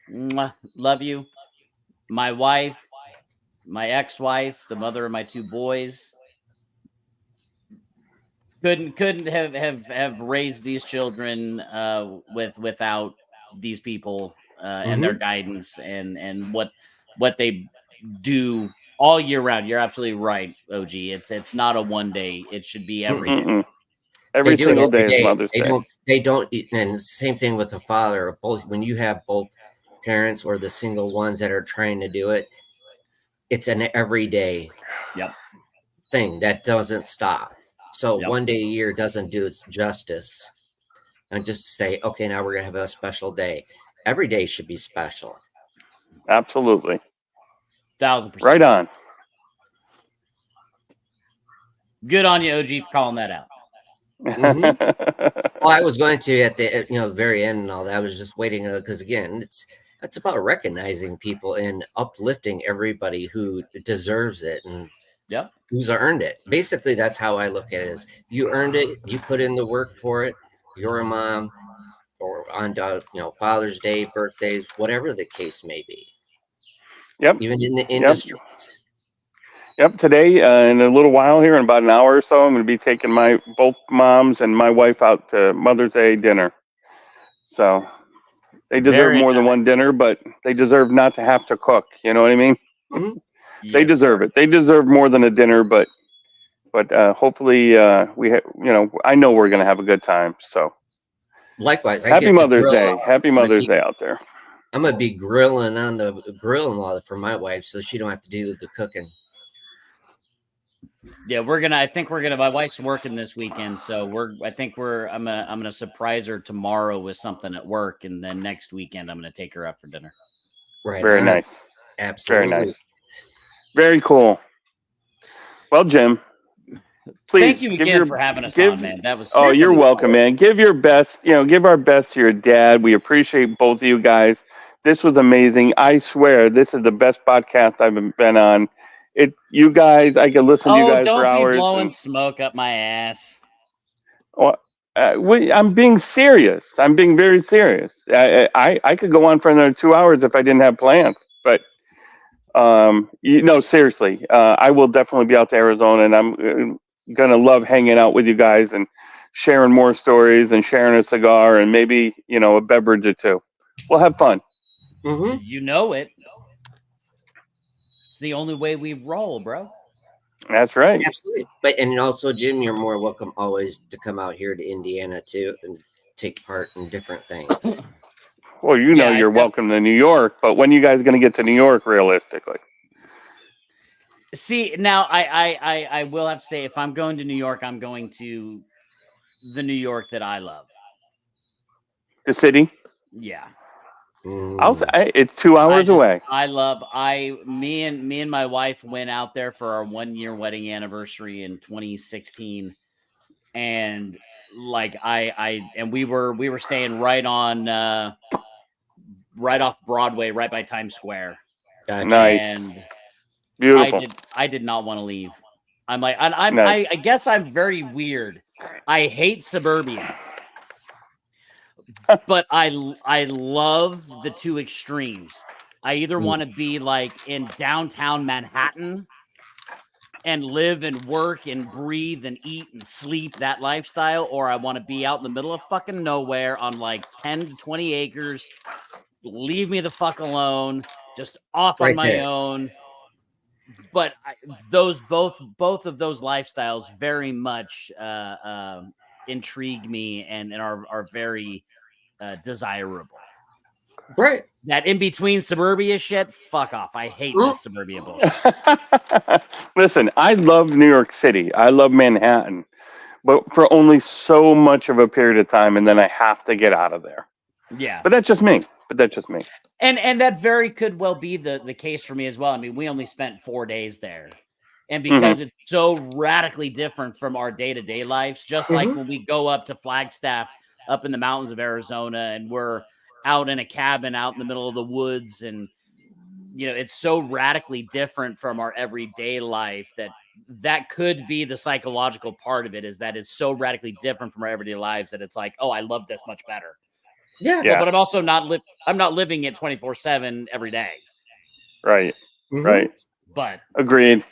S3: Mwah, love you. My wife, my ex-wife, the mother of my 2 boys. Couldn't have raised these children without these people and their
S1: Mhm.
S3: guidance and what they do all year round. You're absolutely right, OG. It's not a one day. It should be every day.
S4: Mm-mm-mm.
S1: They
S4: Every
S1: do it
S4: single day
S1: every
S4: is
S1: day.
S4: Mother's
S1: They
S4: Day.
S1: don't. They don't. And same thing with the father. Both when you have both parents or the single ones that are trying to do it, it's an everyday
S3: Yep.
S1: thing that doesn't stop. So
S3: Yep.
S1: one day a year doesn't do its justice. And just say, okay, now we're gonna have a special day. Every day should be special.
S4: Absolutely.
S3: 1,000%.
S4: Right on.
S3: Good on you, OG, for calling that out.
S1: Mhm. Well, I was going to at the very end and all that. I was just waiting because again, it's about recognizing people and uplifting everybody who deserves it and
S3: Yep.
S1: who's earned it. Basically, that's how I look at it: is you earned it, you put in the work for it. You're a mom, or on Father's Day, birthdays, whatever the case may be,
S4: Yep.
S1: even in the
S4: Yep.
S1: industries.
S4: Yep. Today, in a little while here, in about an hour or so, I'm going to be taking my both moms and my wife out to Mother's Day dinner. So they deserve
S3: Very
S4: more than
S3: nice.
S4: one dinner, but they deserve not to have to cook. You know what I mean?
S1: Mhm.
S4: They
S3: Yes,
S4: deserve
S3: sir.
S4: it. They deserve more than a dinner, but hopefully I know we're going to have a good time. So
S1: Likewise, I
S4: happy
S1: get to
S4: Mother's
S1: grill
S4: Day.
S1: out.
S4: Happy Mother's Day out there.
S1: I'm gonna be grilling on the grill and all that for my wife, so she don't have to do the cooking.
S3: Yeah, I think we're gonna. My wife's working this weekend, so I'm gonna surprise her tomorrow with something at work, and then next weekend I'm gonna take her out for dinner.
S1: Right
S4: Very
S1: on.
S4: nice. Very
S1: Absolutely.
S4: nice. Very cool. Well, Jim,
S3: Thank
S4: please
S3: you
S4: give
S3: again for having us on, man. That was
S4: oh,
S1: That was
S4: you're
S1: a
S4: welcome, man. Give your best, give our best to your dad. We appreciate both of you guys. This was amazing. I swear this is the best podcast I've been on. You guys, I could listen to you
S3: Oh,
S4: guys for
S3: don't be
S4: hours.
S3: blowing
S4: And
S3: smoke up my ass.
S4: well, I'm being serious. I'm being very serious. I could go on for another 2 hours if I didn't have plans. But seriously, I will definitely be out to Arizona, and I'm gonna love hanging out with you guys and sharing more stories and sharing a cigar and maybe a beverage or two. We'll have fun.
S1: Mm-hmm.
S3: You know it. It's the only way we roll, bro.
S4: That's right.
S1: Absolutely. And also, Jim, you're more welcome always to come out here to Indiana too and take part in different things.
S4: Well,
S3: Yeah,
S4: you're welcome to New York, but when you guys gonna get to New York realistically?
S3: see now. I will have to say, if I'm going to New York, I'm going to the New York that I love.
S4: The city?
S3: Yeah.
S4: I'll say
S1: Mm.
S4: it's 2 hours away.
S3: Me and my wife went out there for our 1 year wedding anniversary in 2016, and like we were staying right off Broadway, right by Times Square,
S1: Gotcha.
S4: Nice,
S3: and
S4: beautiful,
S3: I did not want to leave. I'm like,
S4: nice.
S3: I guess I'm very weird. I hate suburbia, but I love the two extremes. I either
S1: Mm.
S3: want to be like in downtown Manhattan and live and work and breathe and eat and sleep that lifestyle, or I want to be out in the middle of fucking nowhere on like 10 to 20 acres. Leave me the fuck alone, just off on
S1: Right
S3: my
S1: there.
S3: own. But those both of those lifestyles very much intrigue me and are very desirable.
S1: Right.
S3: That in between suburbia shit, fuck off. I hate
S1: Mm.
S3: this suburbia bullshit.
S4: Listen, I love New York City. I love Manhattan, but for only so much of a period of time, and then I have to get out of there.
S3: Yeah.
S4: But that's just me. But that's just me.
S3: And that very could well be the case for me as well. I mean, we only spent 4 days there. And
S4: Hmm.
S3: because it's so radically different from our day-to-day lives, just like
S1: Mm-hmm.
S3: when we go up to Flagstaff up in the mountains of Arizona and we're out in a cabin out in the middle of the woods, and it's so radically different from our everyday life that could be the psychological part of it, is that it's so radically different from our everyday lives that it's like, oh, I love this much better.
S1: Yeah.
S3: Well,
S4: Yeah.
S3: but I'm also not living it 24/7 every day.
S4: Right.
S1: Mm-hmm.
S4: Right.
S3: But
S4: Agreed.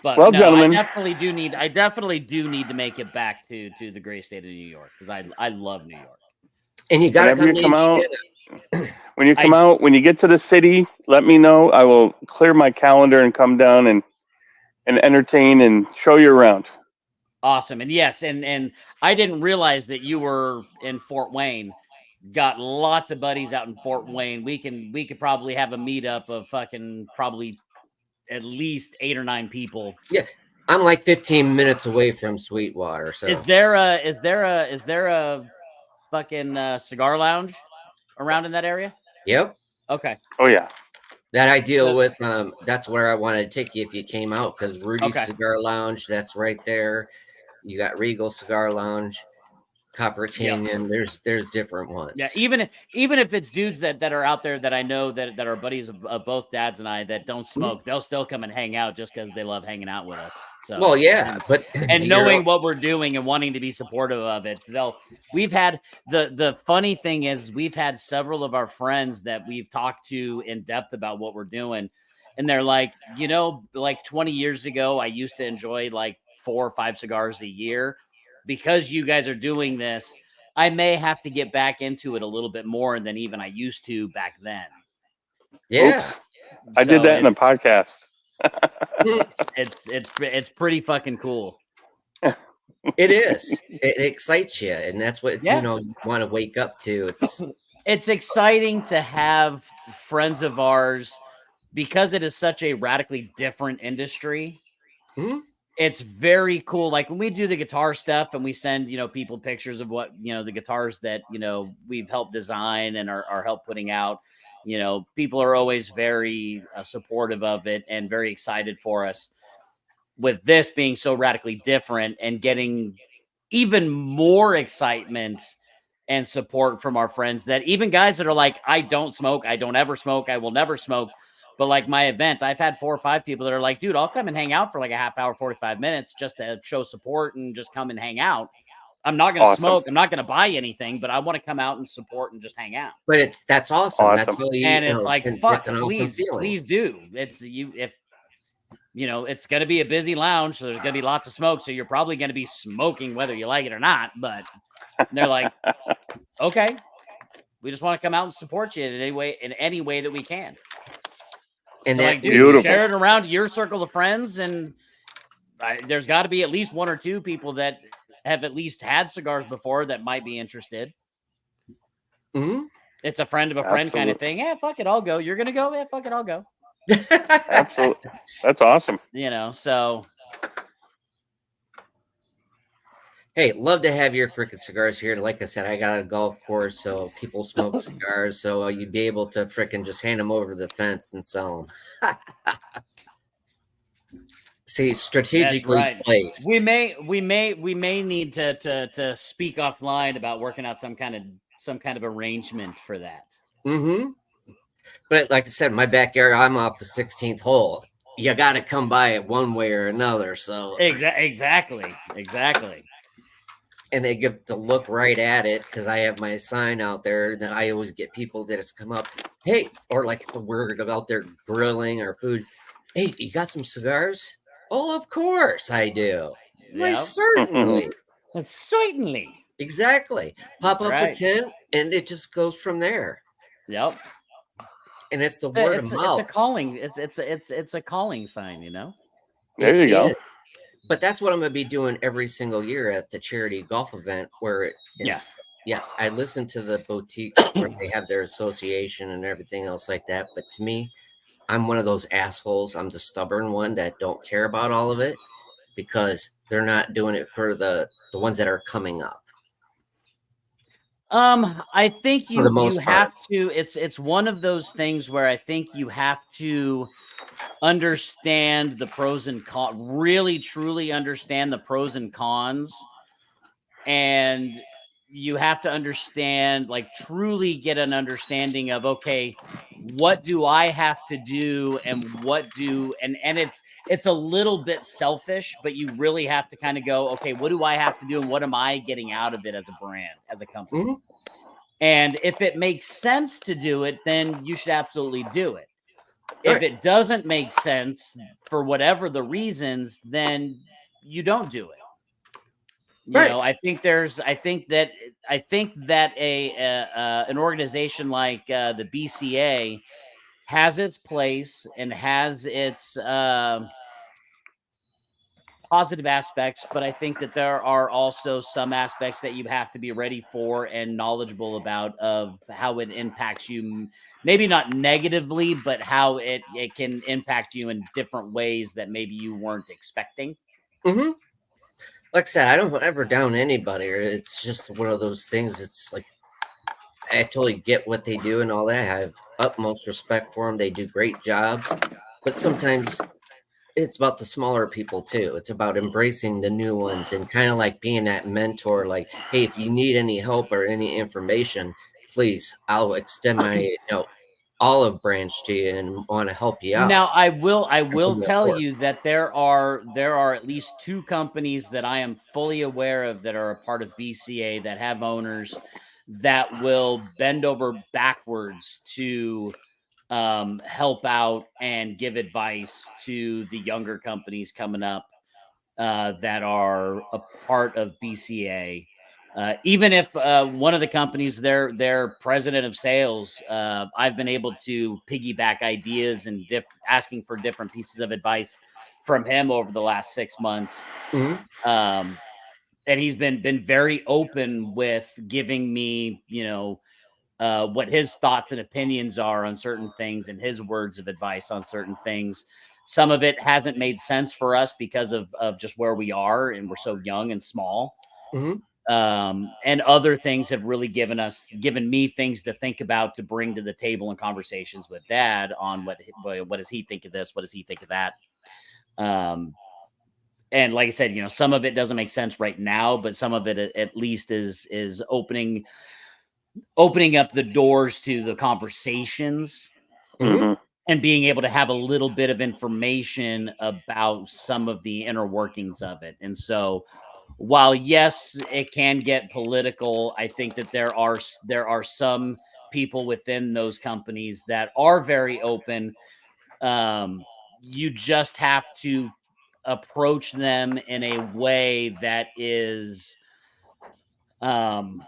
S4: Well,
S3: no,
S4: gentlemen.
S3: I definitely do need to make it back to the great state of New York, because I love New York.
S1: And you got to
S4: Whenever
S1: come
S4: you
S1: to
S4: come out,
S1: Indiana.
S3: I
S4: when you get to the city, let me know. I will clear my calendar and come down and entertain and show you around.
S3: Awesome. And yes, and I didn't realize that you were in Fort Wayne. Got lots of buddies out in Fort Wayne. We could probably have a meetup of fucking probably at least 8 or 9 people.
S1: Yeah. I'm like 15 minutes away from Sweetwater, so
S3: Is there a fucking cigar lounge around in that area?
S1: yep.
S3: Okay.
S4: Oh yeah.
S1: That I deal with. That's where I wanted to take you if you came out, because Rudy's
S3: Okay.
S1: Cigar Lounge, that's right there. You got Regal Cigar Lounge, Copper
S3: Yep.
S1: Canyon. There's different
S3: Yeah,
S1: ones.
S3: even if it's dudes that are out there that I know that are buddies of both dads and I that don't smoke, they'll still come and hang out just because they love hanging out with us. So
S1: Well, yeah, but
S3: and
S1: you're
S3: knowing what we're doing and wanting to be supportive of it, we've had the funny thing is we've had several of our friends that we've talked to in depth about what we're doing. And they're like, like 20 years ago, I used to enjoy like 4 or 5 cigars a year. Because you guys are doing this, I may have to get back into it a little bit more than even I used to back then.
S1: yeah.
S4: Oops. I did that in a podcast.
S3: It's pretty fucking cool.
S1: It is. It excites you, and that's what
S3: Yeah.
S1: you want to wake up to.
S3: It's exciting to have friends of ours because it is such a radically different industry. It's very cool. Like when we do the guitar stuff and we send, people pictures of what, the guitars that, we've helped design and are help putting out, people are always very supportive of it and very excited for us. With this being so radically different and getting even more excitement and support from our friends, that even guys that are like, I don't smoke, I don't ever smoke, I will never smoke. But like my event, I've had 4 or 5 people that are like, dude, I'll come and hang out for like a half hour, 45 minutes just to show support and just come and hang out. I'm not going to smoke. I'm not going to buy anything, but I want to come out and support and just hang out.
S1: But that's awesome. That's all
S3: and it's like, fuck,
S1: it's an awesome feeling.
S3: Please do. It's it's going to be a busy lounge, so there's going to be lots of smoke. So you're probably going to be smoking whether you like it or not. But they're like, okay, we just want to come out and support you in any way that we can. And so like, dude, share it around your circle of friends, and there's got to be at least 1 or 2 people that have at least had cigars before that might be interested. It's a friend of a friend kind of thing. Yeah, fuck it, I'll go. You're gonna go? Yeah, fuck it, I'll go.
S4: Absolutely, that's awesome.
S3: So.
S1: Hey, love to have your freaking cigars here. Like I said, I got a golf course, so people smoke cigars, so you'd be able to freaking just hand them over the fence and sell them. See, strategically placed.
S3: We may need to speak offline about working out some kind of arrangement for that.
S1: But like I said, my backyard, I'm off the 16th hole. You got to come by it one way or another. So
S3: exactly.
S1: And they get to look right at it because I have my sign out there that I always get people that has come up, hey, or like if we're out there grilling or food, hey, you got some cigars? Oh, of course I do. Why, certainly.
S3: Certainly.
S1: Exactly. Pop up a tent and it just goes from there.
S3: Yep.
S1: And it's the word of mouth.
S3: It's a calling. It's a calling sign,
S4: There you go.
S1: But that's what I'm going to be doing every single year at the charity golf event where yes, I listen to the boutiques where they have their association and everything else like that. But to me, I'm one of those assholes. I'm the stubborn one that don't care about all of it because they're not doing it for the ones that are coming up.
S3: I think you have to. It's one of those things where I think you have to understand the pros and cons. Really, truly understand the pros and cons, and you have to understand, like, truly get an understanding of, okay, what do I have to do and it's a little bit selfish, but you really have to kind of go, okay, what do I have to do and what am I getting out of it as a brand, as a company? And if it makes sense to do it, then you should absolutely do it. If it doesn't make sense for whatever the reasons, then you don't do it. I think that an organization like the BCA has its place and has its positive aspects, but I think that there are also some aspects that you have to be ready for and knowledgeable about of how it impacts you, maybe not negatively, but how it can impact you in different ways that maybe you weren't expecting.
S1: Like I said, I don't ever down anybody, or it's just one of those things. It's like I totally get what they do and all that. I have utmost respect for them. They do great jobs, but sometimes it's about the smaller people too. It's about embracing the new ones and kind of like being that mentor. Like, hey, if you need any help or any information, please, I'll extend my olive branch to you and want to help you out.
S3: Now, I will
S1: Open that
S3: tell
S1: door.
S3: you that there are at least 2 companies that I am fully aware of that are a part of BCA that have owners that will bend over backwards to help out and give advice to the younger companies coming up that are a part of BCA. Even if one of the companies, their president of sales, I've been able to piggyback ideas and asking for different pieces of advice from him over the last 6 months.
S1: Mhm.
S3: And he's been very open with giving me, what his thoughts and opinions are on certain things and his words of advice on certain things. Some of it hasn't made sense for us because of just where we are and we're so young and small.
S1: Mhm.
S3: And other things have really given me things to think about, to bring to the table in conversations with dad on what does he think of this? What does he think of that? Um, and like I said, some of it doesn't make sense right now, but some of it at least is opening up the doors to the conversations
S1: Mhm.
S4: Hmm.
S3: and being able to have a little bit of information about some of the inner workings of it. And so, while yes, it can get political, I think that there are some people within those companies that are very open. You just have to approach them in a way that is um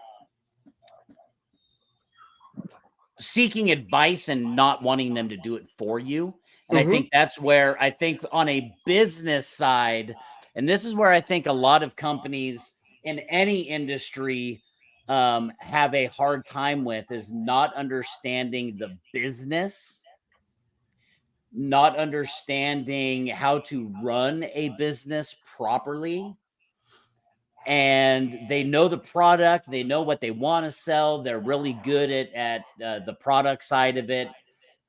S3: seeking advice and not wanting them to do it for you. And I
S1: Mhm.
S3: think that's where I think on a business side, and this is where I think a lot of companies in any industry have a hard time with, is not understanding the business, not understanding how to run a business properly. And they know the product, they know what they want to sell. They're really good at the product side of it.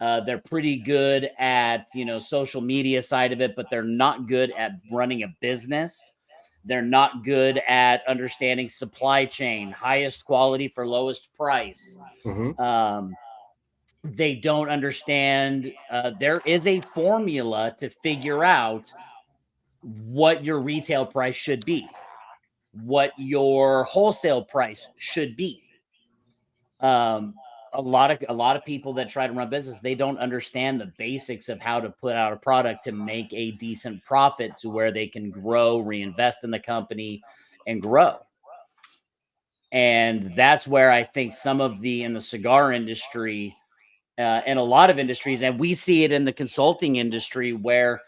S3: They're pretty good at social media side of it, but they're not good at running a business. They're not good at understanding supply chain, highest quality for lowest price.
S1: Mhm.
S3: Um, they don't understand. There is a formula to figure out what your retail price should be, what your wholesale price should be. Um, a lot of people that try to run business, they don't understand the basics of how to put out a product to make a decent profit to where they can grow, reinvest in the company, and grow. And that's where I think some of the in the cigar industry, and a lot of industries, and we see it in the consulting industry, where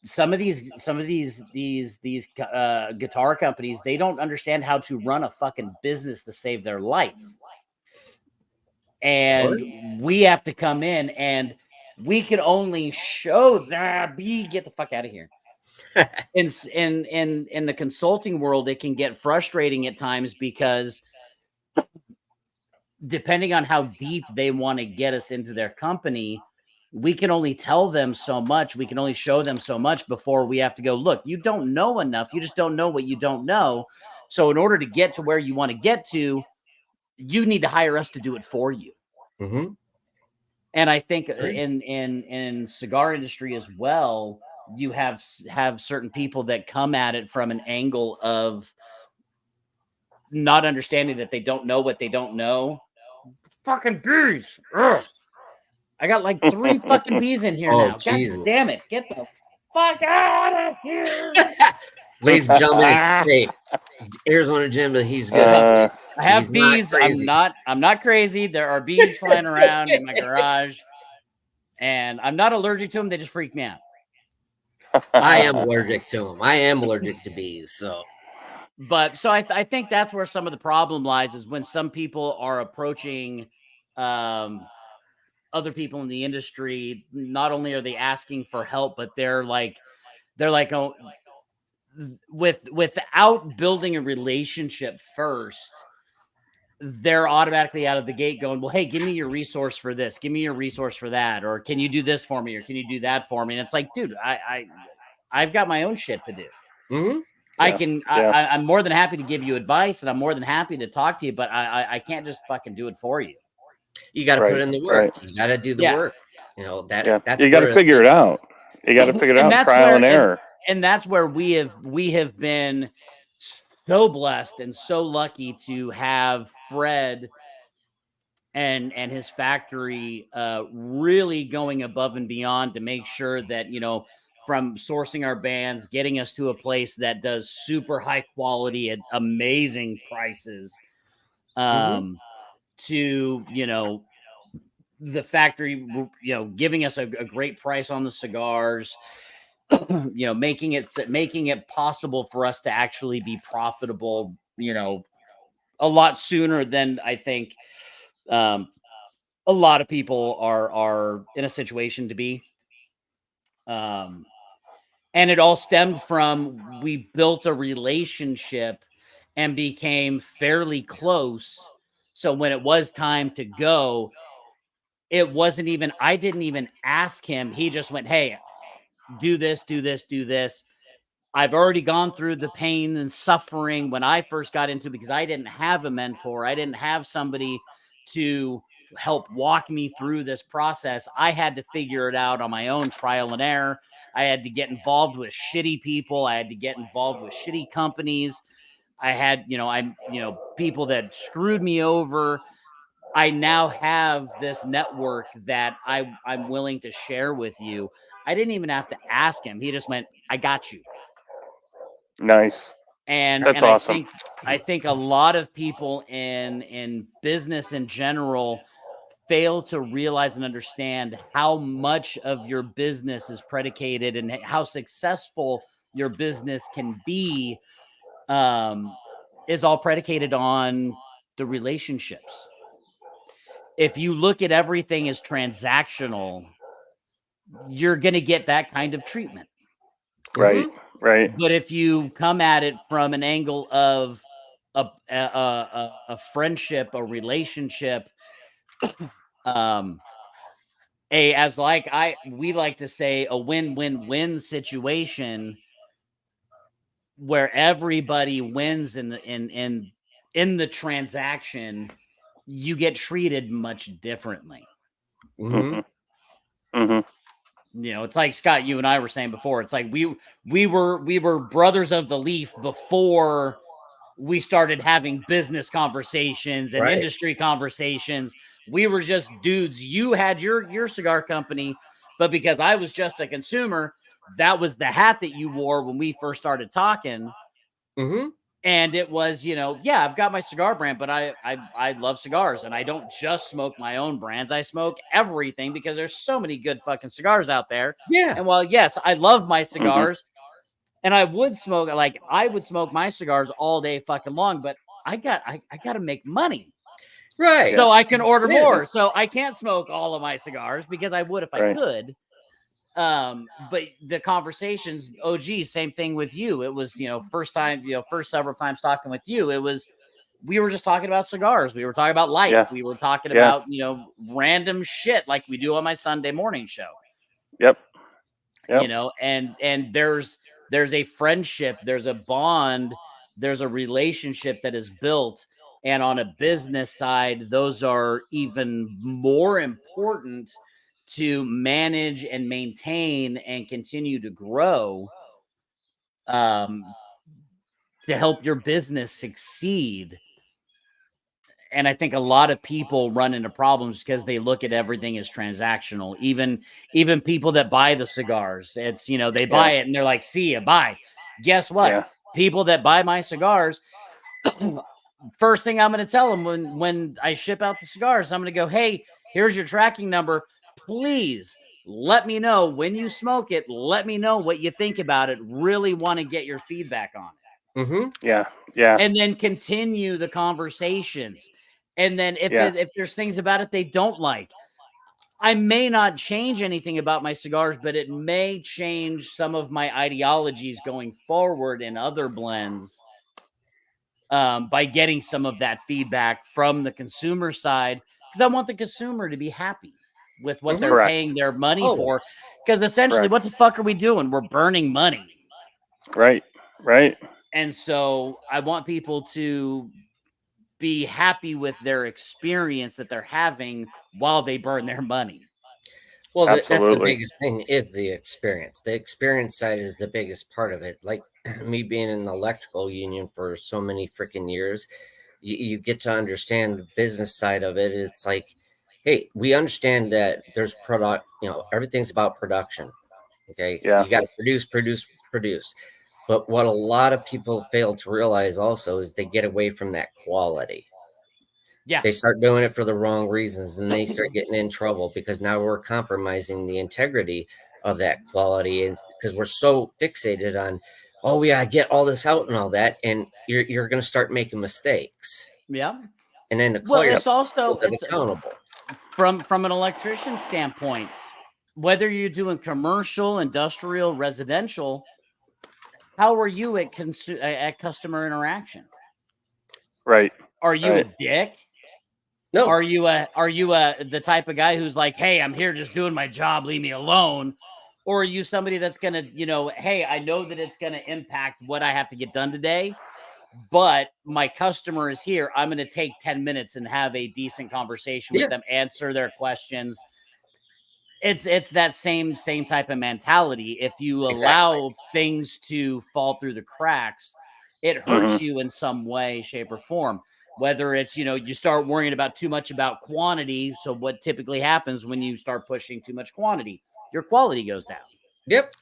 S3: some of these guitar companies, they don't understand how to run a fucking business to save their life.
S1: Or
S3: And we have to come in, and we can only show that get the fuck out of here. In the consulting world, it can get frustrating at times because depending on how deep they want to get us into their company, we can only tell them so much. We can only show them so much before we have to go, look, you don't know enough. You just don't know what you don't know. So in order to get to where you want to get to, you need to hire us to do it for you.
S1: Mhm.
S3: And I think
S1: Great.
S3: in cigar industry as well, you have certain people that come at it from an angle of not understanding that they don't know what they don't know. Fucking bees. Ugh. I got like 3 fucking bees in here
S1: Oh
S3: now. God damn
S1: Jesus.
S3: it. Get the fuck out of here.
S1: Ladies and gentlemen, it's safe. Arizona Jim, he's good.
S4: uh,
S3: I
S1: He's
S3: have
S1: not
S3: bees. I'm
S1: crazy.
S3: not crazy. There are bees flying around in my garage, and I'm not allergic to them. They just freak me out.
S1: I am
S3: Um,
S1: allergic to them. I am allergic to bees. So
S3: but so I think that's where some of the problem lies, is when some people are approaching um, other people in the industry. Not only are they asking for help, but they're like, oh, without building a relationship first, they're automatically out of the gate going, well, hey, give me your resource for this, give me your resource for that, or can you do this for me, or can you do that for me? And it's like, dude, I've got my own shit to do.
S1: Mm-hmm.
S3: I'm more than happy to give you advice, and I'm more than happy to talk to you, but I can't just fucking do it for you.
S1: You got to put in the work. You got to do the work. You know, that's
S4: you got to figure it out. You got to figure it out, trial and error.
S3: And that's where we have been so blessed and so lucky to have Fred and his factory really going above and beyond to make sure that, you know, from sourcing our bands, getting us to a place that does super high quality at amazing prices, to, you know, the factory, you know, giving us a great price on the cigars, you know, making it possible for us to actually be profitable, you know, a lot sooner than I think a lot of people are in a situation to be. And it all stemmed from, we built a relationship and became fairly close. So when it was time to go, it wasn't even, I didn't even ask him. He just went, hey, do this, do this, do this. I've already gone through the pain and suffering when I first got into it, because I didn't have a mentor. I didn't have somebody to help walk me through this process. I had to figure it out on my own, trial and error. I had to get involved with shitty people. I had to get involved with shitty companies. I had, you know, people that screwed me over. I now have this network that I'm willing to share with you. I didn't even have to ask him. He just went, I got you.
S4: Nice.
S3: And
S4: that's awesome.
S3: I think a lot of people in business in general fail to realize and understand how much of your business is predicated and how successful your business can be, is all predicated on the relationships. If you look at everything as transactional, you're going to get that kind of treatment.
S4: Right.
S3: But if you come at it from an angle of a friendship, a relationship, we like to say, a win-win-win situation where everybody wins in the transaction, you get treated much differently. You know, it's like, Scott, you and I were saying before, it's like we were brothers of the leaf before we started having business conversations and industry conversations. We were just dudes. You had your cigar company, but because I was just a consumer, that was the hat that you wore when we first started talking. And it was, you know, yeah, I've got my cigar brand, but I love cigars, and I don't just smoke my own brands. I smoke everything because there's so many good fucking cigars out there.
S1: Yeah.
S3: And while, yes, I love my cigars, and I would smoke my cigars all day fucking long, but I got to make money.
S1: Right.
S3: So I can order more. So I can't smoke all of my cigars, because I would if I could. But the conversations, same thing with you. It was, you know, first several times talking with you, it was, we were just talking about cigars. We were talking about life.
S4: Yeah.
S3: We were talking about, you know, random shit like we do on my Sunday morning show.
S4: Yep.
S3: You know, and there's a friendship, there's a bond, there's a relationship that is built. And on a business side, those are even more important to manage and maintain and continue to grow, to help your business succeed. And I think a lot of people run into problems because they look at everything as transactional. Even people that buy the cigars, it's, you know, they buy it and they're like, see ya, bye. Guess what?
S4: Yeah.
S3: People that buy my cigars, first thing I'm going to tell them when I ship out the cigars, I'm going to go, hey, here's your tracking number. Please let me know when you smoke it. Let me know what you think about it. Really want to get your feedback on it.
S4: Yeah.
S3: And then continue the conversations. And then if there's things about it they don't like, I may not change anything about my cigars, but it may change some of my ideologies going forward in other blends, by getting some of that feedback from the consumer side, because I want the consumer to be happy. with what they're
S4: Correct.
S3: paying their money for.
S1: Always.
S3: Because essentially,
S4: Correct.
S3: what the fuck are we doing? We're burning money.
S4: Right.
S3: And so I want people to be happy with their experience that they're having while they burn their money.
S1: Well, that's the
S4: Absolutely.
S1: biggest thing is the experience. The experience side is the biggest part of it. Like me being in the electrical union for so many freaking years, you get to understand the business side of it. It's like, hey, we understand that there's product, everything's about production. Okay.
S4: Yeah.
S1: You got to produce. But what a lot of people fail to realize also is they get away from that quality.
S3: Yeah.
S1: They start doing it for the wrong reasons and they start getting in trouble because now we're compromising the integrity of that quality. And because we're so fixated on, oh, yeah, get all this out and all that. And you're going to start making mistakes.
S3: Yeah.
S1: And then to call
S3: Well,
S1: yourself
S3: it's also it's
S1: accountable.
S3: from an electrician standpoint, whether you're doing commercial, industrial, residential, how are you at customer interaction?
S4: Right.
S3: Are you
S4: Right.
S3: a dick?
S1: No.
S3: Are you the type of guy who's like, hey, I'm here just doing my job, leave me alone? Or are you somebody that's gonna, hey, I know that it's gonna impact what I have to get done today, but my customer is here. I'm gonna take 10 minutes and have a decent conversation with them, answer their questions. It's that same type of mentality. If you allow things to fall through the cracks, it hurts you in some way, shape, or form. Whether it's, you start worrying about too much about quantity. So what typically happens when you start pushing too much quantity? Your quality goes down.
S1: Yep.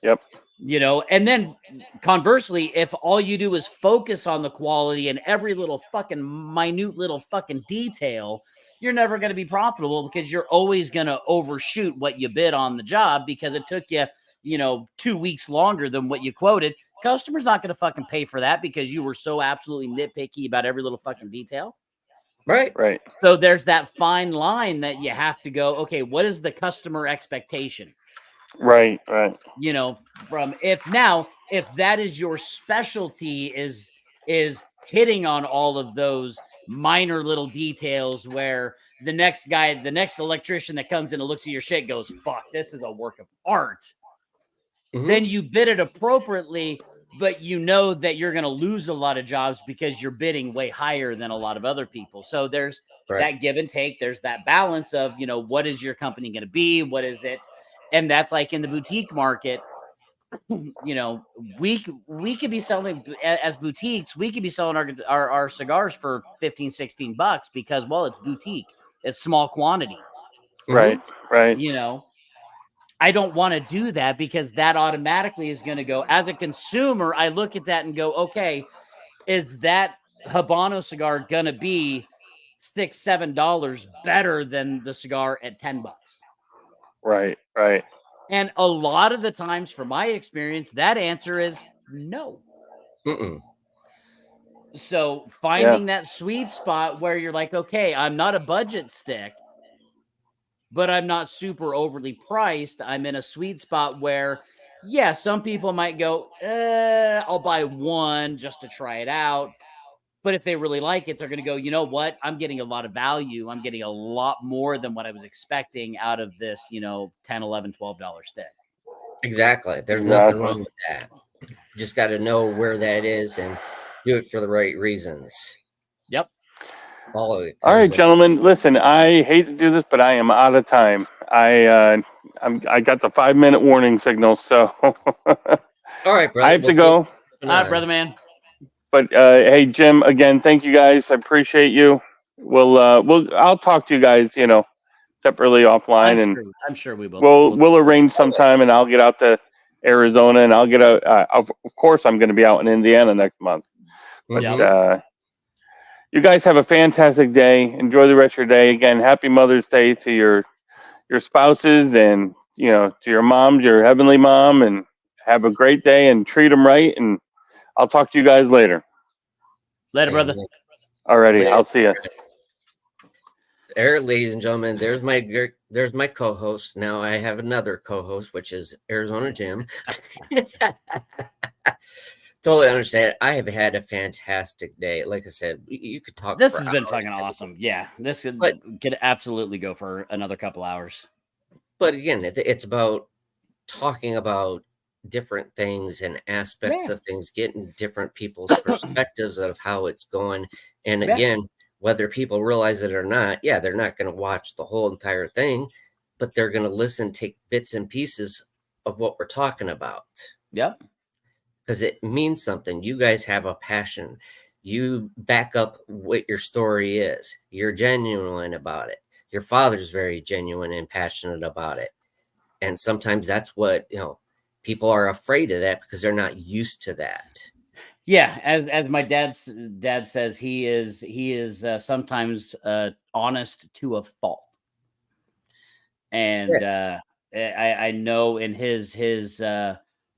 S3: And then conversely, if all you do is focus on the quality and every little fucking minute little fucking detail, you're never going to be profitable because you're always going to overshoot what you bid on the job because it took you, 2 weeks longer than what you quoted. Customer's not going to fucking pay for that because you were so absolutely nitpicky about every little fucking detail.
S1: Right.
S3: So there's that fine line that you have to go, okay, what is the customer expectation?
S4: Right.
S3: From if that is your specialty is hitting on all of those minor little details where the next electrician that comes in and looks at your shit goes, fuck, this is a work of art. Then you bid it appropriately, but you know that you're going to lose a lot of jobs because you're bidding way higher than a lot of other people. So there's that give and take. There's that balance of, what is your company going to be? What is it? And that's like in the boutique market, we could be selling as boutiques. We could be selling our cigars for $15-$16 because, well, it's boutique. It's small quantity.
S4: Right.
S3: I don't want to do that because that automatically is going to go as a consumer. I look at that and go, okay, is that Habano cigar going to be $6-7 better than the cigar at $10?
S4: Right.
S3: And a lot of the times, from my experience, that answer is no. So finding that sweet spot where you're like, okay, I'm not a budget stick, but I'm not super overly priced. I'm in a sweet spot where, yeah, some people might go, I'll buy one just to try it out. But if they really like it, they're going to go, you know what? I'm getting a lot of value. I'm getting a lot more than what I was expecting out of this, $10, $11, $12 stick.
S1: Exactly. There's nothing wrong with that. You just got to know where that is and do it for the right reasons.
S3: Yep.
S4: All right, gentlemen. Listen, I hate to do this, but I am out of time. I got the 5-minute warning signal, so
S1: all right, brother.
S4: I have to go.
S3: All right, brother, man.
S4: But hey, Jim, again, thank you guys. I appreciate you. I'll talk to you guys, separately offline,
S3: I'm sure we will.
S4: We'll arrange sometime, and I'll get out to Arizona, and I'll get out. Of course, I'm going to be out in Indiana next month. But you guys have a fantastic day. Enjoy the rest of your day. Again, happy Mother's Day to your spouses and to your mom, your heavenly mom, and have a great day and treat them right. And I'll talk to you guys later.
S3: Later, brother.
S4: Alrighty, I'll see you.
S1: There, ladies and gentlemen, there's my co-host. Now I have another co-host, which is Arizona Jim. Totally understand. I have had a fantastic day. Like I said, you could talk.
S3: This has been fucking awesome. Yeah, this could absolutely go for another couple hours.
S1: But again, it's about talking about different things and aspects
S3: Yeah.
S1: of things, getting different people's perspectives of how it's going. And
S3: Yeah.
S1: again, whether people realize it or not, yeah, they're not going to watch the whole entire thing, but they're going to listen, take bits and pieces of what we're talking about
S3: Yep.
S1: because it means something. You guys have a passion. You back up what your story is. You're genuine about it. Your father's very genuine and passionate about it. And sometimes that's what, people are afraid of that because they're not used to that.
S3: Yeah, as my dad says, he is sometimes honest to a fault.
S1: Yeah,
S3: And I know in his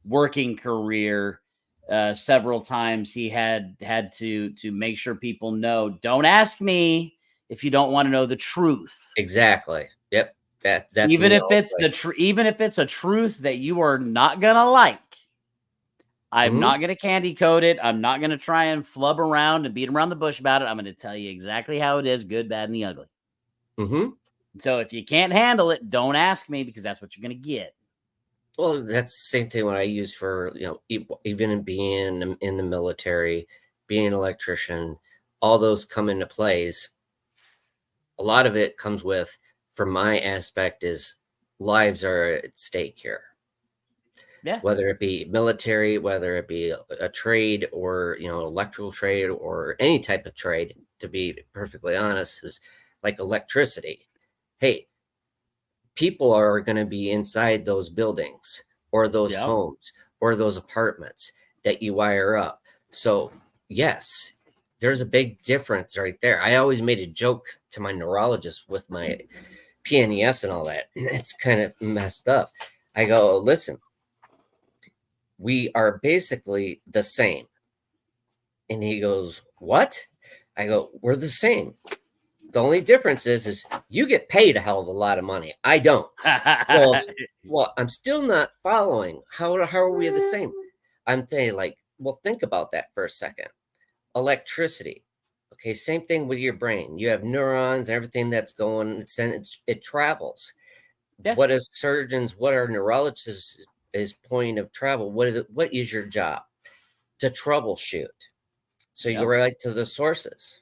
S3: working career, several times he had to make sure people know, don't ask me if you don't want to know the truth.
S1: exactly. Yep. That's
S3: Even
S1: me
S3: if it's
S1: also.
S3: even if it's a truth that you are not gonna like, I'm
S1: Hmm.
S3: not gonna candy coat it. I'm not gonna try and flub around and beat around the bush about it. I'm gonna tell you exactly how it is, good, bad, and the ugly.
S1: Hmm.
S3: So if you can't handle it, don't ask me because that's what you're gonna get.
S1: Well, that's the same thing what I use for, even in being in the military, being an electrician, all those come into plays. A lot of it comes with, from my aspect, is lives are at stake here.
S3: Yeah.
S1: Whether it be military, whether it be a trade or, electrical trade or any type of trade, to be perfectly honest, is like electricity. Hey, people are going to be inside those buildings or those
S3: Yep.
S1: homes or those apartments that you wire up. So, yes, there's a big difference right there. I always made a joke to my neurologist with my PNES and all that. It's kind of messed up. I go, listen, we are basically the same. And he goes, what? I go, we're the same. The only difference is you get paid a hell of a lot of money. I don't. Well, well, I'm still not following. How are we the same? I'm thinking like, well, think about that for a second. Electricity. Okay, same thing with your brain. You have neurons and everything that's going, it travels.
S3: Yeah.
S1: What is surgeons, what are neurologists is point of travel? What is your job? To troubleshoot. So you go
S3: Yep.
S1: right to the sources.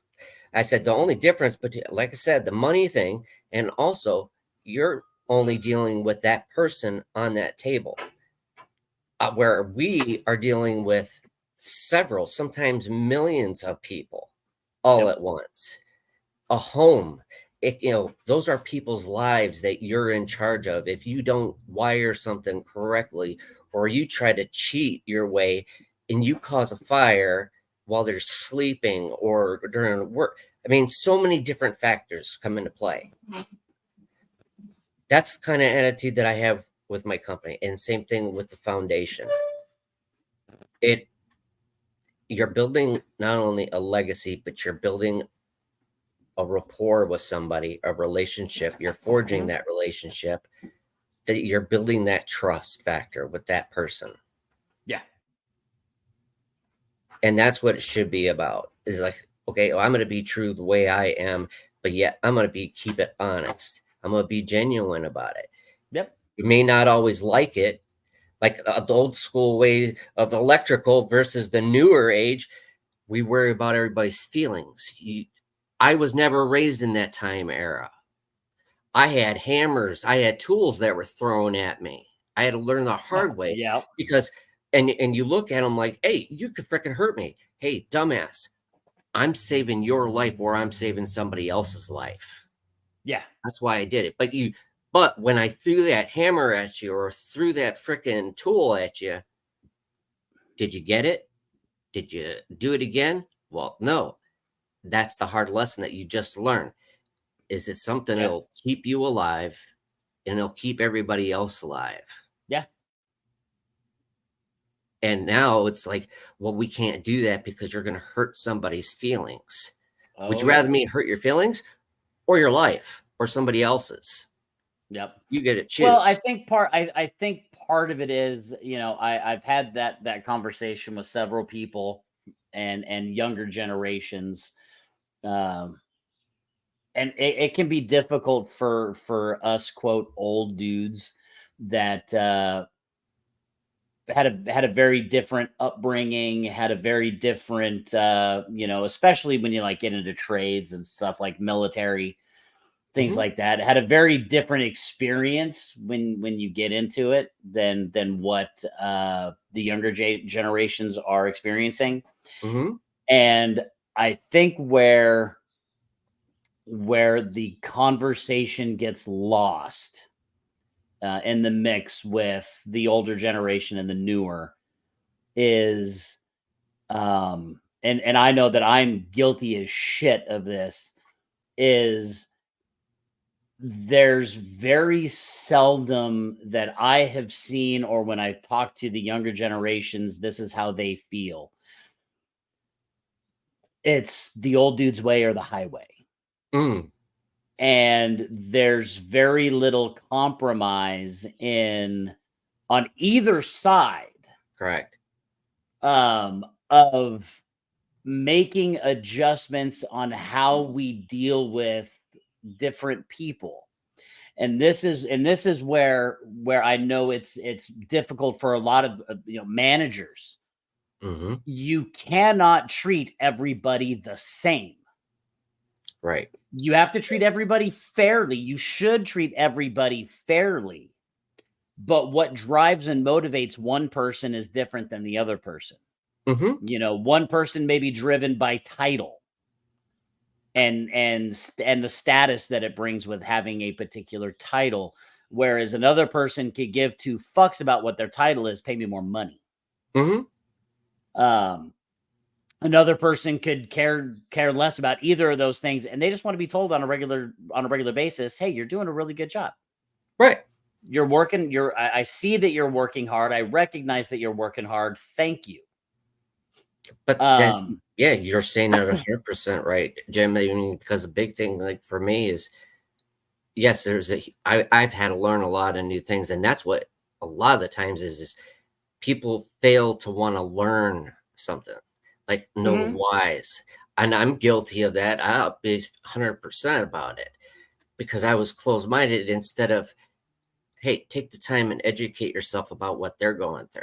S1: I said the only difference between, like I said, the money thing, and also you're only dealing with that person on that table, where we are dealing with several, sometimes millions of people all
S3: Yep.
S1: at once. A home, those are people's lives that you're in charge of. If you don't wire something correctly, or you try to cheat your way and you cause a fire while they're sleeping or during work, I mean, so many different factors come into play. That's the kind of attitude that I have with my company, and same thing with the foundation. It You're building not only a legacy, but you're building a rapport with somebody, a relationship. You're forging
S3: Mhm.
S1: that relationship, that you're building that trust factor with that person.
S3: Yeah.
S1: And that's what it should be about. Is like, okay, well, I'm going to be true the way I am, but yet I'm going to keep it honest. I'm going to be genuine about it.
S3: Yep.
S1: You may not always like it, like the old school way of electrical versus the newer age. We worry about everybody's feelings. I was never raised in that time era. I had hammers, I had tools that were thrown at me. I had to learn the hard way
S3: Yep.
S1: because, and you look at them like, hey, you could freaking hurt me. Hey, dumbass, I'm saving your life or I'm saving somebody else's life.
S3: Yeah.
S1: That's why I did it. But when I threw that hammer at you or threw that freaking tool at you, did you get it? Did you do it again? Well, no. That's the hard lesson that you just learned. Is it something
S3: Yeah.
S1: that'll keep you alive and it'll keep everybody else alive?
S3: Yeah.
S1: And now it's like, well, we can't do that because you're going to hurt somebody's feelings. Would
S3: Oh
S1: you rather
S3: yeah.
S1: me hurt your feelings or your life or somebody else's?
S3: Yep.
S1: You get to
S3: Well,
S1: choose.
S3: I think part of it is, I've had that conversation with several people and younger generations. Um, and it can be difficult for us, quote, old dudes that had a very different upbringing, had a very different especially when you like get into trades and stuff like military, things
S1: Mhm.
S3: like that, had a very different experience when you get into it than what the younger generations are experiencing.
S1: Mhm.
S3: And I think where the conversation gets lost in the mix with the older generation and the newer is and I know that I'm guilty as shit of this, is there's very seldom that I have seen, or when I talk to the younger generations, this is how they feel. It's the old dude's way or the highway.
S1: Mm.
S3: And there's very little compromise in on either side
S1: Correct.
S3: of making adjustments on how we deal with different people. And this is where I know it's difficult for a lot of managers.
S1: Mhm.
S3: You cannot treat everybody the same.
S1: Right.
S3: You have to treat everybody fairly. You should treat everybody fairly. But what drives and motivates one person is different than the other person.
S1: Mhm.
S3: One person may be driven by title and the status that it brings with having a particular title, whereas another person could give two fucks about what their title is, pay me more money.
S1: Mhm.
S3: Um, Another person could care less about either of those things, and they just want to be told on a regular basis, hey, you're doing a really good job.
S1: Right.
S3: You're working. I see that you're working hard. I recognize that you're working hard. Thank you.
S1: But that,
S3: Um,
S1: yeah, you're saying that 100% right, Jim. I mean, because the big thing, like for me, is yes, I've had to learn a lot of new things, and that's what a lot of the times is people fail to want to learn something, like know the
S3: mhm.
S1: whys, and I'm guilty of that. I'll be 100% about it because I was closed minded instead of, hey, take the time and educate yourself about what they're going through.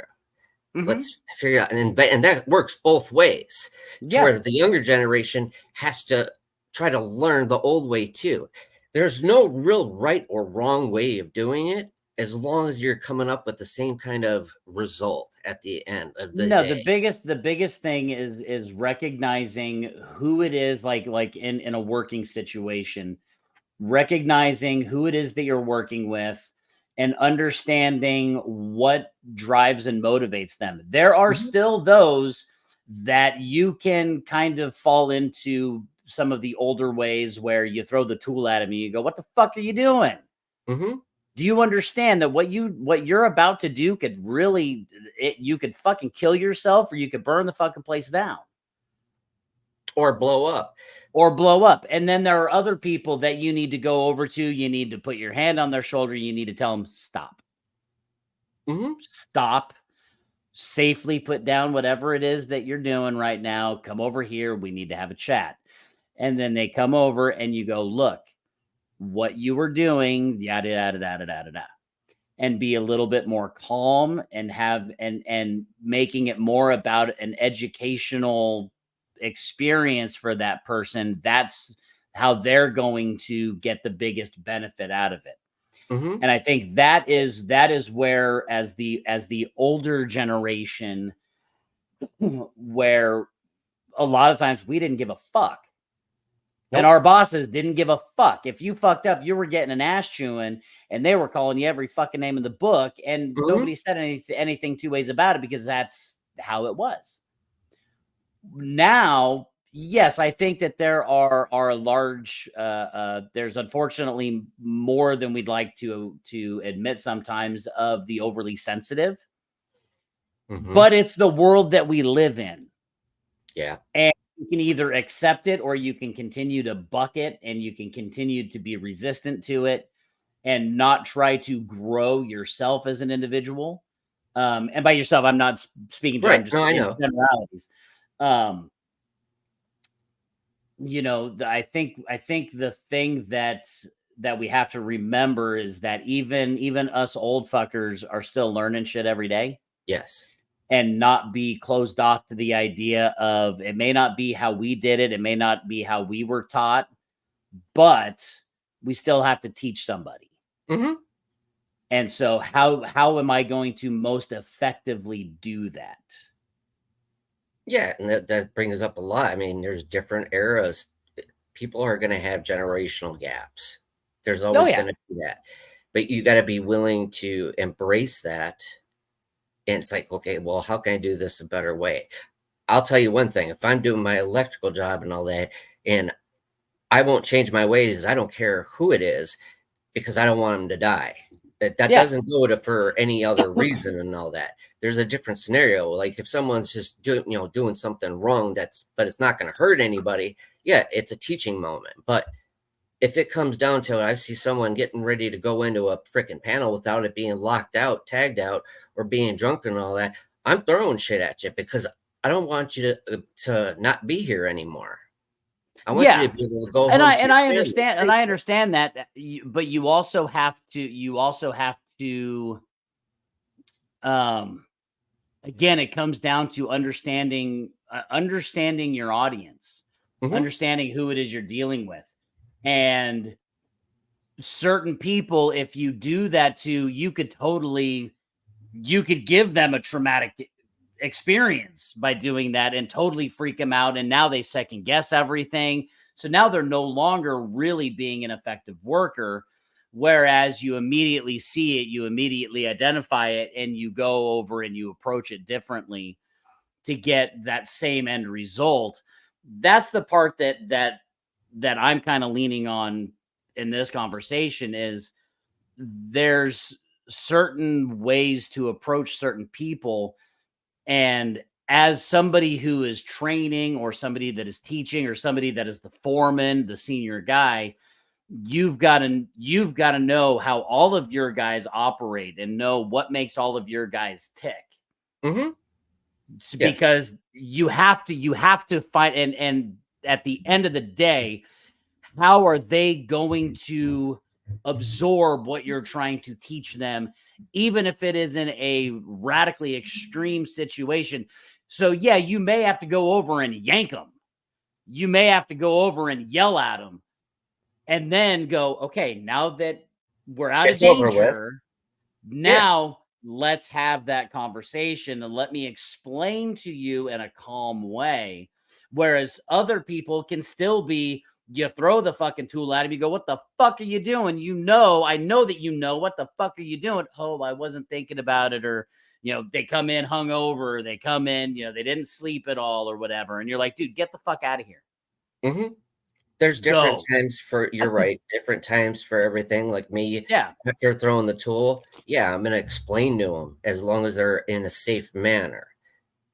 S3: Mhm.
S1: Let's figure out and that works both ways to
S3: Yeah.
S1: where the younger generation has to try to learn the old way too. There's no real right or wrong way of doing it as long as you're coming up with the same kind of result at the end of the
S3: No,
S1: day.
S3: the biggest thing is recognizing who it is, like in a working situation, recognizing who it is that you're working with and understanding what drives and motivates them. There are
S1: Mhm.
S3: still those that you can kind of fall into some of the older ways where you throw the tool at them and you go, "What the fuck are you doing?
S1: Mhm.
S3: Do you understand that what you're about to do could really you could fucking kill yourself, or you could burn the fucking place down
S1: Or blow up.
S3: or blow up?" And then there are other people that you need to go over to. You need to put your hand on their shoulder. You need to tell them, stop,
S1: Mhm.
S3: stop, safely put down whatever it is that you're doing right now. Come over here. We need to have a chat. And then they come over and you go, look, what you were doing, yada, yada, yada, yada, yada. And be a little bit more calm and have and making it more about an educational experience for that person. That's how they're going to get the biggest benefit out of it.
S1: Mhm.
S3: And I think that is where, as the older generation, where a lot of times we didn't give a fuck. And
S1: Nope.
S3: our bosses didn't give a fuck. If you fucked up, you were getting an ass chewing, and they were calling you every fucking name in the book, and
S1: Mhm.
S3: nobody said anything two ways about it because that's how it was. Now, yes, I think that there are a large there's unfortunately more than we'd like to admit sometimes of the overly sensitive,
S1: Mhm.
S3: but it's the world that we live in.
S1: Yeah.
S3: And you can either accept it or you can continue to buck it and you can continue to be resistant to it and not try to grow yourself as an individual. And by yourself, I'm not speaking to, I'm
S1: Right. No,
S3: just
S1: I
S3: in
S1: know.
S3: generalities. Um, I think the thing that we have to remember is that even us old fuckers are still learning shit every day,
S1: Yes.
S3: and not be closed off to the idea of it may not be how we did it, it may not be how we were taught, but we still have to teach somebody.
S1: Mm-hmm.
S3: And so how am I going to most effectively do that?
S1: Yeah, and that brings up a lot. I mean, there's different eras. People are going to have generational gaps. There's
S3: Oh
S1: always
S3: yeah.
S1: going to be that. But you got to be willing to embrace that. And it's like, okay, well, how can I do this a better way? I'll tell you one thing. If I'm doing my electrical job and all that, and I won't change my ways, I don't care who it is, because I don't want them to die. That
S3: Yeah.
S1: doesn't go to for any other reason and all that. There's a different scenario. Like if someone's just doing something wrong, but it's not going to hurt anybody. Yeah, it's a teaching moment. But if it comes down to it, I see someone getting ready to go into a freaking panel without it being locked out, tagged out, or being drunk and all that. I'm throwing shit at you because I don't want you to not be here anymore. I want you
S3: Yeah.
S1: to be able to go
S3: And
S1: home
S3: I
S1: to
S3: and
S1: your
S3: I
S1: family.
S3: understand and I understand that, but you also have to again, it comes down to understanding your audience,
S1: Mhm.
S3: understanding who it is you're dealing with. And certain people, if you do that to, you could give them a traumatic experience by doing that and totally freak them out. And now they second guess everything. So now they're no longer really being an effective worker. Whereas you immediately see it, you immediately identify it, and you go over and you approach it differently to get that same end result. That's the part that I'm kind of leaning on in this conversation is there's certain ways to approach certain people. And as somebody who is training or somebody that is teaching or somebody that is the foreman, the senior guy, you've got to know how all of your guys operate and know what makes all of your guys tick.
S1: Mm-hmm. Yes.
S3: Because you have to find, and at the end of the day, how are they going to absorb what you're trying to teach them, even if it is in a radically extreme situation? So yeah, you may have to go over and yank them. You may have to go over and yell at them, and then go, okay, now that we're out of
S1: It's over with.
S3: danger, now let's have that conversation and let me explain to you in a calm way. Whereas other people can still be, you throw the fucking tool at him, you go, what the fuck are you doing? I know that what the fuck are you doing? Oh, I wasn't thinking about it. Or, they come in hungover, they come in, they didn't sleep at all or whatever. And you're like, dude, get the fuck out of here.
S1: Mm-hmm. There's different times you're right, different times for everything. Like me, after throwing the tool, I'm going to explain to them as long as they're in a safe manner.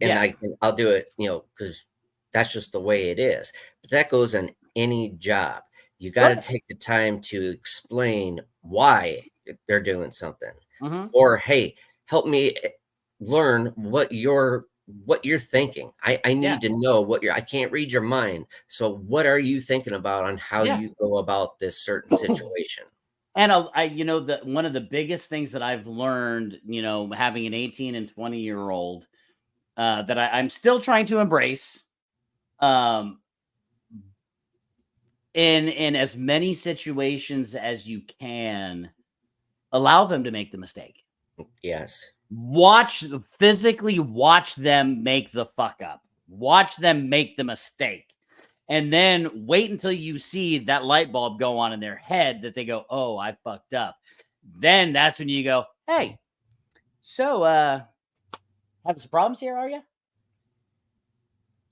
S1: And I'll do it, because that's just the way it is. But that goes in any job. You got to take the time to explain why they're doing something.
S3: Mm-hmm.
S1: Or, hey, help me learn what you're thinking. I need to know I can't read your mind. So what are you thinking about on how you go about this certain situation?
S3: And one of the biggest things that I've learned, having an 18 and 20-year-old, that I'm still trying to embrace, in as many situations as you can, allow them to make the mistake.
S1: Yes.
S3: Physically watch them make the fuck up. Watch them make the mistake. And then wait until you see that light bulb go on in their head that they go, oh, I fucked up. Then that's when you go, hey, so having some problems here, are you?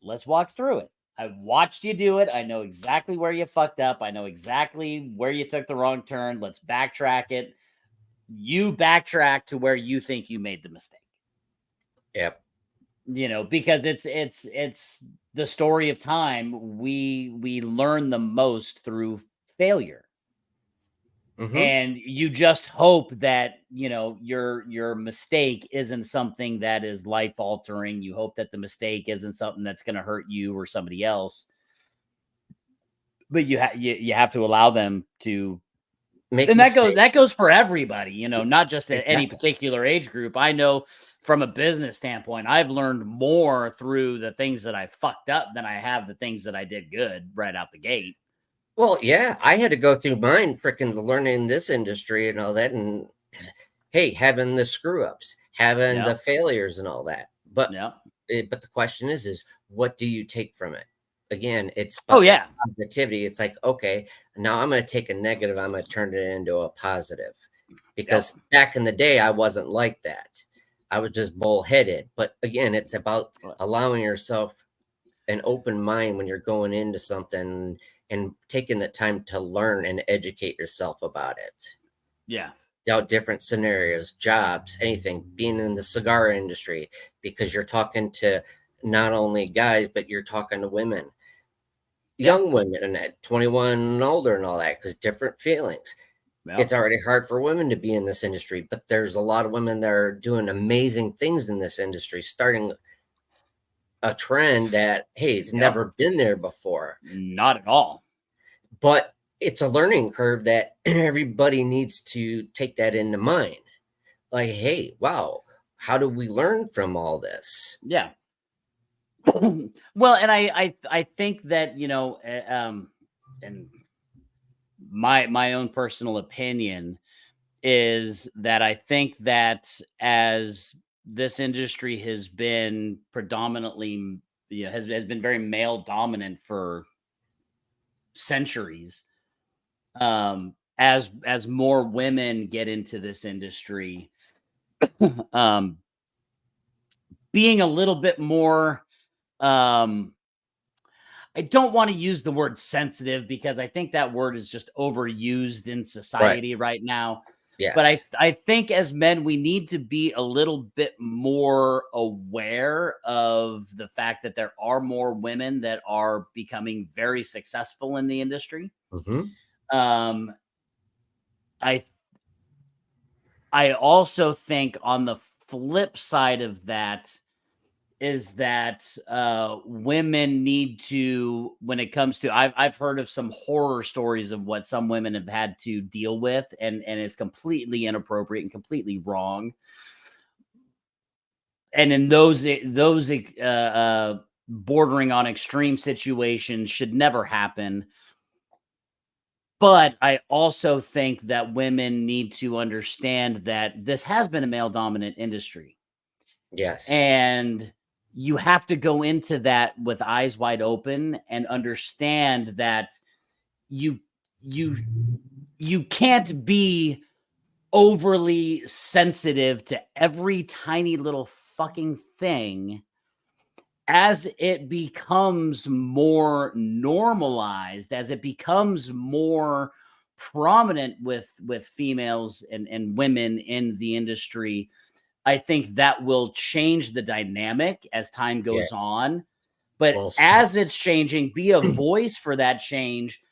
S3: Let's walk through it. I watched you do it. I know exactly where you fucked up. I know exactly where you took the wrong turn. Let's backtrack it. You backtrack to where you think you made the mistake.
S1: Yep.
S3: Because it's the story of time. We learn the most through failure. Mm-hmm. And you just hope that, your mistake isn't something that is life altering. You hope that the mistake isn't something that's going to hurt you or somebody else. but you have to allow them to.
S1: Make
S3: And
S1: mistakes.
S3: that goes for everybody, you know, not just at any
S1: Exactly.
S3: particular age group. I know from a business standpoint, I've learned more through the things that I fucked up than I have the things that I did good right out the gate.
S1: Well, yeah, I had to go through mine freaking learning this industry and all that, and hey, having the screw ups, having
S3: Yeah.
S1: the failures and all that. But
S3: Yeah.
S1: but the question is what do you take from it? Again, it's
S3: Oh
S1: about that
S3: yeah.
S1: positivity. It's like, okay, now I'm going to take a negative, I'm going to turn it into a positive.
S3: Yep.
S1: Because back in the day, I wasn't like that. I was just bullheaded. But again, it's about allowing yourself an open mind when you're going into something and taking the time to learn and educate yourself about it.
S3: Yeah.
S1: Out different scenarios, jobs, anything, being in the cigar industry, because you're talking to not only guys, but you're talking to women, young women, and at 21 and older and all that, because different feelings.
S3: Yeah.
S1: It's already hard for women to be in this industry, but there's a lot of women that are doing amazing things in this industry, starting a trend that, hey, it's never been there before.
S3: Not at all.
S1: But it's a learning curve that everybody needs to take that into mind. Like, hey, wow, how do we learn from all this?
S3: Yeah. Well, and I think that, you know, and my own personal opinion is that I think that as this industry has been predominantly, you know, has been very male dominant for centuries. As more women get into this industry, um, being a little bit more, um, I don't want to use the word sensitive because I think that word is just overused in society right now. But
S1: Yes.
S3: I think as men, we need to be a little bit more aware of the fact that there are more women that are becoming very successful in the industry.
S1: Mm-hmm.
S3: Um, I I also think on the flip side of that is that women need to, when it comes to, I've heard of some horror stories of what some women have had to deal with, and it's completely inappropriate and completely wrong. And in those bordering on extreme situations should never happen. But I also think that women need to understand that this has been a male dominant industry.
S1: Yes.
S3: And you have to go into that with eyes wide open and understand that you you you can't be overly sensitive to every tiny little fucking thing. As it becomes more normalized, as it becomes more prominent with females and women in the industry, I think that will change the dynamic as time goes
S1: Yes.
S3: on. But
S1: Well said.
S3: as it's changing, be a voice for that change.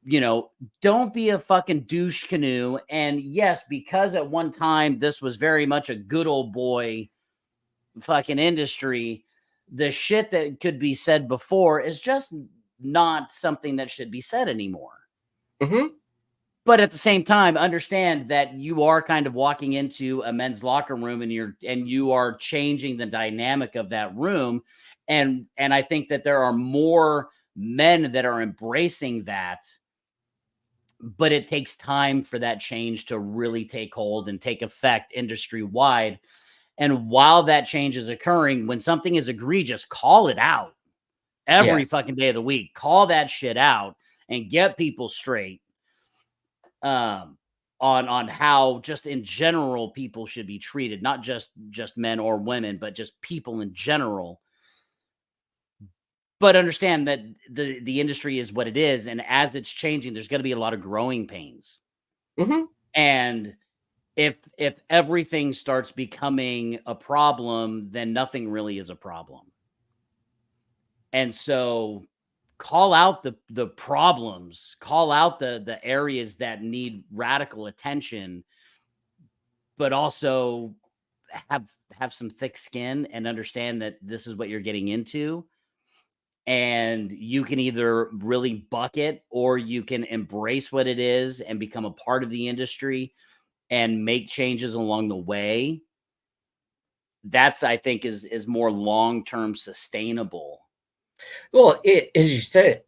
S3: You know, don't be a fucking douche canoe. And yes, because at one time this was very much a good old boy fucking industry, the shit that could be said before is just not something that should be said anymore.
S1: Mm-hmm.
S3: But at the same time, understand that you are kind of walking into a men's locker room and you are changing the dynamic of that room. And I think that there are more men that are embracing that, but it takes time for that change to really take hold and take effect industry wide. And while that change is occurring, when something is egregious, call it out every
S1: Yes.
S3: fucking day of the week. Call that shit out and get people straight. On how just in general people should be treated, not just men or women, but just people in general. But understand that the industry is what it is, and as it's changing, there's going to be a lot of growing pains.
S1: Mm-hmm.
S3: And if everything starts becoming a problem, then nothing really is a problem. And so call out the problems, call out the areas that need radical attention, but also have some thick skin and understand that this is what you're getting into. and you can either really buck it or you can embrace what it is and become a part of the industry and make changes along the way. That's, I think, is more long-term sustainable.
S1: Well, as you said,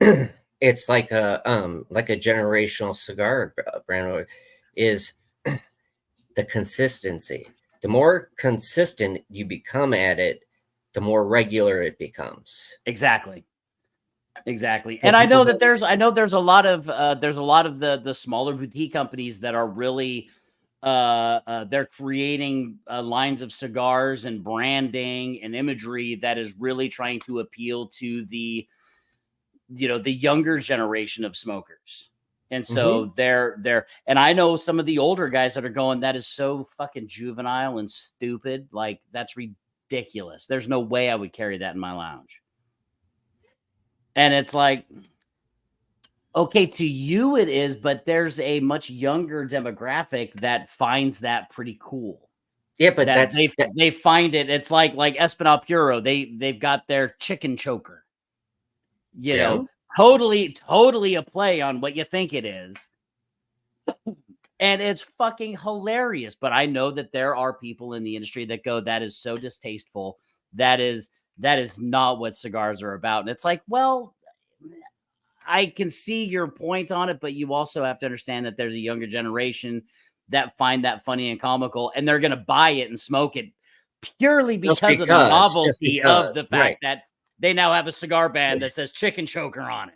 S1: it's like a generational cigar brand is the consistency. The more consistent you become at it, the more regular it becomes.
S3: Exactly. Exactly.
S1: Well,
S3: And I
S1: people
S3: know that
S1: don't.
S3: there's a lot of the smaller boutique companies that are really they're creating lines of cigars and branding and imagery that is really trying to appeal to the the younger generation of smokers. And
S1: Mhm.
S3: so they're and I know some of the older guys that are going, that is so fucking juvenile and stupid. Like, that's ridiculous. There's no way I would carry that in my lounge. And it's like, okay, to you it is, but there's a much younger demographic that finds that pretty cool.
S1: Yeah, but
S3: That
S1: that's that.
S3: they find it. It's like Espinal Puro. They've got their chicken choker. You
S1: Yeah.
S3: know, totally a play on what you think it is. And it's fucking hilarious. But I know that there are people in the industry that go, that is so distasteful. That is not what cigars are about. And it's like, well, I can see your point on it, but you also have to understand that there's a younger generation that find that funny and comical, and they're going to buy it and smoke it purely because of the
S1: Just
S3: novelty of the
S1: because, right.
S3: fact that they now have a cigar band that says chicken choker on it.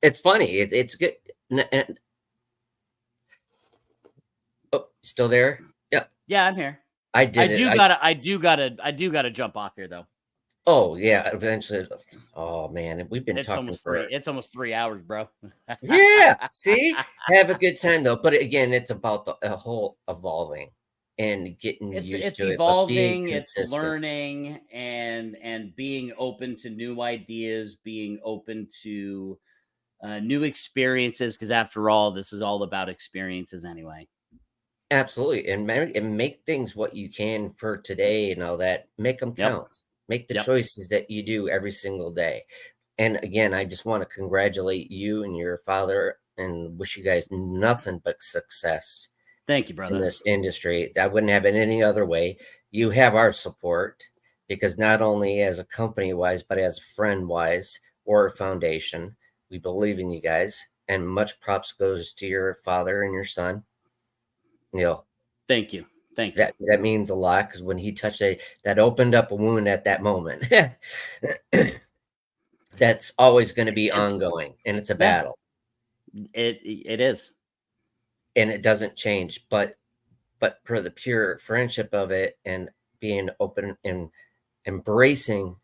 S1: It's funny. It's good. And oh, still there? Yeah,
S3: Yeah, I'm here.
S1: I did it.
S3: I do gotta jump off here though.
S1: Oh, yeah, eventually. Oh, man, we've been
S3: It's
S1: talking
S3: almost
S1: for.
S3: it's almost 3 hours, bro.
S1: Yeah, see? Have a good time, though. But again, it's about the whole evolving and getting used
S3: It's
S1: to it, but being
S3: evolving, it's
S1: consistent.
S3: learning, and being open to new ideas, being open to new experiences, because after all, this is all about experiences anyway.
S1: Absolutely, and make things what you can for today and all that. Make them
S3: Yep.
S1: count. Make the
S3: Yep.
S1: choices that you do every single day. And again, I just want to congratulate you and your father and wish you guys nothing but success
S3: Thank you,
S1: in
S3: brother.
S1: this industry. I wouldn't have it any other way. You have our support because not only as a company wise, but as a friend wise or a foundation, we believe in you guys. And much props goes to your father and your son. You know,
S3: Thank you. Thank you.
S1: that means a lot because when he touched it, that opened up a wound at that moment. That's always going to be
S3: It's
S1: ongoing, and it's a
S3: Yeah,
S1: battle,
S3: it is.
S1: and it doesn't change. But for the pure friendship of it and being open and embracing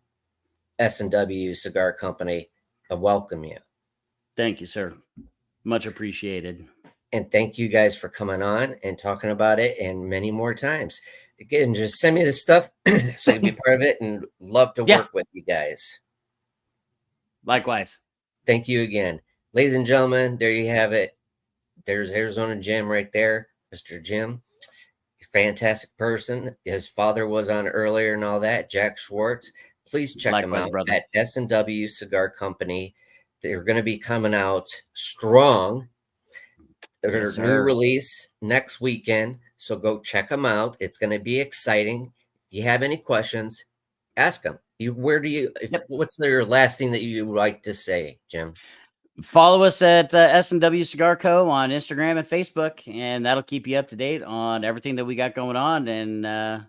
S1: S&W Cigar Company, I welcome you.
S3: Thank you, sir. Much appreciated.
S1: And thank you guys for coming on and talking about it and many more times. Again, just send me the stuff so you can be part of it and love to
S3: Yeah,
S1: work with you guys.
S3: likewise.
S1: Thank you again. Ladies and gentlemen, there you have it. There's Arizona Jim right there, Mr. Jim. Fantastic person. His father was on earlier and all that, Jack Schwartz. Please check them
S3: Likewise,
S1: out
S3: brother.
S1: at S&W Cigar Company. They're going to be coming out strong. Their
S3: Yes,
S1: new
S3: sir.
S1: release next weekend. So go check them out. It's going to be exciting. If you have any questions, ask them.
S3: Yep.
S1: What's your last thing that you would like to say, Jim?
S3: Follow us at S&W Cigar Co on Instagram and Facebook, and that'll keep you up to date on everything that we got going on. And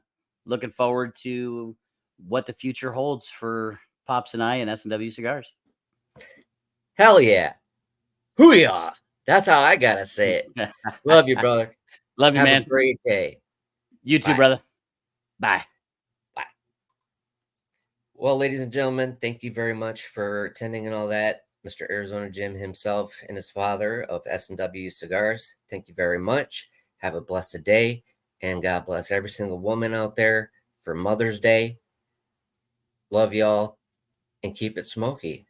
S3: looking forward to what the future holds for Pops and I and S&W Cigars.
S1: Hell yeah. Hoo-yah. That's how I got to say it. Love you, brother.
S3: Love you,
S1: Have a
S3: man.
S1: great day.
S3: You too,
S1: Bye.
S3: brother. Bye.
S1: Bye. Well, ladies and gentlemen, thank you very much for attending and all that. Mr. Arizona Jim himself and his father of S&W Cigars. Thank you very much. Have a blessed day, and God bless every single woman out there for Mother's Day. Love y'all, and keep it smoky.